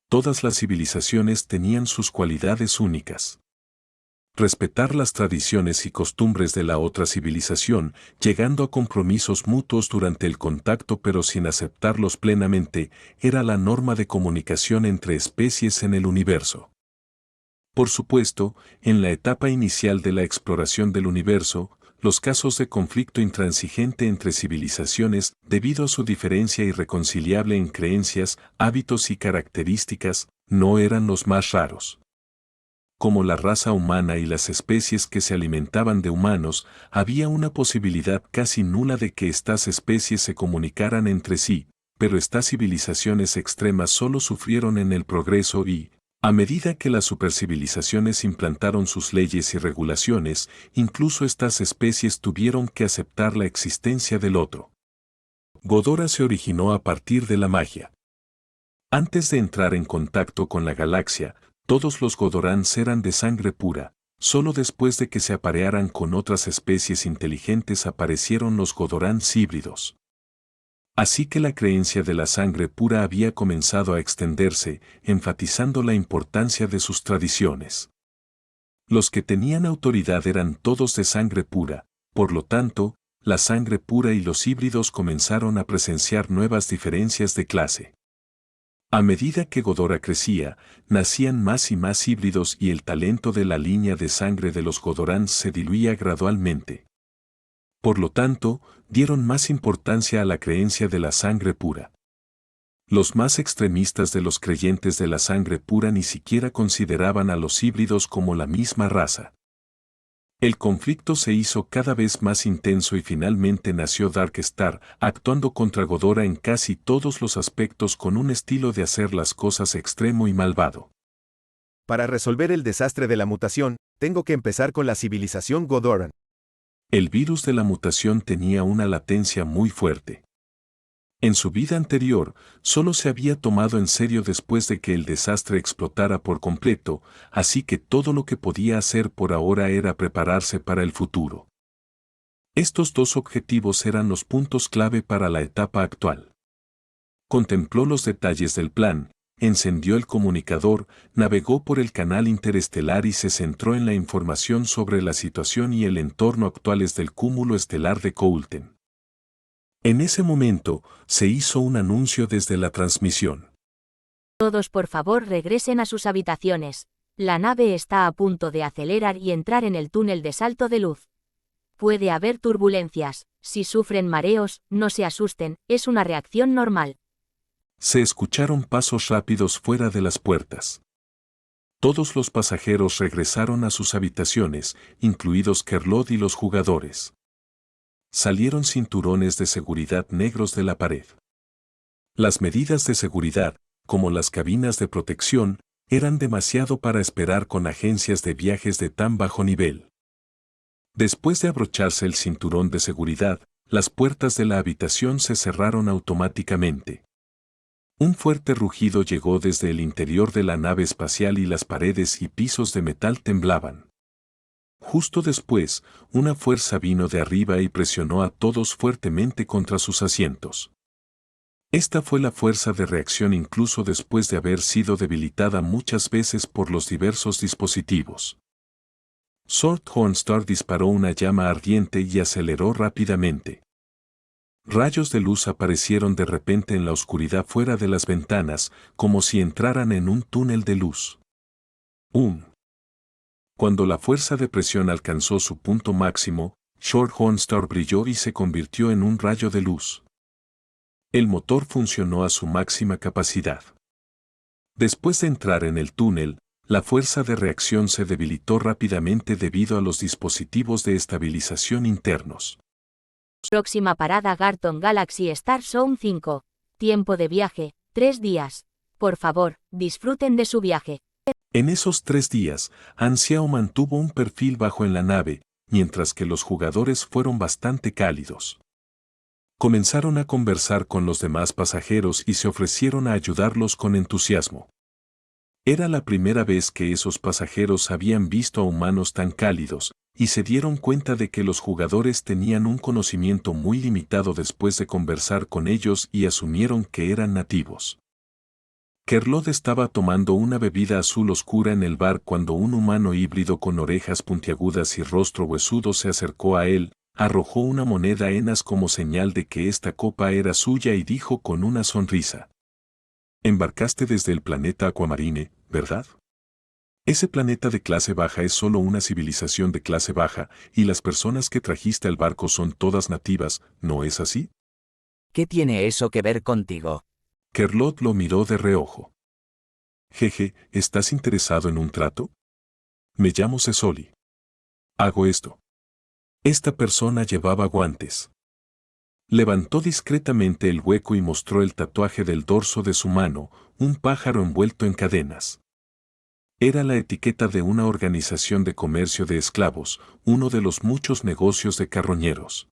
Todas las civilizaciones tenían sus cualidades únicas. Respetar las tradiciones y costumbres de la otra civilización, llegando a compromisos mutuos durante el contacto pero sin aceptarlos plenamente, era la norma de comunicación entre especies en el universo. Por supuesto, en la etapa inicial de la exploración del universo, los casos de conflicto intransigente entre civilizaciones, debido a su diferencia irreconciliable en creencias, hábitos y características, no eran los más raros. Como la raza humana y las especies que se alimentaban de humanos, había una posibilidad casi nula de que estas especies se comunicaran entre sí, pero estas civilizaciones extremas solo sufrieron en el progreso y, a medida que las supercivilizaciones implantaron sus leyes y regulaciones, incluso estas especies tuvieron que aceptar la existencia del otro. Godora se originó a partir de la magia. Antes de entrar en contacto con la galaxia, todos los Godorans eran de sangre pura. Solo después de que se aparearan con otras especies inteligentes aparecieron los Godorans híbridos. Así que la creencia de la sangre pura había comenzado a extenderse, enfatizando la importancia de sus tradiciones. Los que tenían autoridad eran todos de sangre pura, por lo tanto, la sangre pura y los híbridos comenzaron a presenciar nuevas diferencias de clase. A medida que Godora crecía, nacían más y más híbridos y el talento de la línea de sangre de los Godorans se diluía gradualmente. Por lo tanto, dieron más importancia a la creencia de la sangre pura. Los más extremistas de los creyentes de la sangre pura ni siquiera consideraban a los híbridos como la misma raza. El conflicto se hizo cada vez más intenso y finalmente nació Dark Star, actuando contra Godora en casi todos los aspectos con un estilo de hacer las cosas extremo y malvado. Para resolver el desastre de la mutación, tengo que empezar con la civilización Godoran. El virus de la mutación tenía una latencia muy fuerte. En su vida anterior, solo se había tomado en serio después de que el desastre explotara por completo, así que todo lo que podía hacer por ahora era prepararse para el futuro. Estos dos objetivos eran los puntos clave para la etapa actual. Contempló los detalles del plan, encendió el comunicador, navegó por el canal interestelar y se centró en la información sobre la situación y el entorno actuales del cúmulo estelar de Coulten. En ese momento, se hizo un anuncio desde la transmisión. Todos por favor regresen a sus habitaciones. La nave está a punto de acelerar y entrar en el túnel de salto de luz. Puede haber turbulencias. Si sufren mareos, no se asusten, es una reacción normal. Se escucharon pasos rápidos fuera de las puertas. Todos los pasajeros regresaron a sus habitaciones, incluidos Kerlot y los jugadores. Salieron cinturones de seguridad negros de la pared. Las medidas de seguridad, como las cabinas de protección, eran demasiado para esperar con agencias de viajes de tan bajo nivel. Después de abrocharse el cinturón de seguridad, las puertas de la habitación se cerraron automáticamente. Un fuerte rugido llegó desde el interior de la nave espacial y las paredes y pisos de metal temblaban. Justo después, una fuerza vino de arriba y presionó a todos fuertemente contra sus asientos. Esta fue la fuerza de reacción incluso después de haber sido debilitada muchas veces por los diversos dispositivos. Sword Hornstar disparó una llama ardiente y aceleró rápidamente. Rayos de luz aparecieron de repente en la oscuridad fuera de las ventanas, como si entraran en un túnel de luz. Cuando la fuerza de presión alcanzó su punto máximo, Shorthorn Star brilló y se convirtió en un rayo de luz. El motor funcionó a su máxima capacidad. Después de entrar en el túnel, la fuerza de reacción se debilitó rápidamente debido a los dispositivos de estabilización internos. Próxima parada Garton Galaxy Star Zone 5. Tiempo de viaje, 3 días. Por favor, disfruten de su viaje. En esos 3 días, Anxiao mantuvo un perfil bajo en la nave, mientras que los jugadores fueron bastante cálidos. Comenzaron a conversar con los demás pasajeros y se ofrecieron a ayudarlos con entusiasmo. Era la primera vez que esos pasajeros habían visto a humanos tan cálidos, y se dieron cuenta de que los jugadores tenían un conocimiento muy limitado después de conversar con ellos y asumieron que eran nativos. Kerlod estaba tomando una bebida azul oscura en el bar cuando un humano híbrido con orejas puntiagudas y rostro huesudo se acercó a él, arrojó una moneda enas como señal de que esta copa era suya y dijo con una sonrisa: «Embarcaste desde el planeta Aquamarine, ¿verdad? Ese planeta de clase baja es solo una civilización de clase baja, y las personas que trajiste al barco son todas nativas, ¿no es así?» ¿Qué tiene eso que ver contigo? Kerlod lo miró de reojo. «Jeje, ¿estás interesado en un trato? Me llamo Cesoli. Hago esto». Esta persona llevaba guantes. Levantó discretamente el hueco y mostró el tatuaje del dorso de su mano, un pájaro envuelto en cadenas. Era la etiqueta de una organización de comercio de esclavos, uno de los muchos negocios de carroñeros.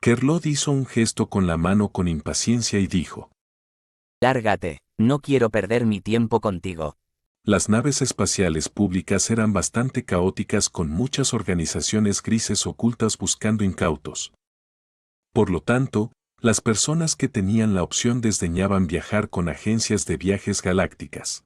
Kerlod hizo un gesto con la mano con impaciencia y dijo: «Lárgate, no quiero perder mi tiempo contigo». Las naves espaciales públicas eran bastante caóticas con muchas organizaciones grises ocultas buscando incautos. Por lo tanto, las personas que tenían la opción desdeñaban viajar con agencias de viajes galácticas.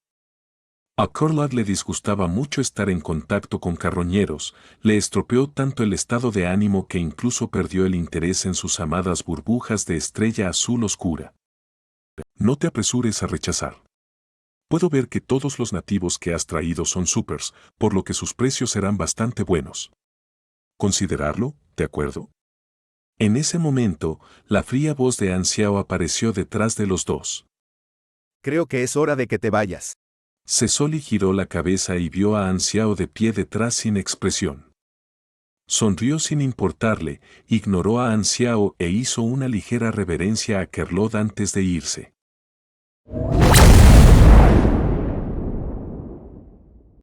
A Kerlod le disgustaba mucho estar en contacto con carroñeros, le estropeó tanto el estado de ánimo que incluso perdió el interés en sus amadas burbujas de estrella azul oscura. No te apresures a rechazar. Puedo ver que todos los nativos que has traído son supers, por lo que sus precios serán bastante buenos. Considerarlo, ¿de acuerdo? En ese momento, la fría voz de Anxiao apareció detrás de los dos. Creo que es hora de que te vayas. Cesoli giró la cabeza y vio a Anxiao de pie detrás sin expresión. Sonrió sin importarle, ignoró a Anxiao e hizo una ligera reverencia a Kerlod antes de irse.